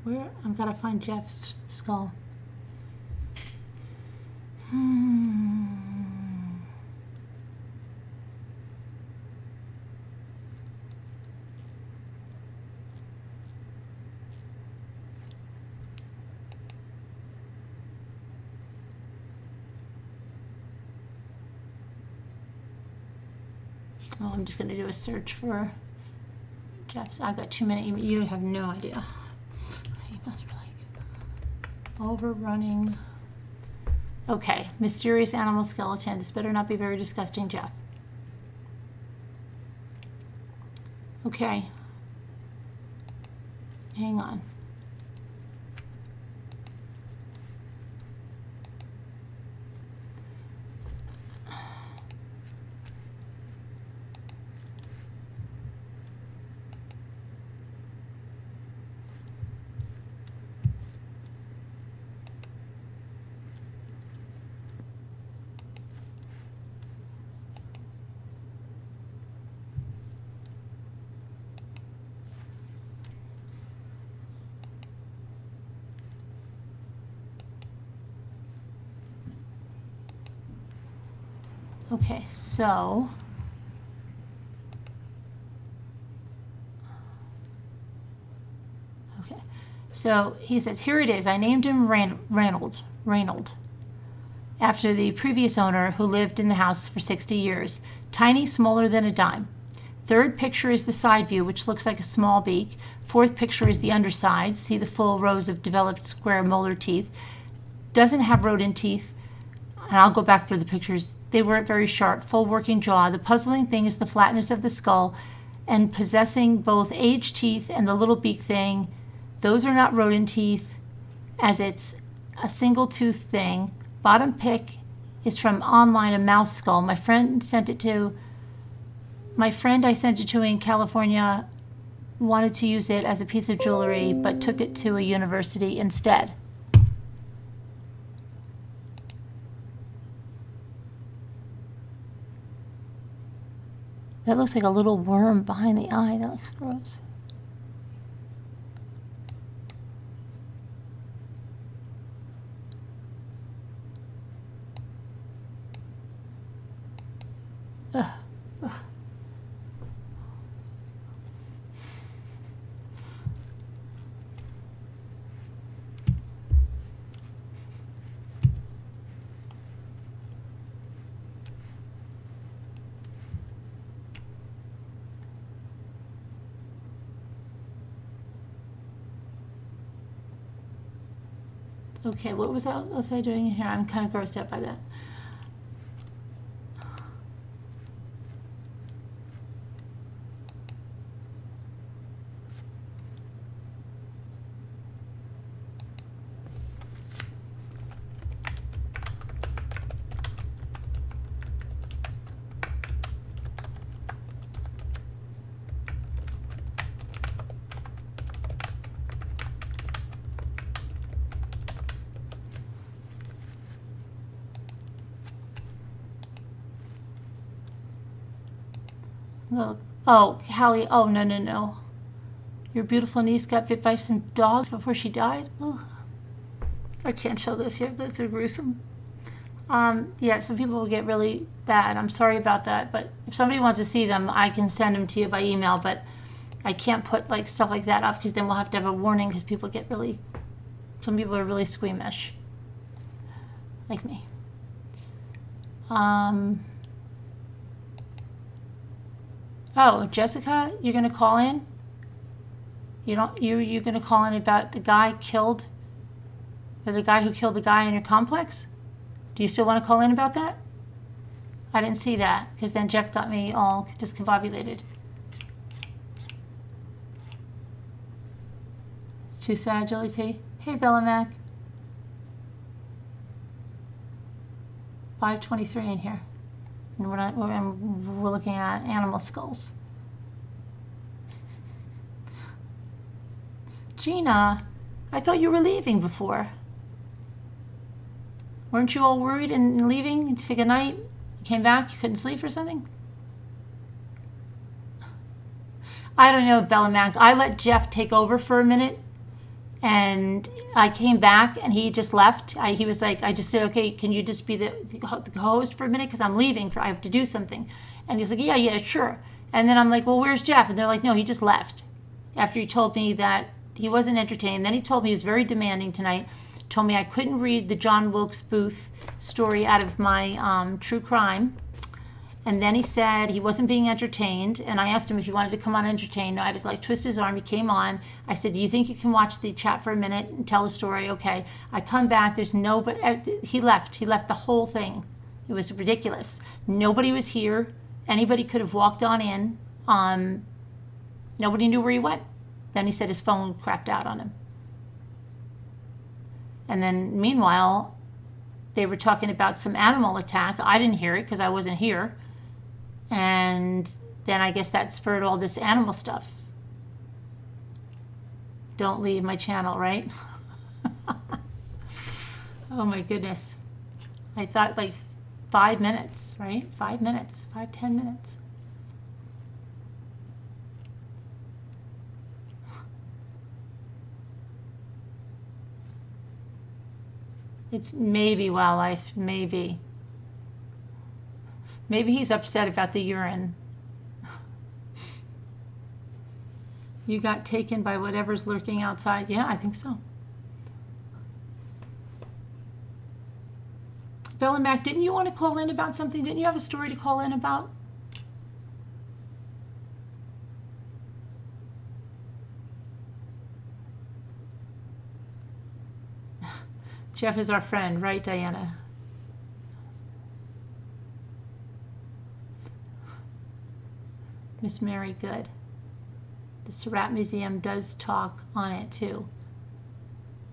A: Where? I've got to find Jeff's skull. Oh, I'm just going to do a search for Jeff's. I've got too many. You have no idea. He must be like overrunning. Okay, mysterious animal skeleton. This better not be very disgusting, Jeff. Okay. Hang on. Okay, so he says, here it is. I named him Reynold, after the previous owner who lived in the house for 60 years. Tiny, smaller than a dime. Third picture is the side view, which looks like a small beak. Fourth picture is the underside. See the full rows of developed square molar teeth. Doesn't have rodent teeth. And I'll go back through the pictures. They weren't very sharp, full working jaw. The puzzling thing is the flatness of the skull and possessing both aged teeth and the little beak thing. Those are not rodent teeth, as it's a single tooth thing. Bottom pic is from online, a mouse skull. My friend I sent it to in California, wanted to use it as a piece of jewelry, but took it to a university instead. That looks like a little worm behind the eye. That looks gross. Ugh. Ugh. Okay, what was I doing here? I'm kind of grossed out by that. Look. Oh, Hallie. Oh, no. Your beautiful niece got bit by some dogs before she died? Ugh. I can't show this here. This is gruesome. Yeah, some people will get really bad. I'm sorry about that. But if somebody wants to see them, I can send them to you by email. But I can't put like stuff like that up because then we'll have to have a warning because people get really... Some people are really squeamish. Like me. Oh, Jessica, you're gonna call in? You're gonna call in about the guy killed, or the guy who killed the guy in your complex? Do you still want to call in about that? I didn't see that because then Jeff got me all discombobulated. It's too sad, Julie T. Hey, Bella Mac. 523 in here. And we're looking at animal skulls. Gina, I thought you were leaving before. Weren't you all worried and leaving to say goodnight? You came back, you couldn't sleep or something? I don't know, Bella Mac. I let Jeff take over for a minute And I came back and he just left. He was like, I just said, okay, can you just be the host for a minute? Because I'm leaving. I have to do something. And he's like, yeah, sure. And then I'm like, well, where's Jeff? And they're like, no, he just left after he told me that he wasn't entertained. Then he told me he was very demanding tonight. Told me I couldn't read the John Wilkes Booth story out of my true crime. And then he said he wasn't being entertained. And I asked him if he wanted to come on entertained. I had to like twist his arm. He came on. I said, do you think you can watch the chat for a minute and tell the story? Okay. I come back. There's nobody. He left. He left the whole thing. It was ridiculous. Nobody was here. Anybody could have walked on in. Nobody knew where he went. Then he said his phone crapped out on him. And then meanwhile, they were talking about some animal attack. I didn't hear it because I wasn't here. And then I guess that spurred all this animal stuff. Don't leave my channel, right? Oh my goodness. I thought like 5 minutes, right? 5 minutes, 10 minutes. It's maybe wildlife, maybe. Maybe he's upset about the urine. You got taken by whatever's lurking outside. Yeah, I think so. Bill and Mac, didn't you want to call in about something? Didn't you have a story to call in about? Jeff is our friend, right, Diana? Miss Mary, good. The Surratt Museum does talk on it too.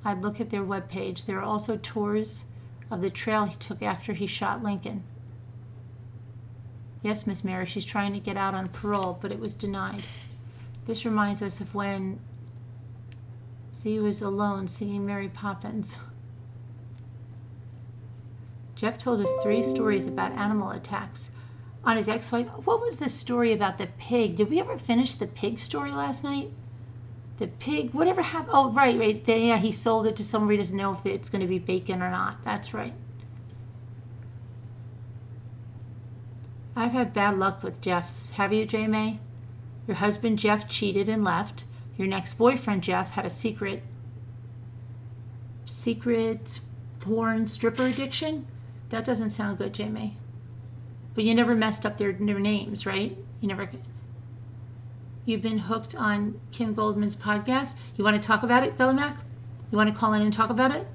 A: I'd look at their webpage. There are also tours of the trail he took after he shot Lincoln. Yes, Miss Mary, she's trying to get out on parole, but it was denied. This reminds us of when Z was alone singing Mary Poppins. Jeff told us 3 stories about animal attacks on his ex-wife. What was the story about the pig? Did we ever finish the pig story last night? The pig, whatever happened? Oh, right. Yeah, he sold it to somebody who doesn't know if it's going to be bacon or not. That's right. I've had bad luck with Jeffs. Have you, J. May? Your husband Jeff cheated and left. Your next boyfriend Jeff had a secret porn stripper addiction. That doesn't sound good, J. May. But you never messed up their names, right? You've been hooked on Kim Goldman's podcast. You want to talk about it, Bella Mac? You want to call in and talk about it?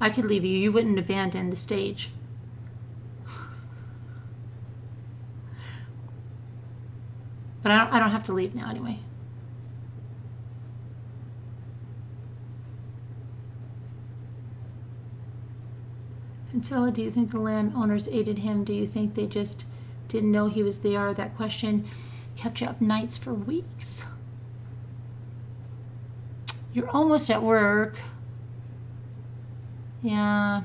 A: I could leave you. You wouldn't abandon the stage. But I don't have to leave now anyway. Ancilla, do you think the landowners aided him? Do you think they just didn't know he was there? That question kept you up nights for weeks. You're almost at work. Yeah.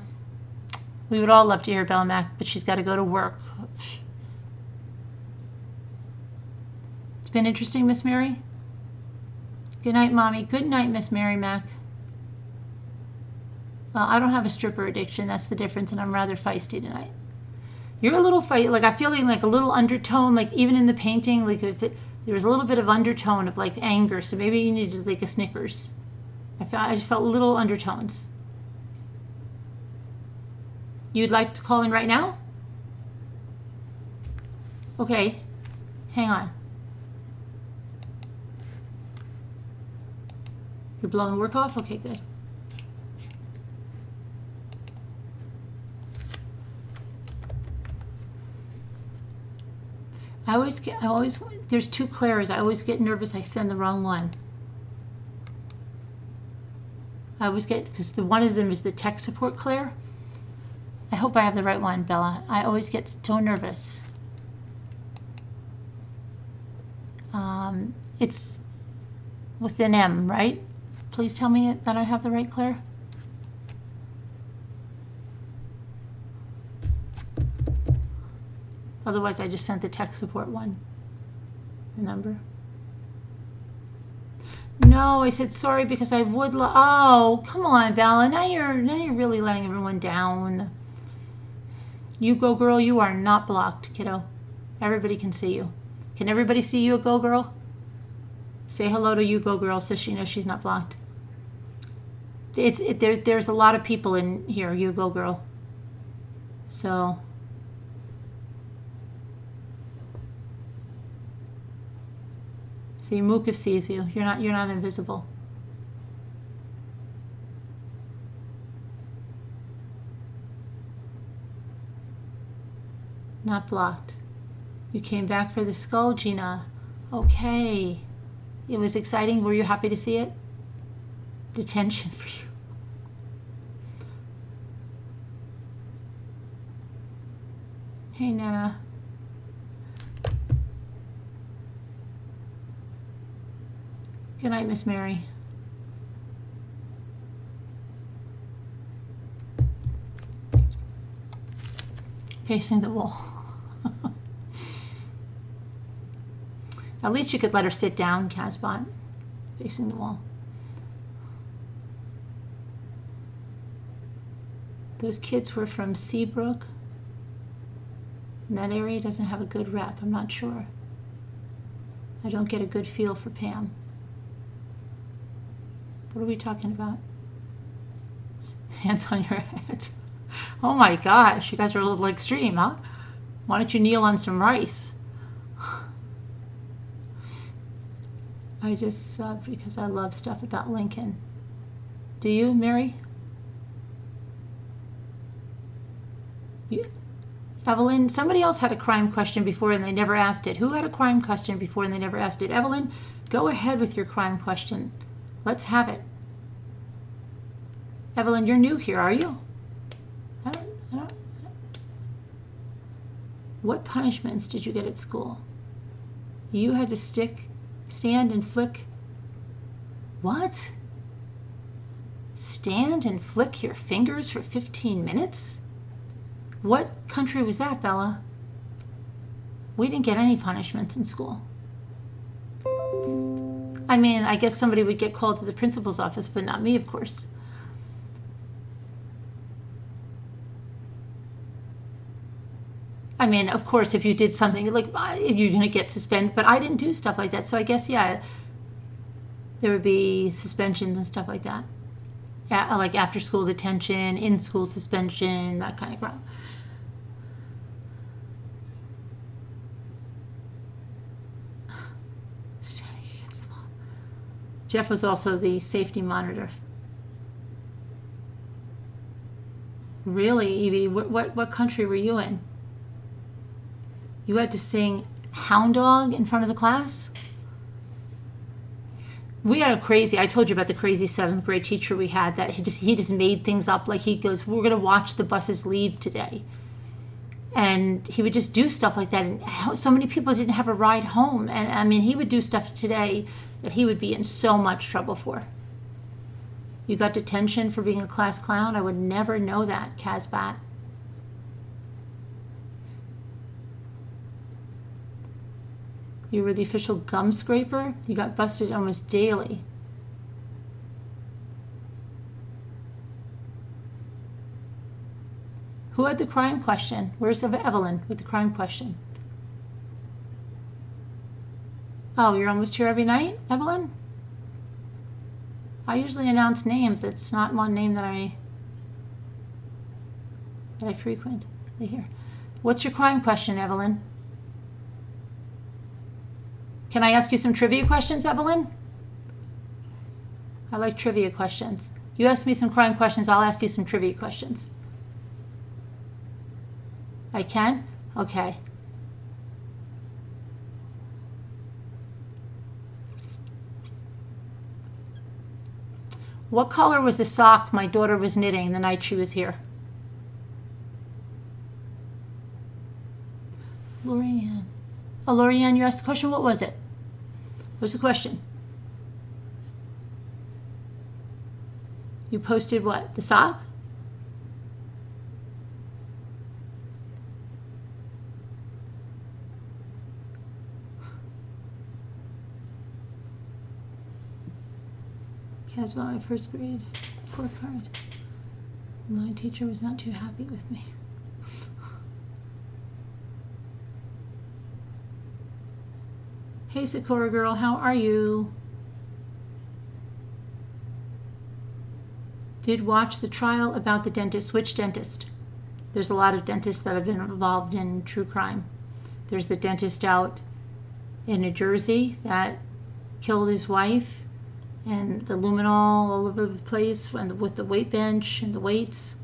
A: We would all love to hear Bella Mac, but she's got to go to work. It's been interesting, Miss Mary. Good night, Mommy. Good night, Miss Mary Mac. Well, I don't have a stripper addiction. That's the difference, and I'm rather feisty tonight. You're a little like I feel like a little undertone, like even in the painting, like if there was a little bit of undertone of like anger. So maybe you needed like a Snickers. I just felt little undertones. You'd like to call in right now? Okay, hang on. You're blowing work off? Okay, good. There's 2 Claires. I always get nervous I send the wrong one. I always get, because one of them is the tech support Claire. I hope I have the right one, Bella. I always get so nervous. It's with an M, right? Please tell me that I have the right Claire. Otherwise, I just sent the tech support one. The number. No, I said sorry because I would. Oh, come on, Bella. Now you're really letting everyone down. You go, girl. You are not blocked, kiddo. Everybody can see you. Can everybody see you, go, girl? Say hello to you, go, girl, so she knows she's not blocked. There's a lot of people in here. You go, girl. So. See, Mukif sees you. You're not invisible. Not blocked. You came back for the skull, Gina. Okay. It was exciting. Were you happy to see it? Detention for you. Hey, Nana. Good night, Miss Mary. Facing the wall. At least you could let her sit down, Casbot. Facing the wall. Those kids were from Seabrook. And that area doesn't have a good rep. I'm not sure. I don't get a good feel for Pam. What are we talking about? Hands on your head. Oh my gosh, you guys are a little extreme, huh? Why don't you kneel on some rice? I just subbed because I love stuff about Lincoln. Do you, Mary? Evelyn, somebody else had a crime question before and they never asked it. Who had a crime question before and they never asked it? Evelyn, go ahead with your crime question. Let's have it. Evelyn, you're new here, are you? I don't. What punishments did you get at school? You had to stand and flick. What? Stand and flick your fingers for 15 minutes? What country was that, Bella? We didn't get any punishments in school. I mean, I guess somebody would get called to the principal's office, but not me, of course. I mean, of course, if you did something, like, you're going to get suspended, but I didn't do stuff like that. So I guess, yeah, there would be suspensions and stuff like that. Yeah, like after school detention, in school suspension, that kind of crap. Standing against the wall. Jeff was also the safety monitor. Really, Evie? What country were you in? You had to sing Hound Dog in front of the class? We had a crazy, I told you about the crazy 7th grade teacher we had that he just made things up. Like he goes, we're going to watch the buses leave today. And he would just do stuff like that. And so many people didn't have a ride home. And I mean, he would do stuff today that he would be in so much trouble for. You got detention for being a class clown? I would never know that, Casbat. You were the official gum scraper? You got busted almost daily. Who had the crime question? Where's Evelyn with the crime question? Oh, you're almost here every night, Evelyn? I usually announce names. It's not one name that I frequent. Here. What's your crime question, Evelyn? Can I ask you some trivia questions, Evelyn? I like trivia questions. You ask me some crime questions, I'll ask you some trivia questions. I can? Okay. What color was the sock my daughter was knitting the night she was here? Lorianne. Oh, Lorianne, you asked the question. What was it? What's the question? You posted what? The sock? Casbah, my first grade 4 card. My teacher was not too happy with me. Hey Sakura girl, how are you? Did watch the trial about the dentist. Which dentist? There's a lot of dentists that have been involved in true crime. There's the dentist out in New Jersey that killed his wife, and the luminol all over the place, and with the weight bench and the weights.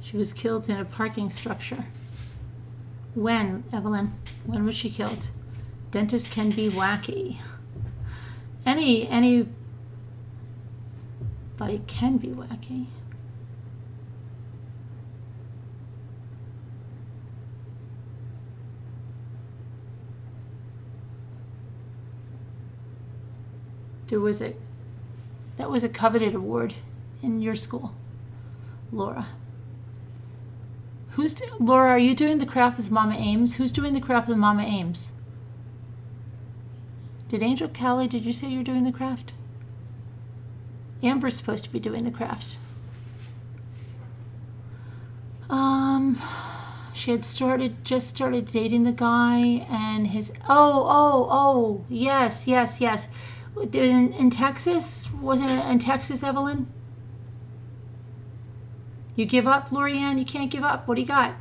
A: She was killed in a parking structure. When, Evelyn? When was she killed? Dentists can be wacky. Anybody can be wacky. That was a coveted award in your school, Laura. Laura, are you doing the craft with Mama Ames? Who's doing the craft with Mama Ames? Did Angel Callie, did you say you're doing the craft? Amber's supposed to be doing the craft. She had just started dating the guy, and his, yes. In Texas? Wasn't it in Texas, Evelyn? You give up, Lorianne? You can't give up. What do you got?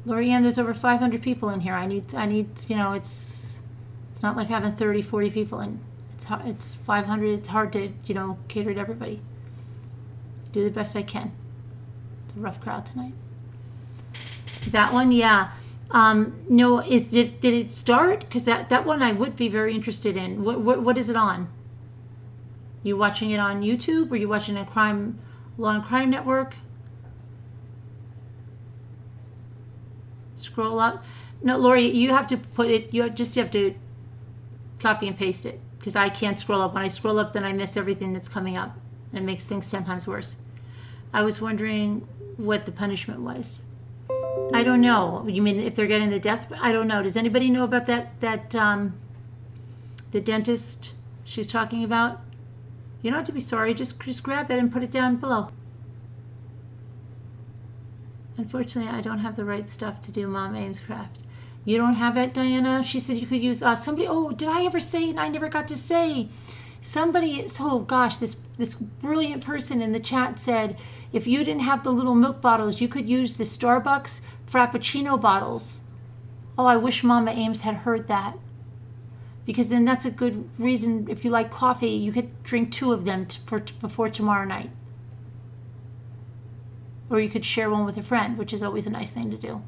A: Lorianne, there's over 500 people in here. I need, it's not like having 30, 40 people in. It's 500. It's hard to, cater to everybody. Do the best I can. It's a rough crowd tonight. That one, yeah. No, did it start? Because that one I would be very interested in. What is it on? You watching it on YouTube, or you watching it on Law and Crime Network? Scroll up. No, Lori, you have to put it. You have to copy and paste it, because I can't scroll up. When I scroll up, then I miss everything that's coming up, and it makes things 10 times worse. I was wondering what the punishment was. I don't know. You mean if they're getting the death? I don't know. Does anybody know about that the dentist she's talking about? You don't have to be sorry. Just grab it and put it down below. Unfortunately, I don't have the right stuff to do Mom Ames craft. You don't have it, Diana? She said you could use somebody. Oh, did I ever say it? I never got to say. Somebody, oh gosh, this brilliant person in the chat said if you didn't have the little milk bottles, you could use the Starbucks Frappuccino bottles. Oh, I wish Mama Ames had heard that. Because then that's a good reason, if you like coffee, you could drink 2 of them before tomorrow night. Or you could share one with a friend, which is always a nice thing to do.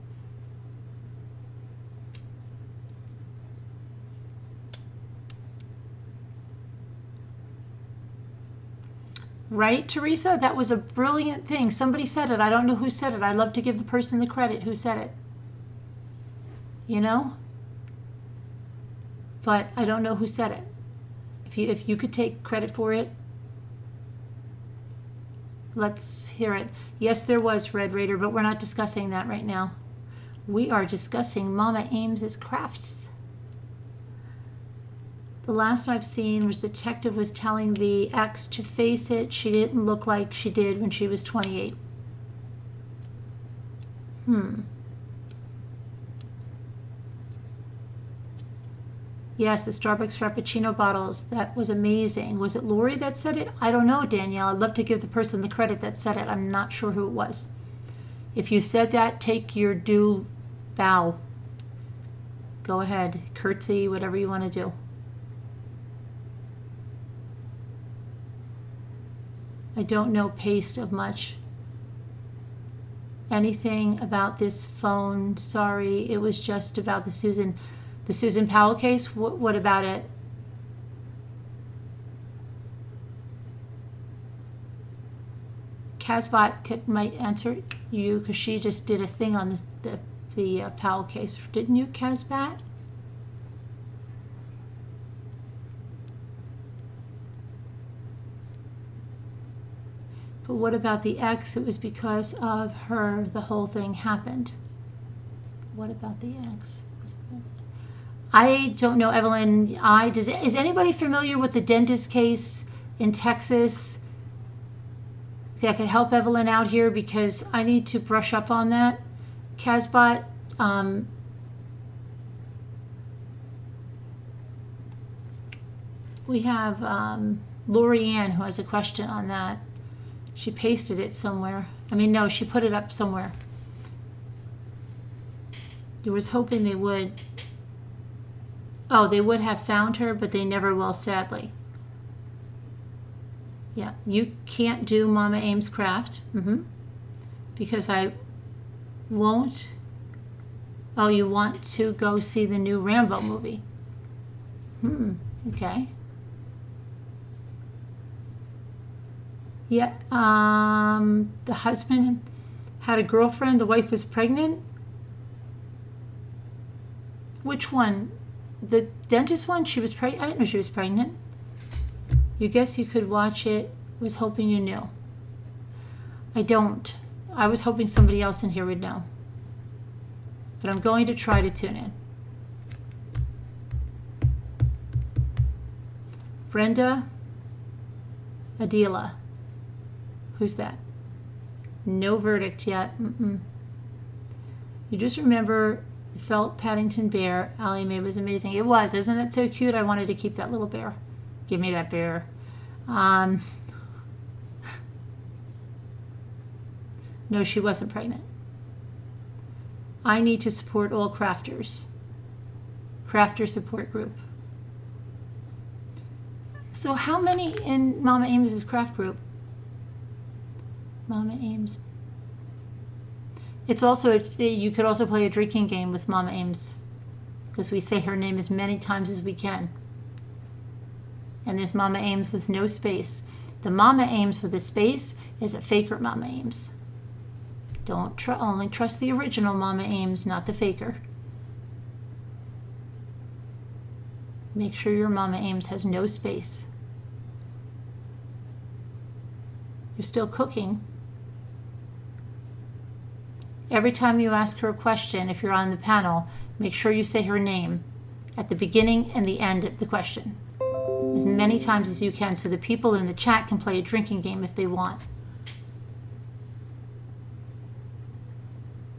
A: Right, Teresa? That was a brilliant thing. Somebody said it. I don't know who said it. I love to give the person the credit who said it. But I don't know who said it. If you could take credit for it, let's hear it. Yes, there was, Red Raider, but we're not discussing that right now. We are discussing Mama Ames's crafts. The last I've seen was the detective was telling the ex to face it. She didn't look like she did when she was 28. Yes, the Starbucks Frappuccino bottles. That was amazing. Was it Lori that said it? I don't know, Danielle. I'd love to give the person the credit that said it. I'm not sure who it was. If you said that, take your due bow. Go ahead. Curtsy, whatever you want to do. I don't know paste of much. Anything about this phone? Sorry, it was just about the Susan Powell case. What about it? Casbot might answer you because she just did a thing on the Powell case, didn't you, Casbot? But what about the ex? It was because of her the whole thing happened. What about the ex? I don't know, Evelyn. Is anybody familiar with the dentist case in Texas? That could help Evelyn out here because I need to brush up on that. Casbot, we have Lori Ann who has a question on that. She pasted it somewhere. I mean, no, she put it up somewhere. I was hoping they would. Oh, they would have found her, but they never will, sadly. Yeah, you can't do Mama Ames craft. Because I won't. Oh, you want to go see the new Rambo movie? Okay. Yeah, the husband had a girlfriend, the wife was pregnant. Which one? The dentist one? She was pregnant? I didn't know she was pregnant. You guess you could watch it. Was hoping you knew. I don't. I was hoping somebody else in here would know. But I'm going to try to tune in. Brenda Adila. Who's that? No verdict yet. You just remember the felt Paddington bear Allie made was amazing. It was. Isn't it so cute? I wanted to keep that little bear. Give me that bear. No, she wasn't pregnant. I need to support all crafters. Crafter support group. So how many in Mama Ames's craft group? Mama Ames. It's also, you could also play a drinking game with Mama Ames because we say her name as many times as we can. And there's Mama Ames with no space. The Mama Ames with the space is a faker Mama Ames. Don't only trust the original Mama Ames, not the faker. Make sure your Mama Ames has no space. You're still cooking. Every time you ask her a question, if you're on the panel, make sure you say her name at the beginning and the end of the question. As many times as you can so the people in the chat can play a drinking game if they want.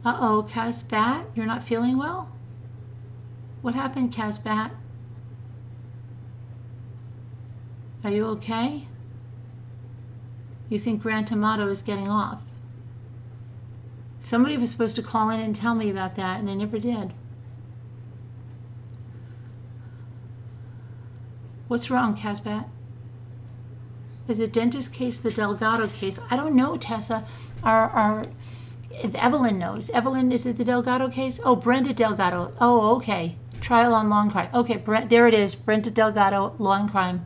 A: Uh-oh, Casbat, you're not feeling well? What happened, Casbat? Are you okay? You think Gran Tomato is getting off? Somebody was supposed to call in and tell me about that, and they never did. What's wrong, Casbat? Is the dentist case the Delgado case? I don't know, Tessa. If Evelyn knows. Evelyn, is it the Delgado case? Oh, Brenda Delgado. Oh, okay. Trial on lawn crime. Okay, there it is. Brenda Delgado, lawn crime.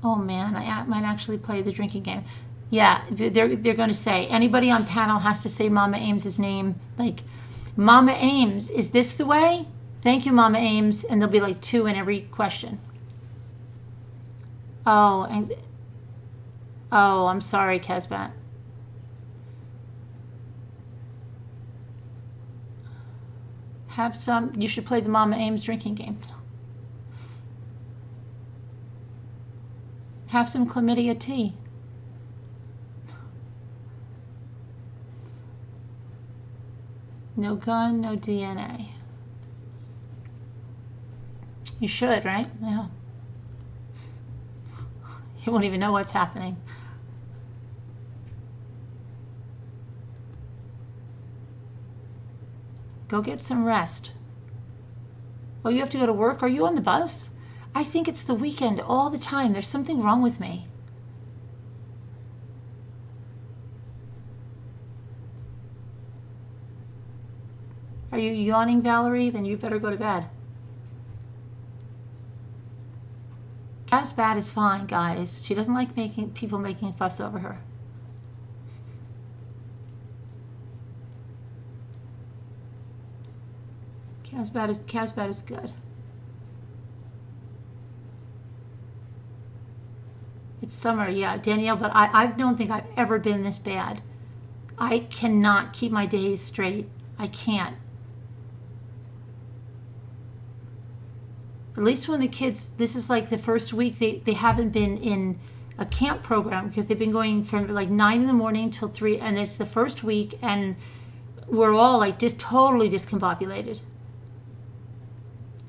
A: Oh man, I might actually play the drinking game. Yeah, they're going to say, anybody on panel has to say Mama Ames's name. Like, Mama Ames, is this the way? Thank you, Mama Ames. And there'll be like 2 in every question. Oh, I'm sorry, Casbat. You should play the Mama Ames drinking game. Have some chlamydia tea. No gun, no DNA. You should, right? Yeah. You won't even know what's happening. Go get some rest. Oh, you have to go to work? Are you on the bus? I think it's the weekend all the time. There's something wrong with me. Are you yawning, Valerie? Then you better go to bed. Casbat is fine, guys. She doesn't like people making a fuss over her. Casbat is good. It's summer, yeah, Danielle, but I don't think I've ever been this bad. I cannot keep my days straight. I can't. At least when the kids, this is like the first week, they haven't been in a camp program because they've been going from like 9 in the morning till 3, and it's the first week, and we're all like just totally discombobulated.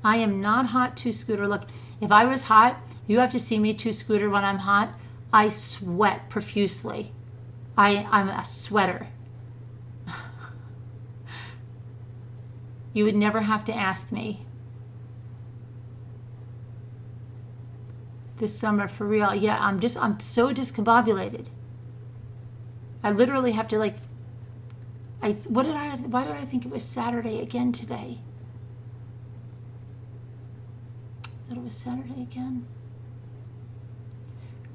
A: I am not hot, too, Scooter. Look, if I was hot, you have to see me, too, Scooter, when I'm hot. I sweat profusely. I'm a sweater. You would never have to ask me. This summer, for real. Yeah, I'm so discombobulated. I literally have to like, why did I think it was Saturday again today? I thought it was Saturday again.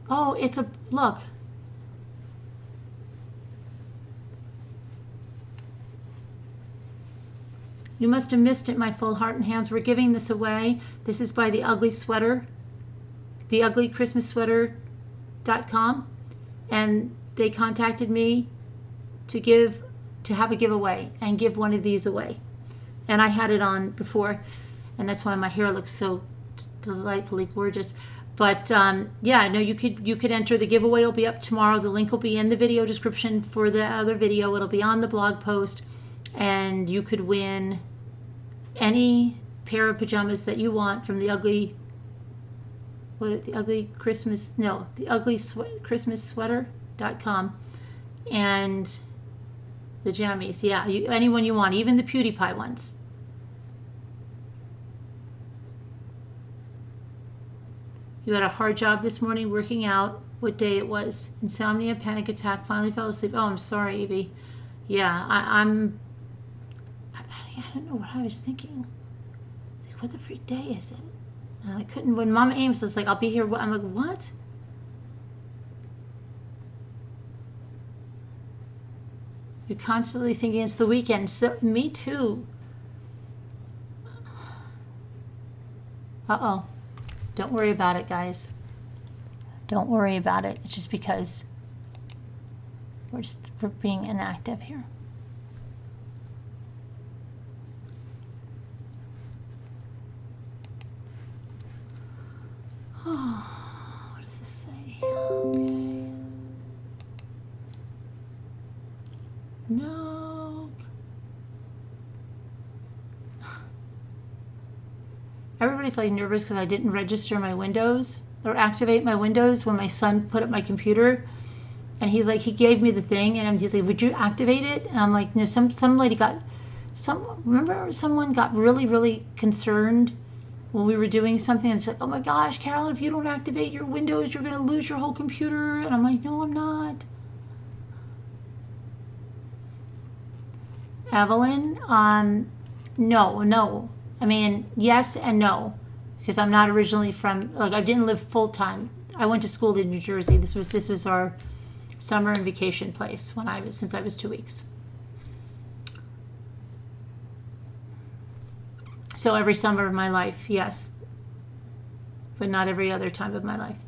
A: Oh, look. You must have missed it, my full heart and hands. We're giving this away. This is by The Ugly Sweater, theuglychristmassweater.com, and they contacted me to have a giveaway and give one of these away. And I had it on before, and that's why my hair looks so delightfully gorgeous. But yeah, no, you could enter. The giveaway will be up tomorrow. The link will be in the video description for the other video. It'll be on the blog post, and you could win any pair of pajamas that you want from the theuglychristmassweater.com, and the jammies. Yeah, anyone you want, even the PewDiePie ones. You had a hard job this morning working out. What day it was? Insomnia, panic attack, finally fell asleep. Oh, I'm sorry, Evie. Yeah, I don't know what I was thinking. Like, what the freak day is it? And I couldn't, when Mama Ames was like, I'll be here. I'm like, what? You're constantly thinking it's the weekend. So, me too. Uh-oh. Don't worry about it, guys. Don't worry about it. It's just because we're being inactive here. Oh, what does this say? Okay. No. Everybody's like nervous because I didn't register my Windows or activate my Windows when my son put up my computer. And he's like, he gave me the thing, and he's like, would you activate it? And I'm like, no, some lady remember someone got really, really concerned when we were doing something, and it's like, oh my gosh, Carolyn, if you don't activate your Windows, you're going to lose your whole computer. And I'm like, no, I'm not. Evelyn, no. I mean, yes and no, because I'm not originally from, like, I didn't live full time. I went to school in New Jersey. This was our summer and vacation place since I was 2 weeks. So every summer of my life, yes, but not every other time of my life.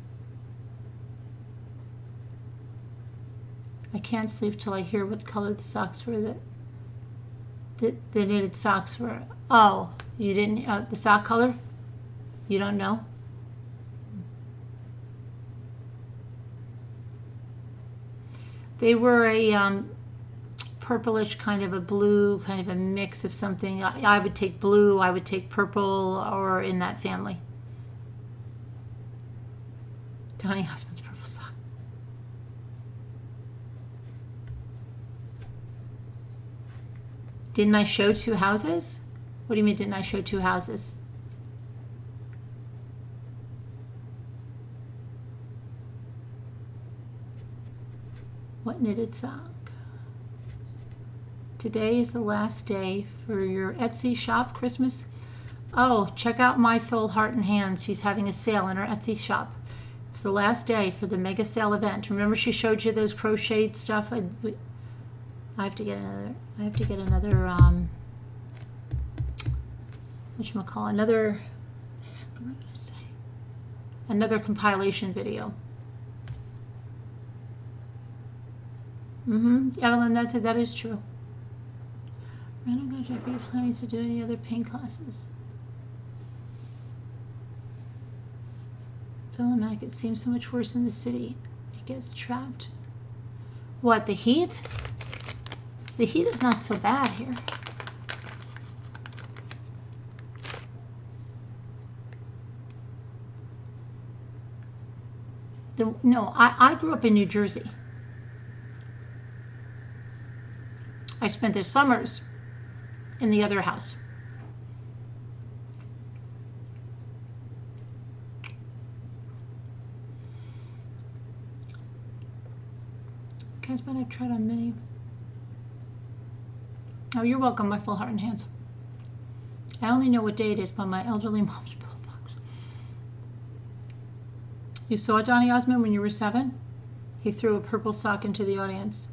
A: I can't sleep till I hear what color the socks were the knitted socks were. Oh, you didn't, the sock color? You don't know? They were a purplish, kind of a blue, kind of a mix of something. I would take blue, I would take purple, or in that family. Donnie husband's purple sock. Didn't I show 2 houses? What do you mean, didn't I show 2 houses? What knitted sock? Today is the last day for your Etsy shop Christmas. Oh, check out My Full Heart and Hands. She's having a sale in her Etsy shop. It's the last day for the mega sale event. Remember she showed you those crocheted stuff? I have to get another another compilation video. Evelyn, that is true. Random go, Jeff, are you planning to do any other paint classes? Bill and Mac, it seems so much worse in the city. It gets trapped. What, the heat? The heat is not so bad here. No, I grew up in New Jersey. I spent the summers in the other house. Guys, but I've tried on many. Oh, you're welcome, my full heart and hands. I only know what day it is by my elderly mom's pillbox. You saw Donny Osmond when you were 7? He threw a purple sock into the audience.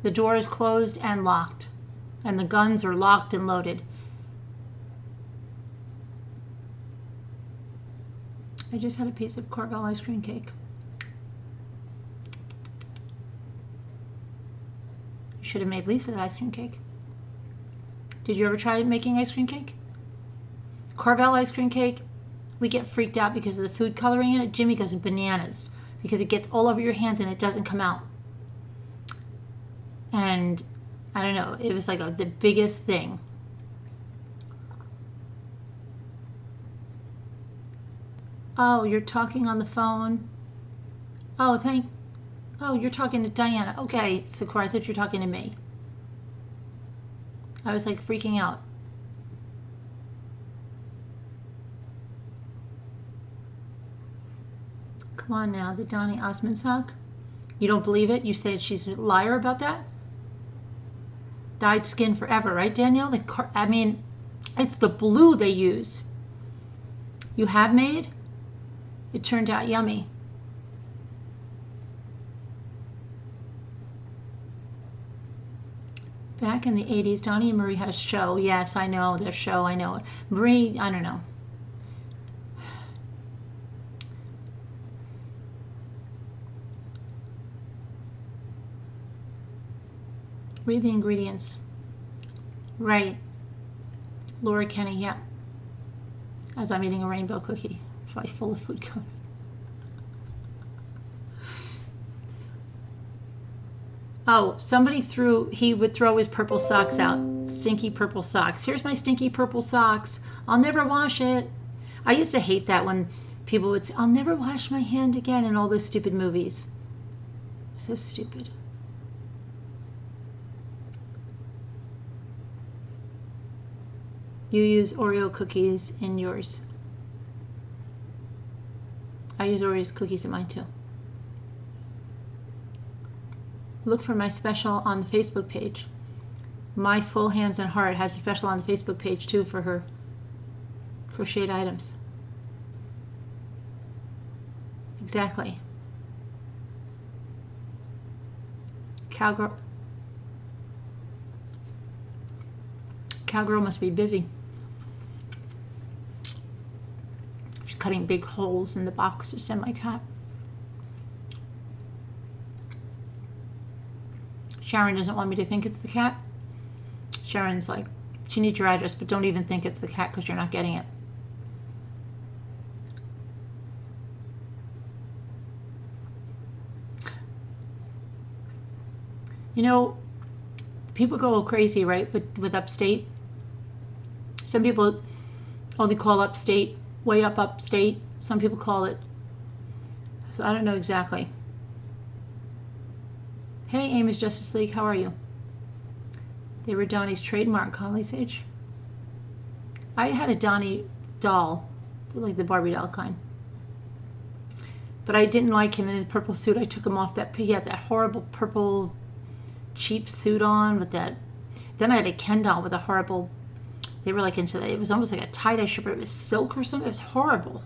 A: The door is closed and locked, and the guns are locked and loaded. I just had a piece of Carvel ice cream cake. You should have made Lisa's ice cream cake. Did you ever try making ice cream cake? Carvel ice cream cake, we get freaked out because of the food coloring in it. Jimmy goes bananas because it gets all over your hands and it doesn't come out. And I don't know, it was like the biggest thing. Oh, you're talking on the phone. Oh, you're talking to Diana. Okay, Sakura, I thought you were talking to me. I was like freaking out. Come on now, the Donny Osmond sock. You don't believe it? You said she's a liar about that? Dyed skin forever, right, Danielle? I mean, it's the blue they use. You have made? It turned out yummy. Back in the 80s, Donnie and Marie had a show. Yes, I know, their show, I know. Marie, I don't know. Read the ingredients. Right. Laura Kenny, yeah. As I'm eating a rainbow cookie. It's probably full of food coloring. Oh, he would throw his purple socks out. Stinky purple socks. Here's my stinky purple socks. I'll never wash it. I used to hate that when people would say, I'll never wash my hand again in all those stupid movies. So stupid. You use Oreo cookies in yours. I use Oreo cookies in mine too. Look for my special on the Facebook page. My Full Hands and Heart has a special on the Facebook page too for her crocheted items. Exactly. Cowgirl must be busy. She's cutting big holes in the box to send my cat. Sharon doesn't want me to think it's the cat. Sharon's like, she needs your address, but don't even think it's the cat because you're not getting it. You know, people go crazy, right? But with upstate, some people only call upstate way up upstate. Some people call it. So I don't know exactly. Hey, Amos Justice League, how are you? They were Donnie's trademark, Holly Sage. I had a Donnie doll, like the Barbie doll kind. But I didn't like him in the purple suit. I took him off he had that horrible purple cheap suit on with that. Then I had a Ken doll with a horrible, they were like into that. It was almost like a tie-dye shirt, but it was silk or something. It was horrible.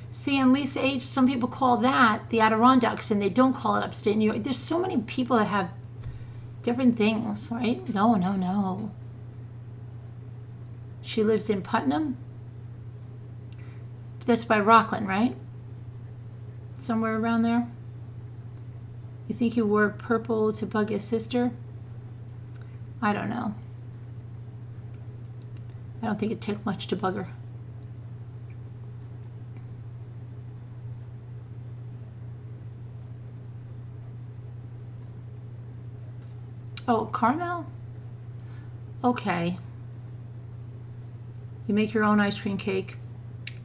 A: See, and Lisa H., some people call that the Adirondacks, and they don't call it upstate New York. There's so many people that have different things, right? No. She lives in Putnam. That's by Rockland, right? somewhere around there. You think you wore purple to bug your sister? I don't know. I don't think it took much to bug her. Oh, caramel? Okay. You make your own ice cream cake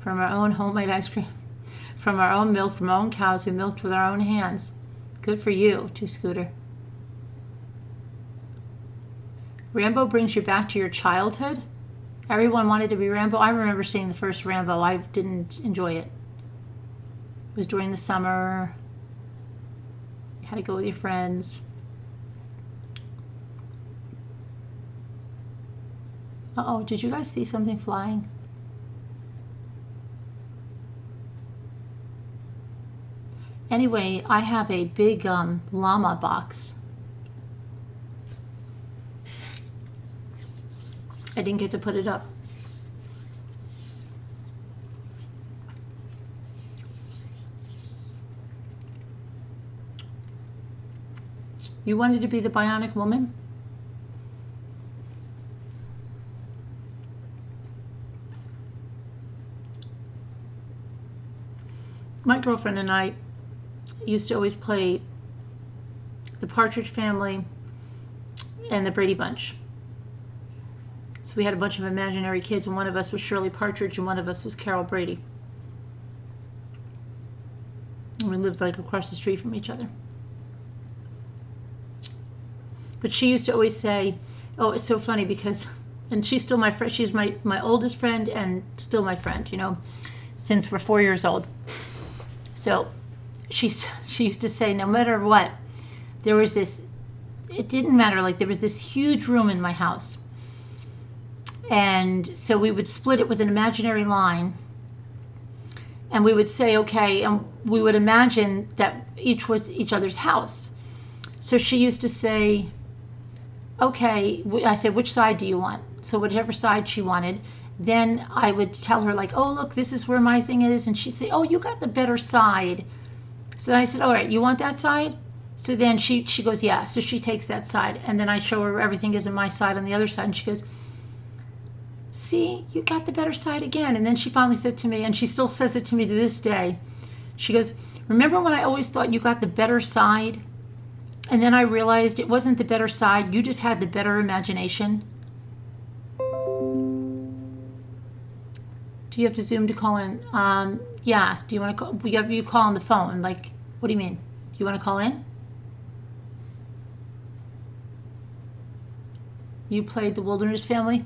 A: from our own homemade ice cream, from our own milk, from our own cows we milked with our own hands. Good for you, too, Scooter. Rambo brings you back to your childhood? Everyone wanted to be Rambo. I remember seeing the first Rambo. I didn't enjoy it. It was during the summer. You had to go with your friends. Uh-oh, did you guys see something flying? Anyway, I have a big llama box. I didn't get to put it up. You wanted to be the Bionic Woman? My girlfriend and I used to always play the Partridge Family and the Brady Bunch. So we had a bunch of imaginary kids, and one of us was Shirley Partridge and one of us was Carol Brady. And we lived like across the street from each other. But she used to always say, oh, it's so funny because, and she's still my friend, she's my oldest friend and still my friend, you know, since we're 4 years old. So she used to say, no matter what, there was this, it didn't matter, like there was this huge room in my house. And so we would split it with an imaginary line. And we would say, okay, and we would imagine that each was each other's house. So she used to say, okay, I said, which side do you want? So whichever side she wanted. Then I would tell her like, oh, look, this is where my thing is. And she'd say, oh, you got the better side. So I said, all right, you want that side? So then she goes, yeah. So she takes that side. And then I show her everything is in my side on the other side. And she goes, see, you got the better side again. And then she finally said to me, and she still says it to me to this day, she goes, remember when I always thought you got the better side? And then I realized it wasn't the better side. You just had the better imagination. Do you have to Zoom to call in? Yeah. Do you want to call? We have you call on the phone. Like, what do you mean? Do you want to call in? You played the Wilderness Family?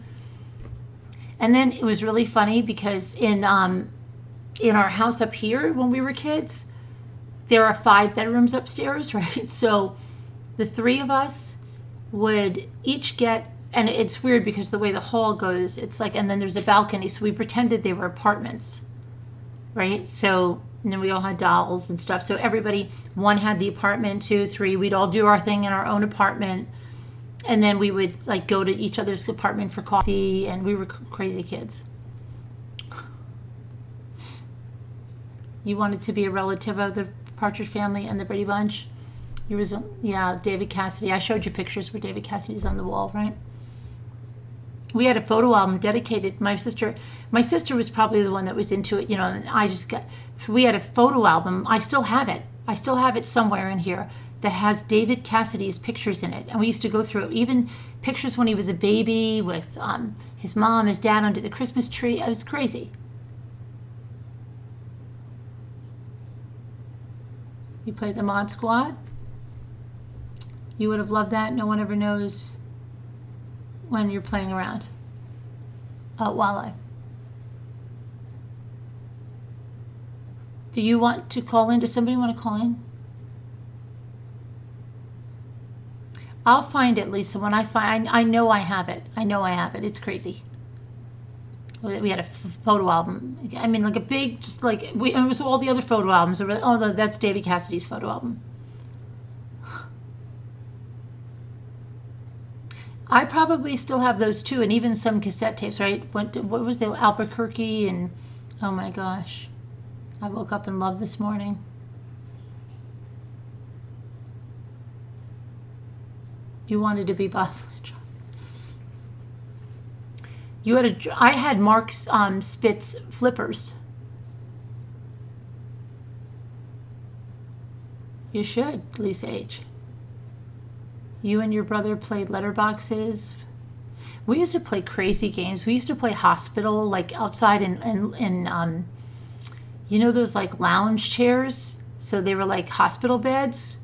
A: And then it was really funny because in our house up here when we were kids, there are 5 bedrooms upstairs, right? So the 3 of us would each get, and it's weird because the way the hall goes, it's like, and then there's a balcony. So we pretended they were apartments, right? So, and then we all had dolls and stuff. So everybody, 1 had the apartment, 2, 3, we'd all do our thing in our own apartment. And then we would like go to each other's apartment for coffee, and we were crazy kids. You wanted to be a relative of the Partridge Family and the Brady Bunch? You was, yeah, David Cassidy. I showed you pictures where David Cassidy's on the wall, right? We had a photo album dedicated. My sister was probably the one that was into it, you know, and we had a photo album. I still have it. I still have it somewhere in here that has David Cassidy's pictures in it. And we used to go through it, even pictures when he was a baby with his mom, his dad under the Christmas tree. It was crazy. You played the Mod Squad? You would have loved that. No one ever knows when you're playing around. Walleye. Do you want to call in? Does somebody want to call in? I'll find it, Lisa. When I know I have it. I know I have it. It's crazy. We had a photo album. I mean, like a big, just like, it was all the other photo albums. Oh, no, that's David Cassidy's photo album. I probably still have those too, and even some cassette tapes, right? What was the Albuquerque, and oh my gosh. I woke up in love this morning. You wanted to be Buzz Lightyear. I had Mark Spitz flippers. You should, Lisa H. You and your brother played letterboxes. We used to play crazy games. We used to play hospital, like outside in you know those like lounge chairs? So they were like hospital beds.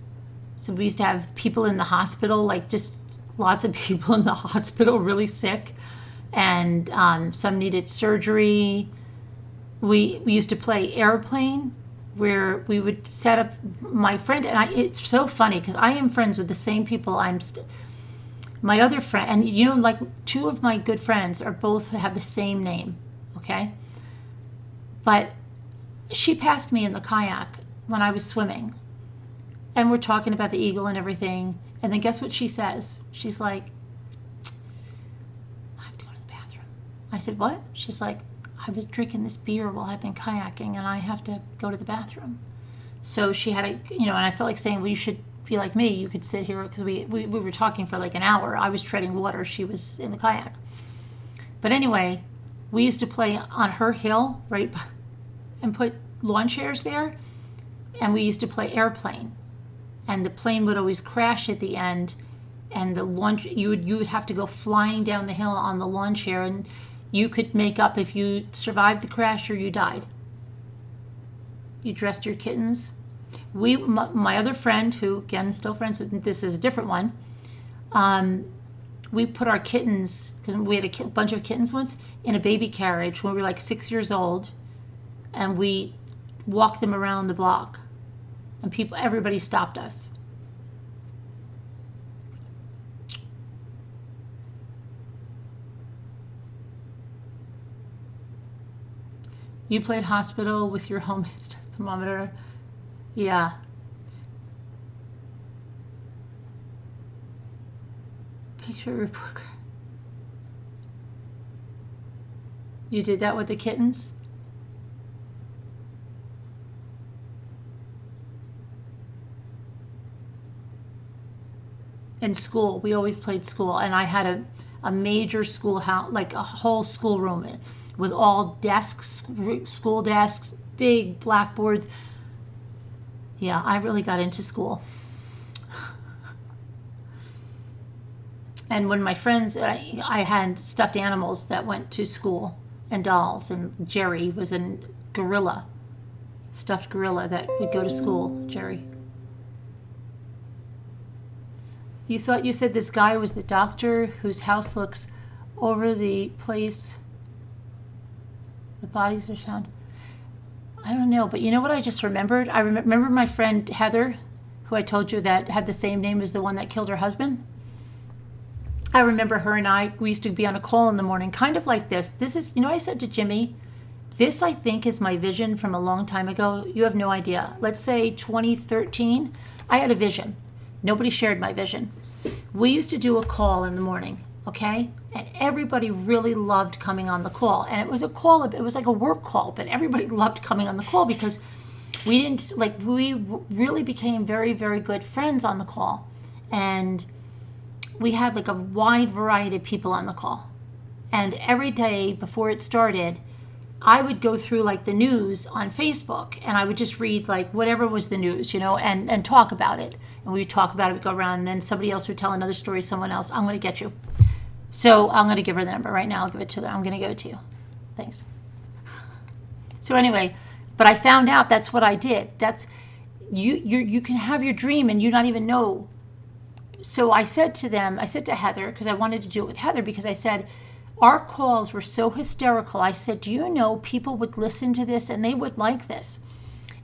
A: So we used to have people in the hospital, like just lots of people in the hospital, really sick. And some needed surgery. We used to play airplane, where we would set up, my friend and I, it's so funny because I am friends with the same people. My other friend, and you know, like two of my good friends are both have the same name, okay? But she passed me in the kayak when I was swimming. And we're talking about the eagle and everything. And then guess what she says? She's like, I have to go to the bathroom. I said, what? She's like, I was drinking this beer while I've been kayaking and I have to go to the bathroom. So she had and I felt like saying, well, you should be like me. You could sit here, because we were talking for like an hour. I was treading water. She was in the kayak. But anyway, we used to play on her hill, right? And put lawn chairs there. And we used to play airplane. And the plane would always crash at the end. And the you would have to go flying down the hill on the lawn chair, and you could make up if you survived the crash or you died. You dressed your kittens. My other friend, who again still friends with, this is a different one. We put our kittens, because we had a bunch of kittens once, in a baby carriage when we were like 6 years old, and we walked them around the block, and everybody stopped us. You played hospital with your homemade thermometer. Yeah. Picture report. You did that with the kittens? In school, we always played school, and I had a major schoolhouse, like a whole schoolroom with all desks, school desks, big blackboards. Yeah, I really got into school. And when my friends, I had stuffed animals that went to school, and dolls, and Jerry was a gorilla, stuffed gorilla that would go to school, Jerry. You said this guy was the doctor whose house looks over the place the bodies are found. I don't know, but you know what I just remembered? I remember my friend Heather, who I told you that had the same name as the one that killed her husband. I remember her and we used to be on a call in the morning, kind of like this. This is, I said to Jimmy, this I think is my vision from a long time ago. You have no idea. Let's say 2013, I had a vision. Nobody shared my vision. We used to do a call in the morning, okay? And everybody really loved coming on the call. And it was a call, it was like a work call, but everybody loved coming on the call because we really became very, very good friends on the call. And we had like a wide variety of people on the call. And every day before it started, I would go through like the news on Facebook, and I would just read like whatever was the news, and talk about it. And we would talk about it, we'd go around, and then somebody else would tell another story, someone else. I'm going to get you. So I'm going to give her the number right now. I'll give it to her. I'm going to give it to you. Thanks. So anyway, but I found out that's what I did. That's you can have your dream and you not even know. So I said to Heather, because I wanted to do it with Heather, because I said, our calls were so hysterical. I said, do you know people would listen to this and they would like this?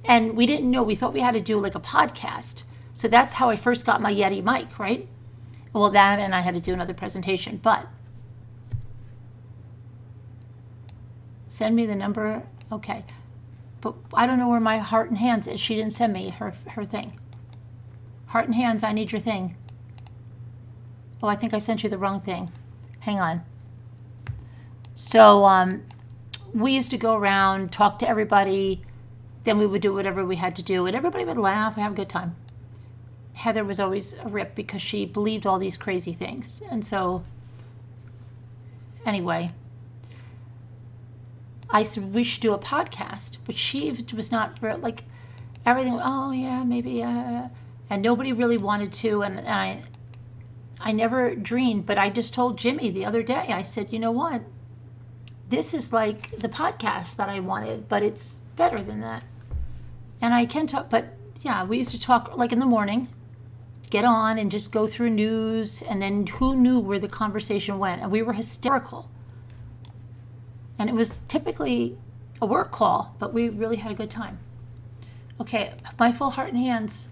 A: And we didn't know. We thought we had to do like a podcast. So that's how I first got my Yeti mic, right? Well, that, and I had to do another presentation. But send me the number. Okay. But I don't know where my heart and hands is. She didn't send me her thing. Heart and hands, I need your thing. Oh, I think I sent you the wrong thing. Hang on. So we used to go around, talk to everybody. Then we would do whatever we had to do. And everybody would laugh and have a good time. Heather was always a rip because she believed all these crazy things. And so, anyway, I said we should do a podcast, but she was not like everything. Oh yeah, maybe, and nobody really wanted to. And I never dreamed, but I just told Jimmy the other day. I said, you know what? This is like the podcast that I wanted, but it's better than that. And I can talk, but yeah, we used to talk like in the morning, get on and just go through news, and then who knew where the conversation went? And we were hysterical. And it was typically a work call, but we really had a good time. Okay, my full heart and hands.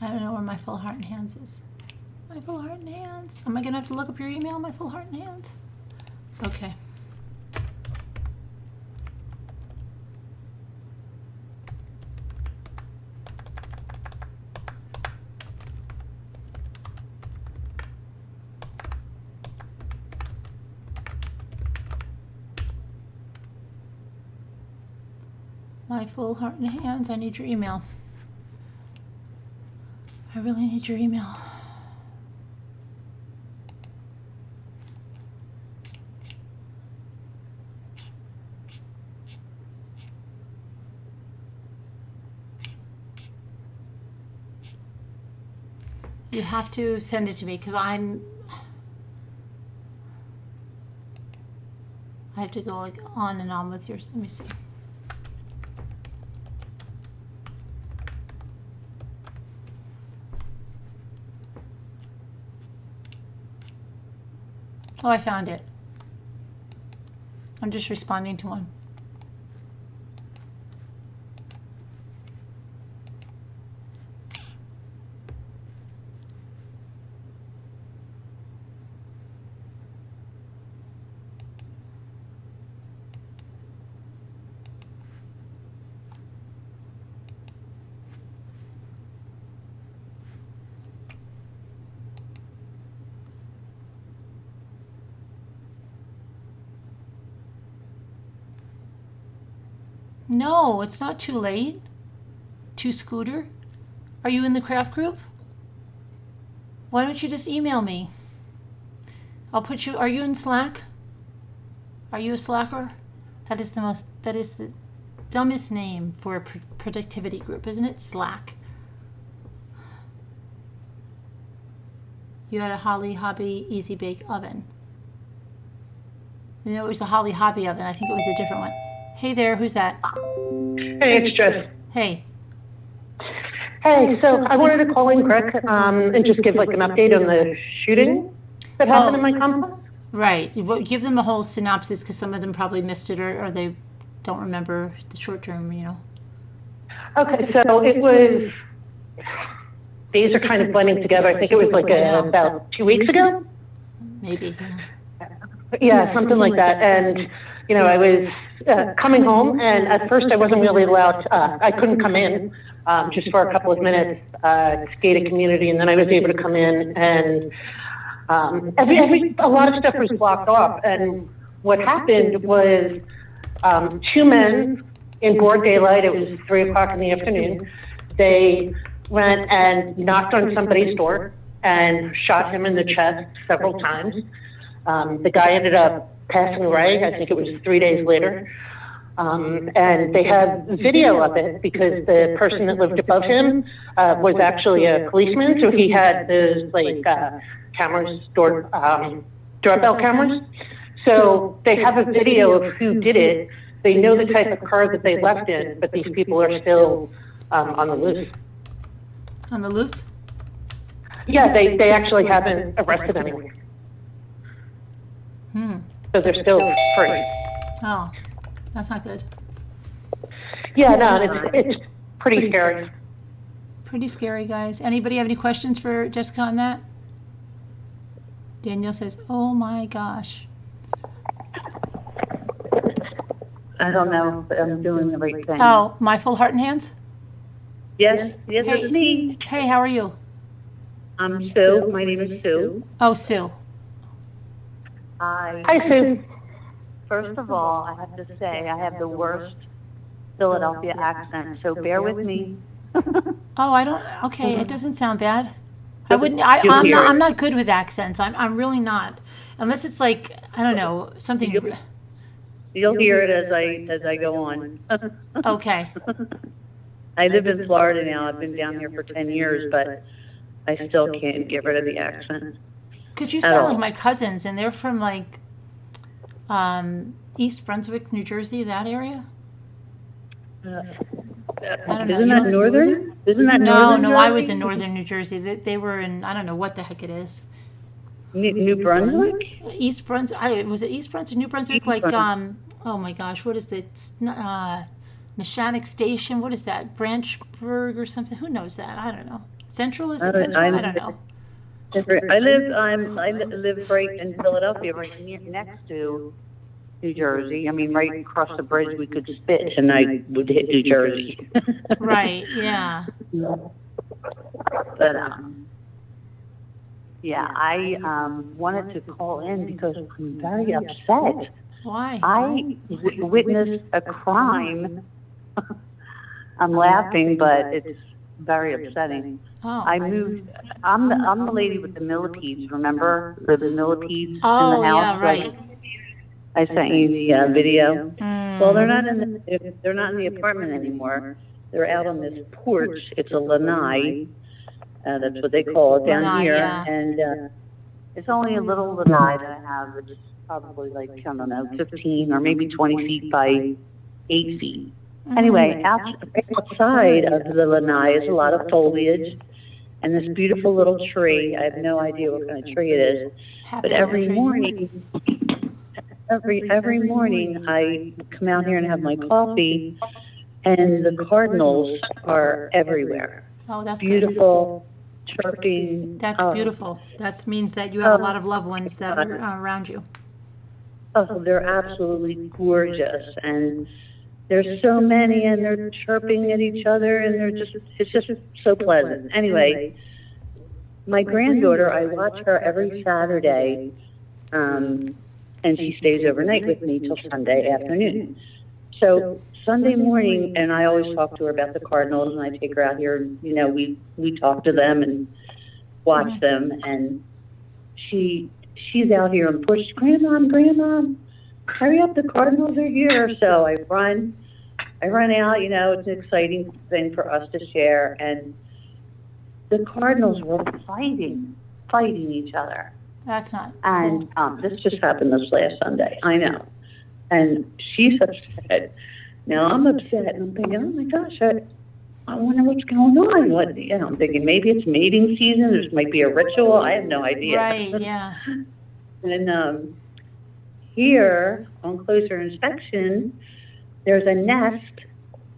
A: I don't know where my full heart and hands is. My full heart and hands. Am I going to have to look up your email, my full heart and hands? Okay. My full heart and hands. I need your email. I really need your email. You have to send it to me because I have to go like on and on with yours. Let me see. Oh, I found it. I'm just responding to one. No, it's not too late. To Scooter? Are you in the craft group? Why don't you just email me? I'll put you, are you in Slack? Are you a Slacker? That is the dumbest name for a productivity group, isn't it? Slack. You had a Holly Hobby Easy Bake Oven. No, it was the Holly Hobby Oven. I think it was a different one. Hey there, who's that?
D: Hey, it's Jess.
A: Hey.
D: Hey, so I wanted to call in quick and just give like an update on the shooting that happened in my complex.
A: Right. Give them a whole synopsis because some of them probably missed it or they don't remember the short term, you know.
D: Okay, so it was, days are kind of blending together. I think it was like about 2 weeks ago.
A: Maybe.
D: Yeah, something like that. And, you know, I was coming home, and at first I wasn't really allowed, I couldn't come in just for a couple of minutes, gated community, and then I was able to come in, and a lot of stuff was blocked off. And what happened was 2 men in broad daylight, it was 3 o'clock in the afternoon, they went and knocked on somebody's door and shot him in the chest several times. The guy ended up passing away. I think it was 3 days later. And they have video of it because the person that lived above him was actually a policeman. So he had those like cameras, doorbell cameras. So they have a video of who did it. They know the type of car that they left in, but these people are still on the loose.
A: On the loose?
D: Yeah, they actually haven't arrested anyone. So they're still free.
A: Oh, that's not good.
D: Yeah, no, it's pretty scary.
A: Pretty scary, guys. Anybody have any questions for Jessica on that? Danielle says, oh my gosh.
E: I don't know if I'm doing the right thing.
A: Oh, my full heart and hands?
E: Yes,
A: Hey.
E: it's me.
A: Hey, how are you?
E: I'm Sue. My name is Sue.
A: Oh, Sue.
E: I
D: Hi, Sue.
E: First of all, I have to say I have the worst Philadelphia accent, so bear with me.
A: Oh, I don't. Okay, it doesn't sound bad. I wouldn't.
E: You'll hear it.
A: I'm not good with accents. I'm really not. Unless it's like I don't know something.
E: You'll hear it as I go on.
A: Okay.
E: I live in Florida now. I've been down here for 10 years, but I still can't get rid of the accent.
A: Because you
E: At
A: sound
E: all.
A: like my cousins, and they're from like East Brunswick, New Jersey, that area. I don't know.
E: Isn't
A: You
E: that
A: don't-
E: northern? Isn't that
A: No,
E: northern?
A: no, I was
E: Jersey?
A: in northern New Jersey. They were in I don't know what the heck it is.
E: New Brunswick?
A: East Brunswick. Was it East Brunswick, New Brunswick?
E: East
A: Like
E: Brunswick.
A: oh my gosh, what is it? Neshannock Station. What is that? Branchburg or something? Who knows that? I don't know. Central is it? I don't know.
E: I live right in Philadelphia, next to New Jersey. I mean, right across the bridge, we could spit and I would hit New Jersey.
A: Right. Yeah.
E: But, yeah, I wanted to call in because I'm very upset.
A: Why?
E: I witnessed a crime. I'm laughing, but it's very upsetting.
A: Oh.
E: I moved. I'm the lady with the millipedes. Remember the millipedes
A: Oh,
E: in the house?
A: yeah, right.
E: I sent you the video.
A: Mm.
E: Well, they're not in the apartment anymore. They're out on this porch. It's a lanai. That's what they call it down
A: Lanai,
E: here.
A: yeah.
E: And it's only a little lanai that I have. It's probably like, I don't know, 15 or maybe 20 feet by 8 feet. Anyway, outside of the lanai is a lot of foliage and this beautiful little tree. I have no idea what kind of tree it is.
A: Happy
E: But every
A: tree.
E: morning, every morning I come out here and have my coffee, and the cardinals are everywhere.
A: Oh, that's good.
E: Beautiful, chirping.
A: That's beautiful. That means that you have a lot of loved ones that are around you.
E: Oh, they're absolutely gorgeous, and there's so many, and they're chirping at each other, and it's just so pleasant. Anyway, my granddaughter, I watch her every Saturday, and she stays overnight with me till Sunday afternoon. So Sunday morning, and I always talk to her about the Cardinals, and I take her out here, and, you know, we talk to them and watch them, and she's out here and pushed, Grandma, hurry up, the Cardinals are here. So I run out, you know, it's an exciting thing for us to share, and the Cardinals were fighting each other.
A: That's not
E: And
A: cool.
E: this just happened this last Sunday, I know. And she's upset. Now I'm upset, and I'm thinking, oh my gosh, I wonder what's going on. What, you know, I'm thinking maybe it's mating season. There might be a ritual. I have no idea.
A: Right, yeah.
E: And here, on closer inspection, there's a nest,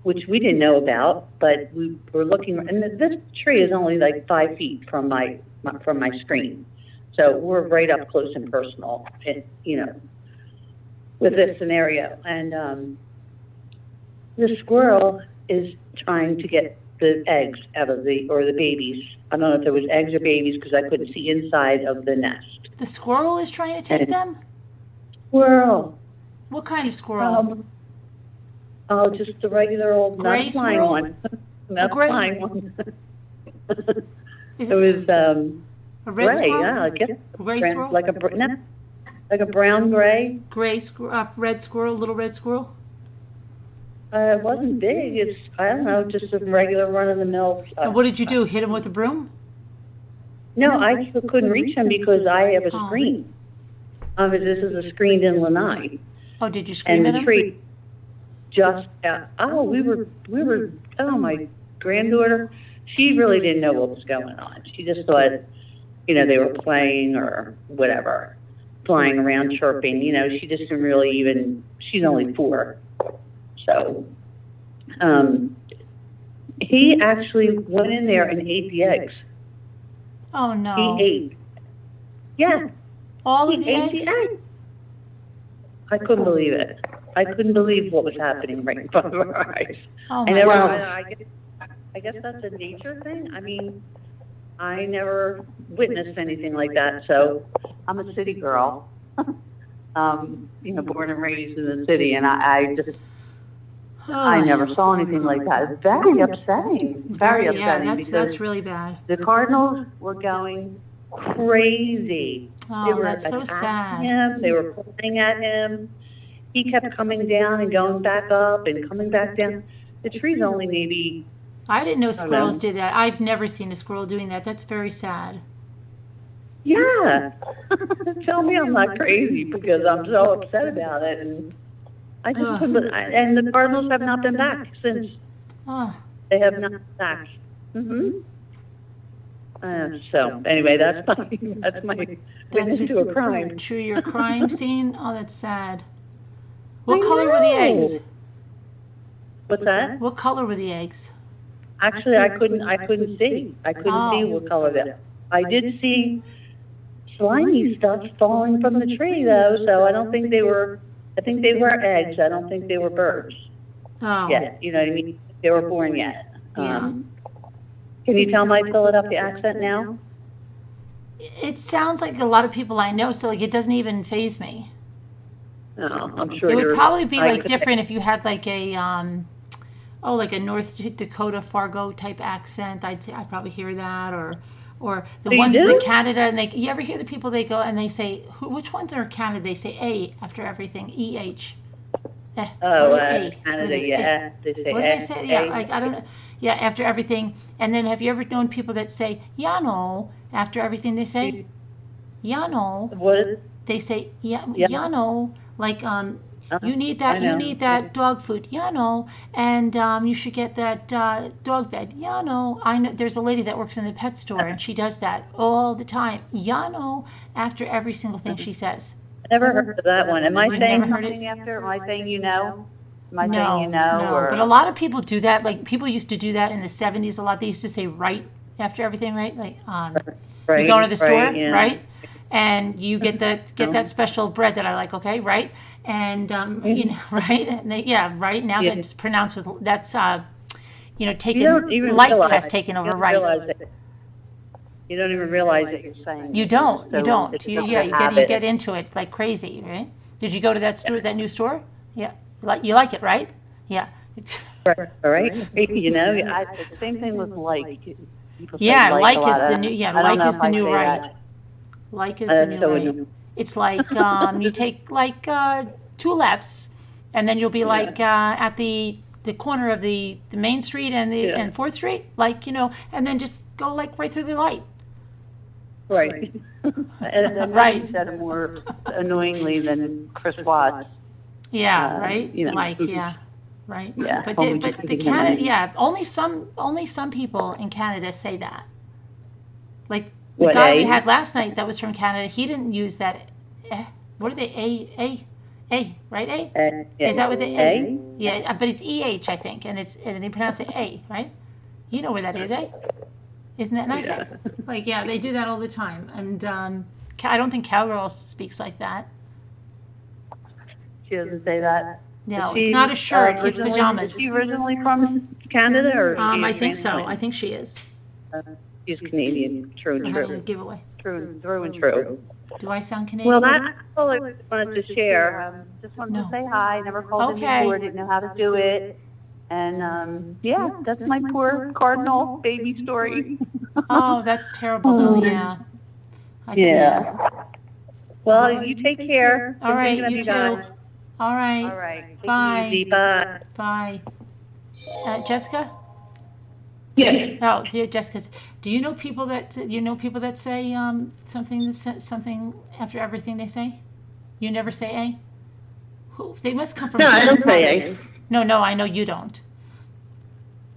E: which we didn't know about, but we were looking, and this tree is only like 5 feet from my screen. So we're right up close and personal, and, you know, with this scenario. And the squirrel is trying to get the eggs out of the babies. I don't know if it was eggs or babies because I couldn't see inside of the nest.
A: The squirrel is trying to take them?
E: Squirrel.
A: What kind of squirrel?
E: Oh, just the regular old,
A: Gray
E: not a flying
A: squirrel?
E: one. Not a
A: gray-
E: flying one.
A: Is
E: It was
A: a red
E: gray,
A: squirrel?
E: yeah, I guess.
A: Gray squirrel?
E: Like a brown gray.
A: Gray squirrel, red squirrel, little red squirrel?
E: It wasn't big. It's, I don't know, just a regular run-of-the-mill.
A: And what did you do? Hit him with a broom?
E: No, I couldn't reach him because I have a
A: Oh.
E: screen. This is a screened-in lanai.
A: Oh, did you scream
E: And
A: at
E: the
A: him?
E: tree just, we were, oh, my granddaughter, she really didn't know what was going on. She just thought, you know, they were playing or whatever, flying around, chirping, you know, she just didn't really even, she's only 4. So, he actually went in there and ate the eggs.
A: Oh, no.
E: He ate. Yeah.
A: All of
E: He
A: the
E: ate
A: eggs?
E: the eggs. I couldn't believe it. I couldn't believe what was happening right in front of our eyes.
A: Oh,
E: I
A: my
E: never,
A: gosh.
E: I guess that's a nature thing. I mean, I never witnessed anything like that, so I'm a city girl. born and raised in the city, and I never saw anything like that. It's very upsetting. Very upsetting.
A: Yeah,
E: because
A: that's really bad.
E: the Cardinals were going crazy. They
A: Oh,
E: were
A: that's so
E: attacking
A: sad.
E: him. They were pulling at him. He kept coming down and going back up and coming back down. The tree's only maybe,
A: I didn't know squirrels
E: know.
A: did that. I've never seen a squirrel doing that. That's very sad.
E: yeah. Tell me I'm not crazy because I'm so upset about it. And I just
A: Ugh.
E: couldn't, and the Cardinals have not been back since.
A: Oh,
E: They have not been back. So anyway, that's my witness to a crime.
A: true, your crime scene. Oh, that's sad. What color were the eggs?
E: What's that?
A: What color were the eggs?
E: Actually, I couldn't see. I couldn't see what color they. I did see slimy stuff falling from the tree though, so I don't think they were. I think they were eggs. I don't think they were birds
A: Oh,
E: yet. You know what I mean? They were born yet.
A: yeah.
E: Can you tell my Philadelphia accent now?
A: It sounds like a lot of people I know, so like it doesn't even faze me.
E: No, I'm sure
A: It would
E: you're.
A: probably be
E: I
A: like
E: could-
A: different if you had like a like a North Dakota Fargo type accent. I'd probably hear that, or the
E: you
A: ones
E: do?
A: in Canada, and you ever hear the people they go and they say which ones are Canada? They say A after everything, EH.
E: Oh,
A: What do they-
E: Canada,
A: what do they-
E: yeah. They say
A: What do they say? Yeah,
E: A.
A: like I don't know. Yeah, after everything. And then have you ever known people that say Yano after everything they say? Yano.
E: What is?
A: They say
E: Yeah.
A: Yano, like you need
E: I
A: that
E: know.
A: dog food, Yano, and you should get that dog bed, Yano. I know there's a lady that works in the pet store and she does that all the time, Yano, after every single thing she says.
E: I never heard of that one. Am I
A: You've
E: saying
A: never heard it?
E: something after? Am I saying you know? Am I
A: No,
E: saying you know?
A: no,
E: Or?
A: but a lot of people do that. Like people used to do that in the 70s a lot. They used to say right after everything, right? Like
E: right,
A: you go to the store,
E: yeah.
A: right? And you get that special bread that I like, okay, right? And right? And right now
E: Yeah.
A: that's pronounced with that's
E: You
A: taken
E: don't even
A: like
E: realize
A: has
E: it.
A: taken
E: You
A: over
E: don't
A: right.
E: realize it. You don't even realize that you're saying.
A: You
E: it.
A: don't.
E: So
A: You don't.
E: it's
A: You,
E: just
A: yeah,
E: a
A: you
E: habit.
A: get into it like crazy, right? Did you go to that store, that new store? Yeah, you like it, right? Yeah. It's,
E: Right, all right. The same thing with like. People say
A: yeah,
E: a
A: like is
E: lot.
A: the new. Yeah,
E: I don't
A: like
E: know
A: is
E: if
A: the
E: I
A: new
E: say
A: right.
E: that.
A: Like is the new
E: so
A: right.
E: annoying.
A: It's like you take like 2 lefts, and then you'll be like at the corner of the main street and and 4th Street, like and then just go like right through the light.
E: Right. And then
A: Right.
E: you said it more annoyingly than Chris Watts.
A: Yeah, right.
E: you know.
A: Like right.
E: Yeah,
A: But
E: only
A: but
E: just
A: the
E: thinking
A: Canada,
E: of it.
A: yeah, only some people in Canada say that. Like the
E: What,
A: guy we
E: A?
A: had last night that was from Canada, he didn't use that. What are they? A, right? A. Is that what they A? Yeah, but it's EH, I think, and they pronounce it A, right? You know where that is, eh? Isn't that nice?
E: Yeah.
A: Like, yeah, they do that all the time, and I don't think Cowgirl speaks like that.
E: She doesn't say that.
A: No,
E: Is
A: it's
E: she,
A: not a shirt; it's
E: originally-
A: pajamas.
E: Is she originally from Canada or? is she
A: I
E: a
A: think so.
E: transplant?
A: I think she is.
E: She's Canadian, true and true.
A: Giveaway.
E: True, through and true.
A: Do I sound Canadian?
E: Well, that's all I wanted to share. Just wanted
A: No.
E: to say hi. Never called
A: Okay.
E: in before, didn't know how to do it. And yeah, that's my poor cardinal baby story.
A: Oh, that's terrible, though. Yeah. I think-
E: Yeah. Well, you take care.
A: All right,
E: Thinking of
A: you too.
E: guys.
A: All right.
E: All right. Take it
A: Bye.
E: easy. Bye.
A: Bye. Jessica?
E: Yes.
A: Oh, dear Jessica, do you know people that say something after everything they say? You never say A? Who? They must come from.
F: No, I
A: certain
F: don't say A.
A: province. No, I know you don't.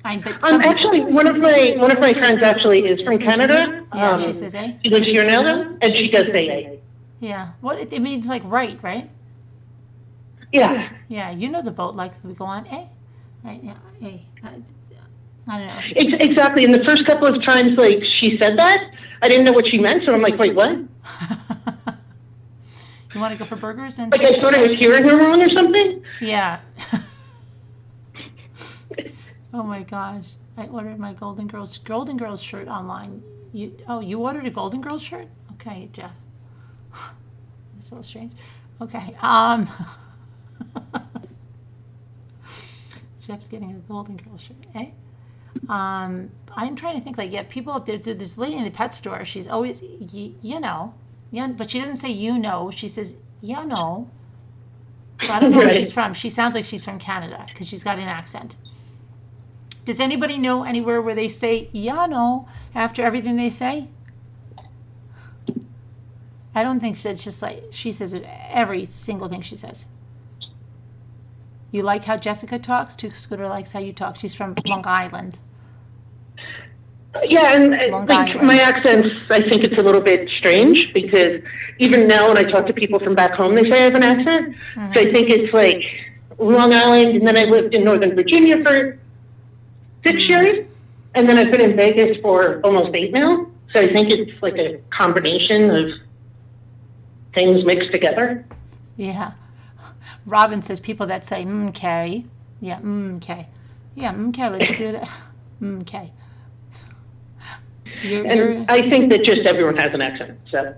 A: But some
F: Actually, one of my friends actually is from Canada.
A: yeah, she says A.
F: She lives here now, though, and she does say A.
A: Yeah. What it means like right?
F: Yeah.
A: Yeah, you know the boat like we go on A, right? Yeah, A. I don't know.
F: Exactly. And the first couple of times, like, she said that, I didn't know what she meant, so I'm like, wait, what?
A: You want to go for burgers and?
F: Like, I thought I was hearing her wrong or something?
A: Yeah. Oh my gosh! I ordered my Golden Girls shirt online. You ordered a Golden Girls shirt? Okay, Jeff. It's a little strange. Okay. Jeff's getting a Golden Girl shirt, eh? I'm trying to think, like, yeah, people, there's this lady in the pet store, she's always, you know, yeah, but she doesn't say you know, she says, you know. So I don't know where
F: Right.
A: she's from. She sounds like she's from Canada because she's got an accent. Does anybody know anywhere where they say, yeah, no, after everything they say? I don't think it's just like, she says it every single thing she says. You like how Jessica talks? Two Scooter likes how you talk. She's from Long Island.
F: Yeah, and
A: Long
F: like
A: Island.
F: my accents, I think it's a little bit strange because even now when I talk to people from back home, they say I have an accent. So I think it's like Long Island, and then I lived in Northern Virginia for 6 years, and then I've been in Vegas for almost 8 now. So I think it's like a combination of things mixed together.
A: Yeah. Robin says people that say okay. Yeah, okay. Yeah, okay, let's do that. Okay.
F: And I think that just everyone has an accent. So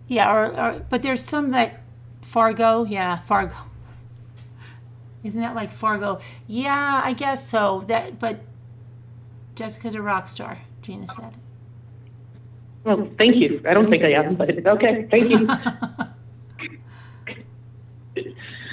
A: yeah, or but there's some that Fargo, yeah, Fargo. Isn't that like Fargo? Yeah, I guess so. But Jessica's a rock star, Gina said.
F: well, thank you. I don't think I am, but okay, thank you.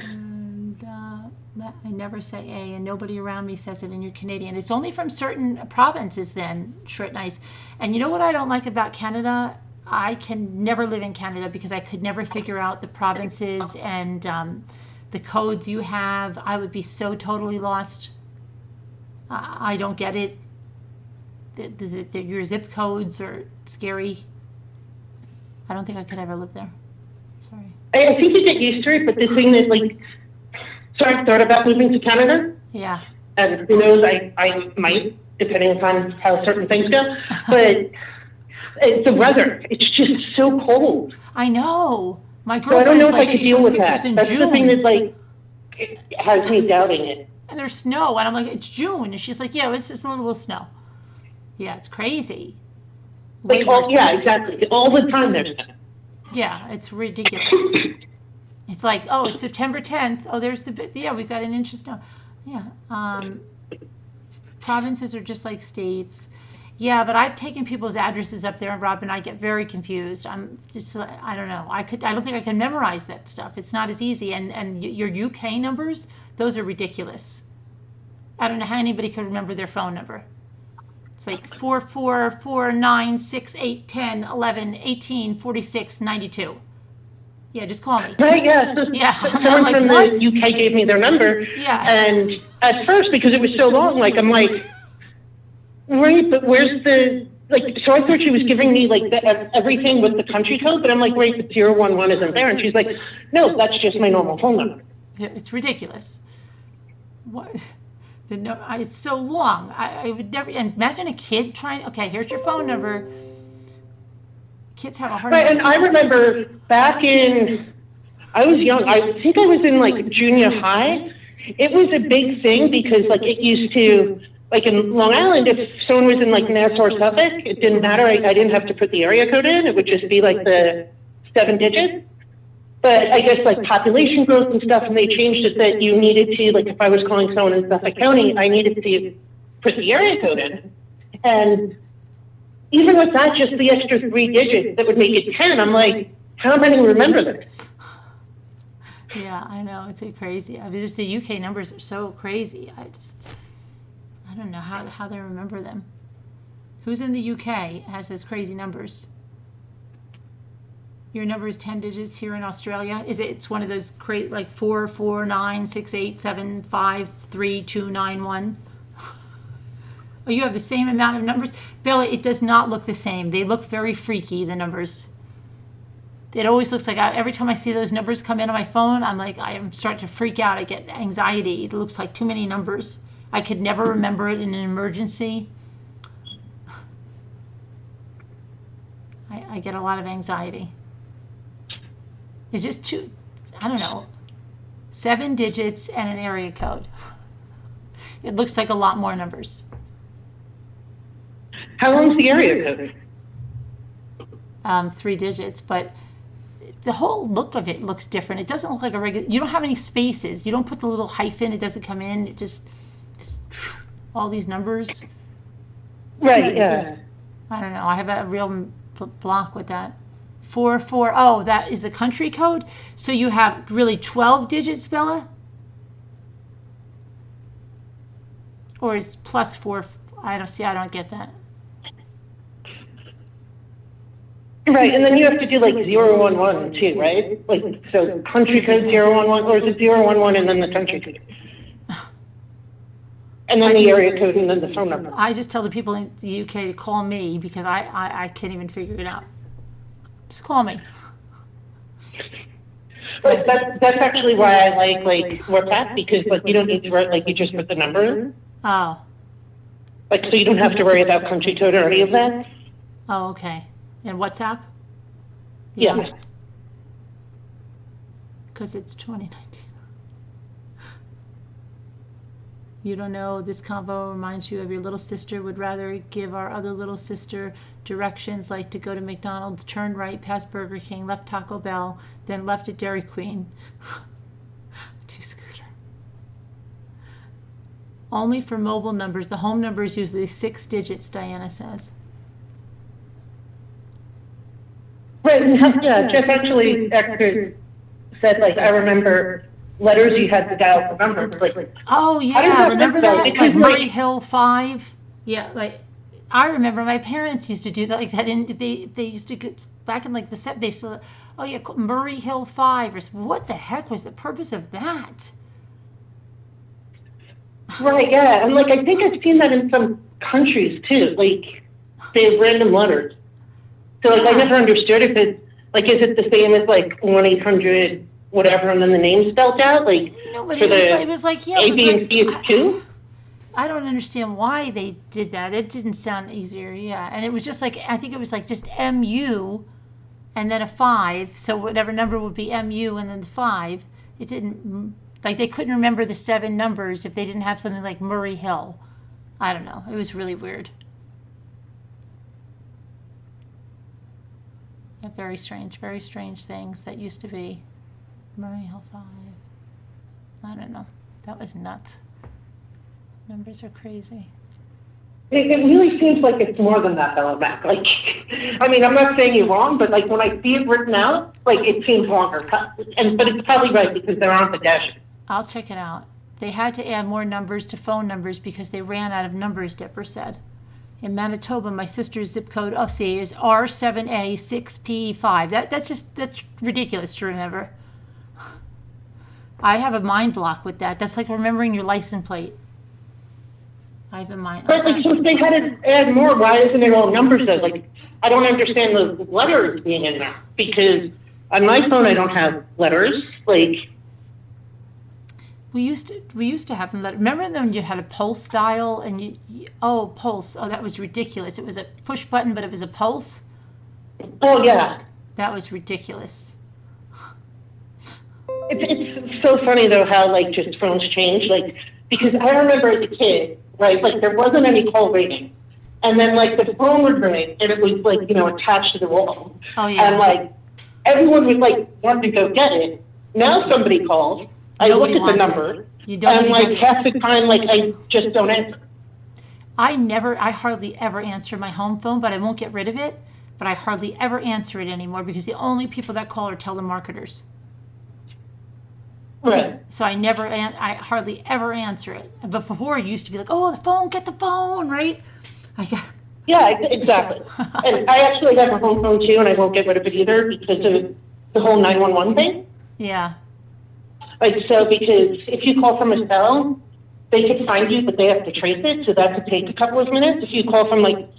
A: And I never say A, and nobody around me says it, and you're Canadian. It's only from certain provinces then, Short Nice. And you know what I don't like about Canada? I can never live in Canada because I could never figure out the provinces and the codes you have. I would be so totally lost. I don't get it. Your zip codes are scary. I don't think I could ever live there. Sorry.
F: I think you get used to it, but the thing that, like, so I've thought about moving to Canada,
A: Yeah.
F: and who knows, I might, depending upon how certain things go, but it's the weather. It's just so cold.
A: I know. My
F: So I don't
A: girlfriend
F: know
A: is
F: if
A: like,
F: I could
A: she
F: deal
A: shows
F: with
A: pictures
F: that.
A: in
F: That's the thing
A: June.
F: that, like, it has me doubting it.
A: And there's snow. And I'm like, it's June. And she's like, yeah, it's just a little snow. Yeah, it's crazy. Way
F: Like,
A: worse
F: yeah,
A: than-
F: exactly. All the time there's snow.
A: Yeah, it's ridiculous. It's like, oh, it's September 10th. Oh, there's the bit. Yeah, we've got an inch of snow. Yeah. Provinces are just like states. Yeah, but I've taken people's addresses up there, and Rob and I get very confused. I'm just, I don't know. I don't think I can memorize that stuff. It's not as easy. And your UK numbers, those are ridiculous. I don't know how anybody could remember their phone number. It's like 44449681011184692. Yeah, just call me.
F: Right, yeah. So
A: Yeah.
F: someone
A: Like,
F: from
A: what?
F: the UK gave me their number.
A: Yeah.
F: And at first, because it was so long, like, I'm like, right, but where's the, like, so I thought she was giving me, like, everything with the country code, but I'm like, wait, the 011 isn't there. And she's like, no, that's just my normal phone number.
A: Yeah, it's ridiculous. What? It's so long. I would never imagine a kid trying. Okay, here's your phone number. Kids have a hard
F: Right,
A: time.
F: and I remember back in, I was young, I think I was in, like, junior high. It was a big thing because, like, it used to, like, in Long Island, if someone was in, like, Nassau or Suffolk, it didn't matter. I didn't have to put the area code in. It would just be, like, the 7 digits. But I guess, like, population growth and stuff, and they changed it that you needed to, like, if I was calling someone in Suffolk County, I needed to put the area code in. And even with that, just the extra 3 digits that would make it 10, I'm like, how many remember this?
A: Yeah, I know, it's crazy. I mean, just the UK numbers are so crazy. I don't know how they remember them. Who's in the UK has those crazy numbers? Your number is 10 digits here in Australia. It's one of those crazy, like 44968753291. Oh, you have the same amount of numbers? Bella, it does not look the same. They look very freaky, the numbers. It always looks like every time I see those numbers come in on my phone, I'm like, I am starting to freak out. I get anxiety. It looks like too many numbers. I could never remember it in an emergency. I get a lot of anxiety. It's just I don't know, 7 digits and an area code. It looks like a lot more numbers.
F: How long's the area code?
A: 3 digits, but the whole look of it looks different. It doesn't look like a regular. You don't have any spaces. You don't put the little hyphen. It doesn't come in. It just all these numbers.
F: Right, yeah.
A: I don't know. I have a real block with that. 44. Oh, that is the country code. So you have really 12 digits, Bella? Or is plus 4? I don't get that.
F: Right, and then you have to do like 011 too, right? Like, so country code 011, or is it 011 and then the country code? And then the area code and then the phone number.
A: I just tell the people in the UK to call me because I can't even figure it out. Just call me.
F: But that's actually why I like WhatsApp, because like you don't need to write, like you just put the number in.
A: Oh.
F: Like, so you don't have to worry about country code or any of that.
A: Oh, okay. And WhatsApp?
F: Yeah.
A: Because it's 2019. You don't know, this combo reminds you of your little sister, would rather give our other little sister directions like to go to McDonald's, turn right past Burger King, left Taco Bell, then left at Dairy Queen. To Scooter. Only for mobile numbers. The home number is usually 6 digits, Diana says.
F: Right, yeah, Jeff actually said, like, I remember letters you had to dial for numbers. Like,
A: oh, yeah, remember that? Like Murray Hill 5? Yeah, like, I remember my parents used to do that, like that. They used to get, back in like the 70s, they said, oh yeah, Murray Hill 5. Or what the heck was the purpose of that?
F: Right, yeah, and like I think I've seen that in some countries too. Like they have random letters. So like I never understood if it's like, is it the same as like 1-800 whatever and then the name spelled out? Like
A: no, but it was like yeah,
F: A, B, and C is 2?
A: I don't understand why they did that. It didn't sound easier, yeah. And it was just like, I think it was like just MU and then a 5. So whatever number would be MU and then the 5. It didn't, like they couldn't remember the 7 numbers if they didn't have something like Murray Hill. I don't know. It was really weird. Yeah, very strange things that used to be. Murray Hill 5. I don't know. That was nuts. Numbers are crazy.
F: It really seems like it's more than that, though, Mac. Like, I mean, I'm not saying you're wrong, but like when I see it written out, like it seems longer. But it's probably right because there aren't the dashes.
A: I'll check it out. They had to add more numbers to phone numbers because they ran out of numbers, Dipper said. In Manitoba, my sister's zip code, is R7A6P5. That's ridiculous to remember. I have a mind block with that. That's like remembering your license plate. I have a mind.
F: But like, since they had to add more, why isn't it all numbers though? Like, I don't understand the letters being in there because on my phone I don't have letters. Like,
A: we used to have them. Remember when you had a pulse dial and pulse. Oh, that was ridiculous. It was a push button, but it was a pulse.
F: Oh yeah.
A: That was ridiculous.
F: It's so funny though how like just phones change. Like, because I remember as a kid, right? Like there wasn't any call waiting, and then like the phone would ring and it was like attached to the wall.
A: Oh yeah.
F: And like everyone would like want to go get it. Now somebody calls.
A: Nobody
F: I look at the number, and like half the time, like I just don't answer.
A: I hardly ever answer my home phone, but I won't get rid of it. But I hardly ever answer it anymore because the only people that call are telemarketers.
F: Right.
A: So I hardly ever answer it. But before it used to be like, oh, the phone, get the phone, right?
F: Yeah, exactly. And I actually have a home phone too, and I won't get rid of it either because of the whole 911 thing.
A: Yeah.
F: Like, so because if you call from a cell, they could find you, but they have to trace it, so that could take a couple of minutes. If you call from like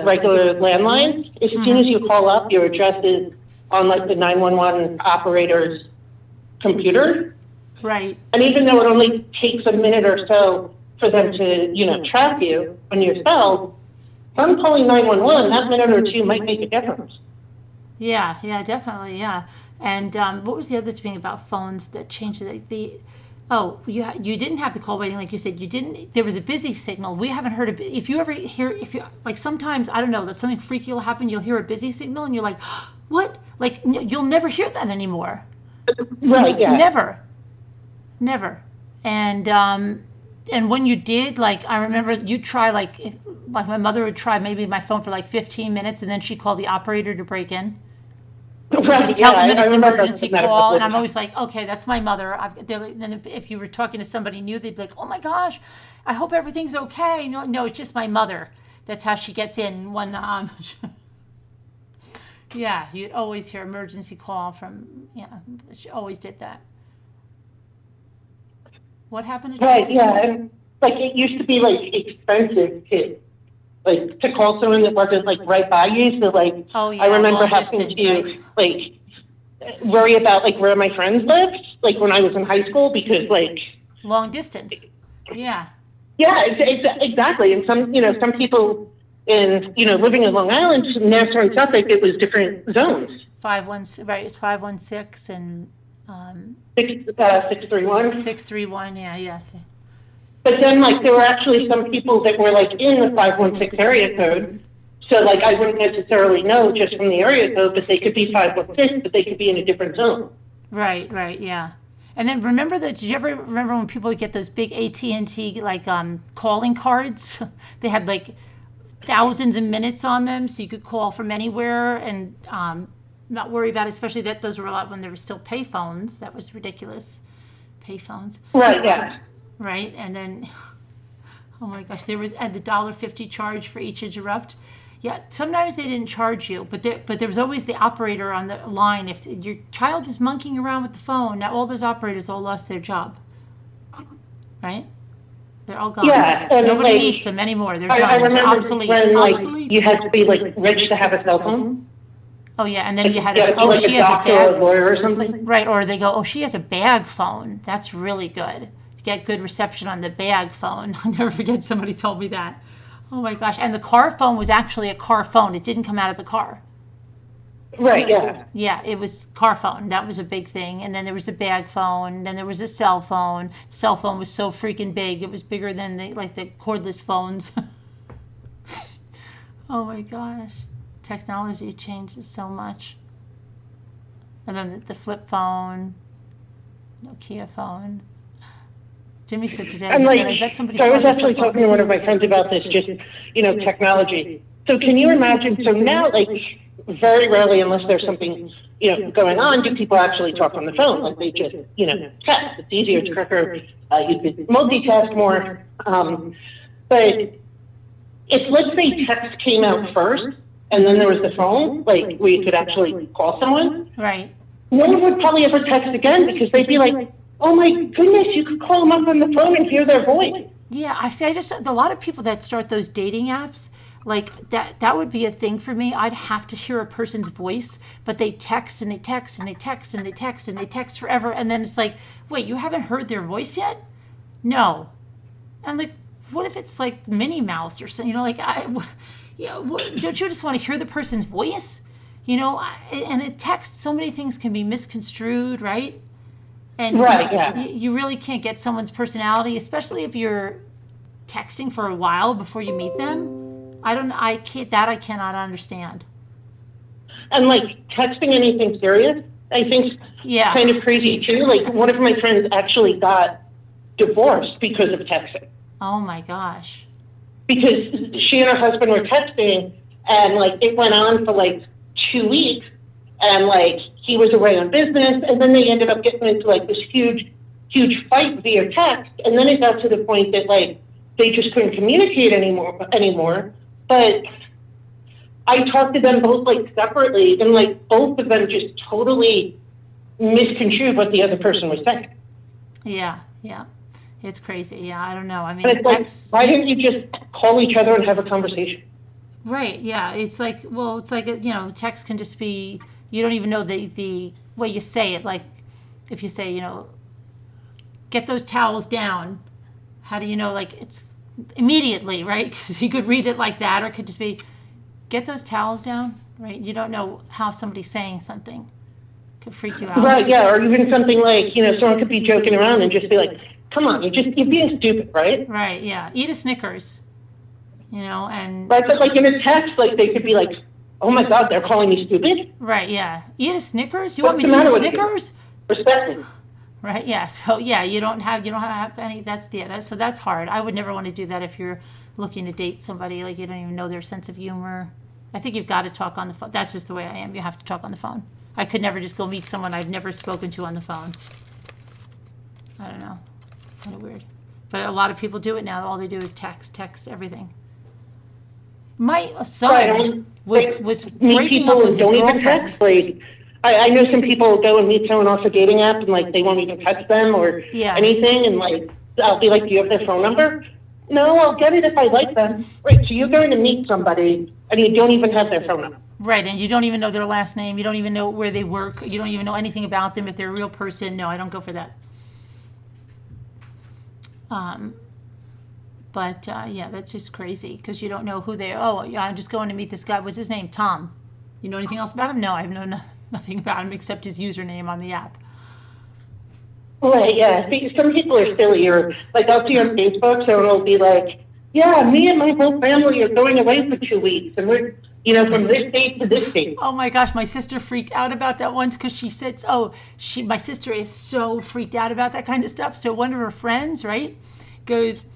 F: regular landlines, as soon as you call up, your address is on like the 911 operator's computer.
A: Right.
F: And even though it only takes a minute or so for them to, track you on your cell, if I'm calling 911, that minute or two might make a difference.
A: Yeah, definitely, yeah. And what was the other thing about phones that changed it? You didn't have the call waiting, like you said. You didn't. There was a busy signal. We haven't heard if you ever hear, like sometimes, I don't know, that something freaky will happen. You'll hear a busy signal and you're like, what? Like, you'll never hear that anymore.
F: Right, yeah.
A: Never. And when you did, like, I remember you try, like, like my mother would try maybe my phone for like 15 minutes, and then she'd call the operator to break in.
F: Right,
A: Just tell
F: yeah,
A: them that it's
F: I remember
A: emergency
F: that
A: call,
F: before.
A: and I'm always like, okay, that's my mother. And if you were talking to somebody new, they'd be like, oh my gosh, I hope everything's okay. No, it's just my mother. That's how she gets in when, yeah, you'd always hear emergency call from, yeah, she always did that. What happened to
F: Right,
A: you?
F: yeah, and like it used to be like expensive to call someone that wasn't like right by you. So like,
A: Oh, yeah,
F: I remember
A: long
F: having
A: distance,
F: to
A: right?
F: like worry about like where my friends lived, like when I was in high school, because like,
A: Long distance. Yeah.
F: yeah, exactly. And some people living in Long Island, Nassau and Suffolk, it was different zones.
A: 516, right, it's 516 and
F: 631.
A: 631, yeah.
F: But then, like, there were actually some people that were, like, in the 516 area code. So, like, I wouldn't necessarily know just from the area code, but they could be 516, but they could be in a different zone.
A: Right, yeah. And then remember did you ever remember when people would get those big AT&T, like, calling cards? They had, like, thousands of minutes on them, so you could call from anywhere and not worry about it, especially that those were a lot when there were still pay phones. That was ridiculous. Pay phones.
F: Right, yeah.
A: Right, and then, oh my gosh, there was the $1.50 charge for each interrupt. Yeah, sometimes they didn't charge you, but there was always the operator on the line. If your child is monkeying around with the phone, now all those operators all lost their job. Right? They're all gone.
F: Yeah, and
A: Nobody
F: like,
A: needs them anymore. They're done.
F: I
A: They're
F: remember
A: obsolete.
F: when, like,
A: Obsolete.
F: you had to be, like, rich to have a cell phone.
A: Oh yeah, and then you had
F: You had to be, like,
A: she
F: a
A: has a
F: doctor or a
A: bag.
F: lawyer or something.
A: Right, or they go, oh, she has a bag phone. That's really good. To get good reception on the bag phone. I'll never forget somebody told me that. Oh my gosh. And the car phone was actually a car phone. It didn't come out of the car.
F: Right, yeah.
A: Yeah, it was car phone. That was a big thing. And then there was a bag phone. Then there was a cell phone. Cell phone was so freaking big. It was bigger than the cordless phones. Oh my gosh. Technology changes so much. And then the flip phone, Nokia phone. Jimmy said today,
F: And
A: he
F: like,
A: said, I bet somebody
F: so I was
A: still has a
F: actually
A: flip phone.
F: talking to one of my friends about this, just, technology. So can you imagine, so now, like, very rarely, unless there's something, going on, do people actually talk on the phone? Like, they just, text. It's easier, it's quicker, you could multitask more. But if, let's say, text came out first, and then there was the phone, like, where you could actually call someone,
A: Right.
F: no one would probably ever text again, because they'd be like, oh my goodness, you could call them up on the phone and hear their voice.
A: Yeah, a lot of people that start those dating apps, like that would be a thing for me. I'd have to hear a person's voice, but they text and they text and they text and they text and they text forever. And then it's like, wait, you haven't heard their voice yet? No. I'm like, what if it's like Minnie Mouse or something? Don't you just want to hear the person's voice? And a text, so many things can be misconstrued, right? And
F: Right, yeah.
A: you really can't get someone's personality, especially if you're texting for a while before you meet them. I cannot understand.
F: And like texting anything serious, I think
A: Yeah.
F: kind of crazy too. Like one of my friends actually got divorced because of texting.
A: Oh my gosh.
F: Because she and her husband were texting and like it went on for like 2 weeks and like he was away on business and then they ended up getting into like this huge fight via text and then it got to the point that like they just couldn't communicate anymore. But I talked to them both like separately and like both of them just totally misconstrued what the other person was saying.
A: Yeah. It's crazy. Yeah, I don't know. I mean,
F: And it's like,
A: text,
F: why didn't you just call each other and have a conversation?
A: right. Yeah. It's like, text can just be, you don't even know the way you say it. Like if you say, get those towels down, how do you know, like it's immediately, right? Because you could read it like that, or it could just be, get those towels down, right? You don't know how somebody's saying something. Could freak you out.
F: Right, yeah, or even something like, someone could be joking around and just be like, come on, you're being stupid, right?
A: Right, yeah. Eat a Snickers, and
F: Right, but like in a text, like they could be like, oh my God, they're calling me stupid?
A: Right, yeah. Eat a Snickers? You
F: What's
A: want me
F: the
A: to eat a
F: matter with you?
A: Snickers?
F: Respect me.
A: Right, yeah. So yeah, you don't have any. So that's hard. I would never want to do that if you're looking to date somebody, like you don't even know their sense of humor. I think you've got to talk on the phone. That's just the way I am. You have to talk on the phone. I could never just go meet someone I've never spoken to on the phone. I don't know. Kind of weird. But a lot of people do it now. All they do is text everything. My son
F: Right,
A: was
F: meet
A: breaking up
F: people
A: with
F: who
A: his
F: don't even
A: girlfriend.
F: text. Like, I know some people go and meet someone off a dating app and like they won't even text them or
A: Yeah.
F: anything, and like I'll be like, do you have their phone number? No, I'll get it if I like them. Right, so you're going to meet somebody and you don't even have their phone number.
A: Right, and you don't even know their last name. You don't even know where they work. You don't even know anything about them. If they're a real person, no, I don't go for that. But yeah, that's just crazy because you don't know who they are. Oh, yeah, I'm just going to meet this guy. What's his name? Tom. You know anything else about him? No, I know nothing about him except his username on the app.
F: Right, yeah. See, some people are silly, or like I'll see on Facebook, so it'll be like, yeah, me and my whole family are going away for 2 weeks, and we're, from this date to this date.
A: Oh my gosh, my sister freaked out about that once because she said, my sister is so freaked out about that kind of stuff. So one of her friends, right, goes,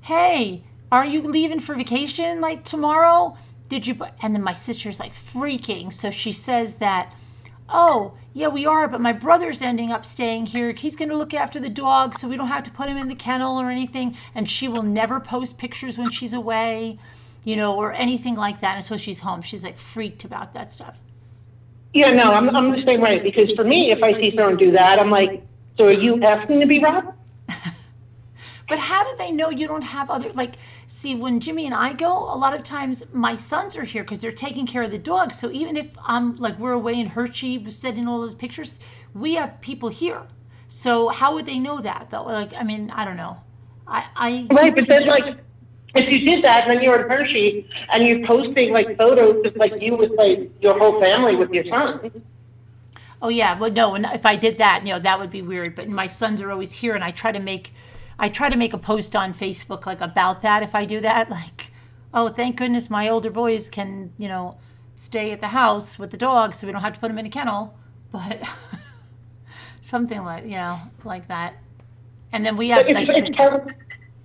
A: hey, are you leaving for vacation like tomorrow? And then my sister's like freaking. So she says that, oh, yeah, we are, but my brother's ending up staying here. He's going to look after the dog so we don't have to put him in the kennel or anything. And she will never post pictures when she's away, or anything like that until she's home. She's like freaked about that stuff.
F: Yeah, no, I'm the same way, because for me, if I see someone do that, I'm like, so are you asking to be robbed?
A: But how do they know you don't have other, see, when Jimmy and I go, a lot of times my sons are here because they're taking care of the dog. So even if we're away in Hershey sending all those pictures, we have people here. So how would they know that though? I don't know.
F: Right, but then if you did that, then you're in Hershey and you're posting photos of you with your whole family with your son.
A: Oh yeah, well no, and if I did that, that would be weird. But my sons are always here, and I try to make a post on Facebook about that. If I do that, oh, thank goodness my older boys can stay at the house with the dog, so we don't have to put them in a kennel. But something like that. And then we have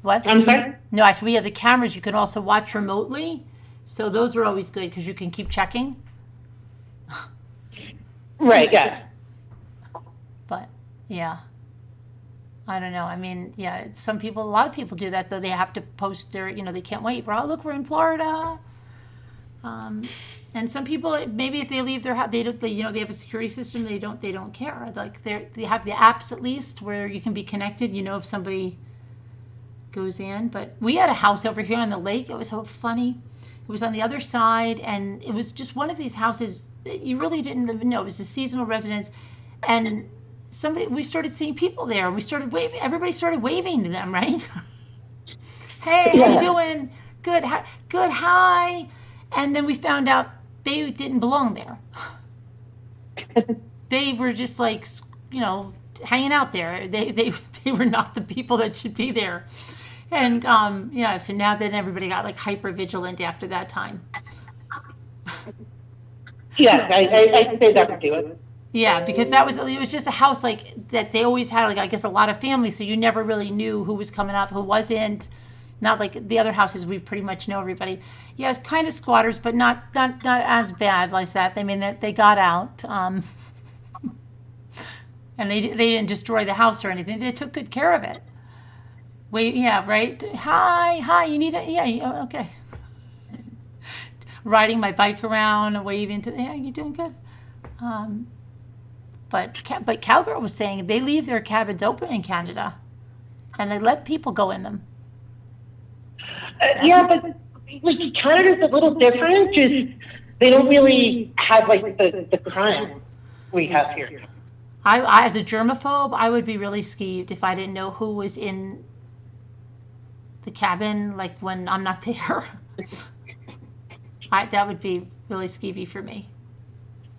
A: what?
F: I'm sorry?
A: No, I said we have the cameras you can also watch remotely. So those are always good because you can keep checking.
F: Right, yeah.
A: But yeah, I don't know. Yeah, a lot of people do that though. They have to post their, they can't wait. Bro, look, we're in Florida. And some people, maybe if they leave their house, they have a security system. They don't care. They have the apps at least where you can be connected. If somebody goes in. But we had a house over here on the lake. It was so funny. It was on the other side, and it was just one of these houses that you really didn't live in. No, it was a seasonal residence, and we started seeing people there. We started waving. Everybody started waving to them, right? Hey, how you doing? Good. Good. Hi. And then we found out they didn't belong there. They were just hanging out there. They were not the people that should be there. And so now then everybody got hyper vigilant after that time.
F: Yeah, I say that would do it.
A: Yeah, because it was just a house that they always had I guess a lot of families, so you never really knew who was coming up, who wasn't. Not like the other houses, we pretty much know everybody. Yeah, it's kind of squatters, but not as bad like that. They got out, and they didn't destroy the house or anything. They took good care of it. Wait, yeah, right. Hi, you need it? Yeah, okay. Riding my bike around, waving to, yeah, you're doing good. But Cowgirl was saying they leave their cabins open in Canada, and they let people go in them.
F: Yeah, but Canada's a little different. Just they don't really have the crime we have here.
A: I as a germaphobe, I would be really skeeved if I didn't know who was in the cabin when I'm not there. That would be really skeevy for me.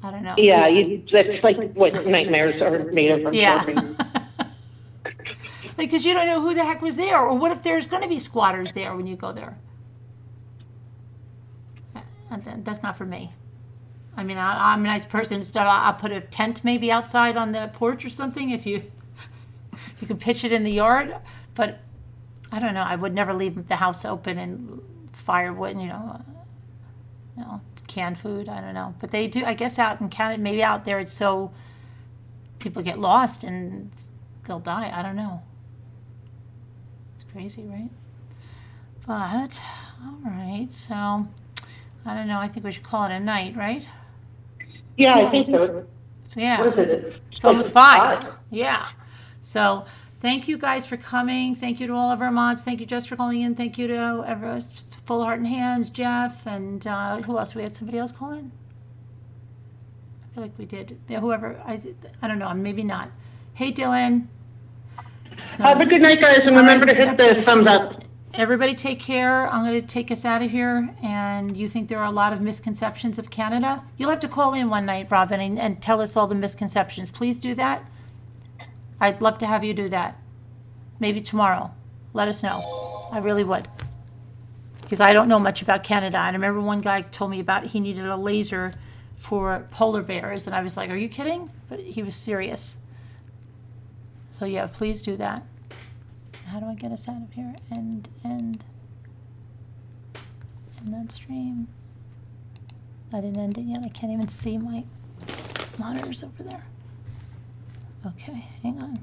A: I don't know.
F: Yeah, that's what nightmares are made of.
A: Yeah. Because you don't know who the heck was there, or what if there's going to be squatters there when you go there? And that's not for me. I mean, I'm a nice person. So I'll put a tent maybe outside on the porch or something if you could pitch it in the yard. But I don't know. I would never leave the house open and firewood, canned food. I don't know. But they do, I guess, out in Canada, maybe out there, it's so people get lost and they'll die. I don't know. It's crazy, right? But, all right. So, I don't know. I think we should call it a night, right?
F: Yeah, I think so.
A: So, yeah.
F: What is it?
A: It's almost 5. Yeah. So, thank you guys for coming. Thank you to all of our mods. Thank you, Jess, for calling in. Thank you to everyone, Full Heart and Hands, Jeff, and who else? We had somebody else call in? I feel like we did. Yeah, whoever. I don't know. Maybe not. Hey, Dylan. So,
F: Have a good night, guys, and remember to hit the thumbs up.
A: everybody take care. I'm going to take us out of here. And you think there are a lot of misconceptions of Canada? You'll have to call in one night, Robin, and tell us all the misconceptions. Please do that. I'd love to have you do that. Maybe tomorrow. Let us know. I really would. Because I don't know much about Canada. And I remember one guy told me about he needed a laser for polar bears. And I was like, are you kidding? But he was serious. So yeah, please do that. How do I get us out of here? End that stream. I didn't end it yet. I can't even see my monitors over there. Okay, hang on.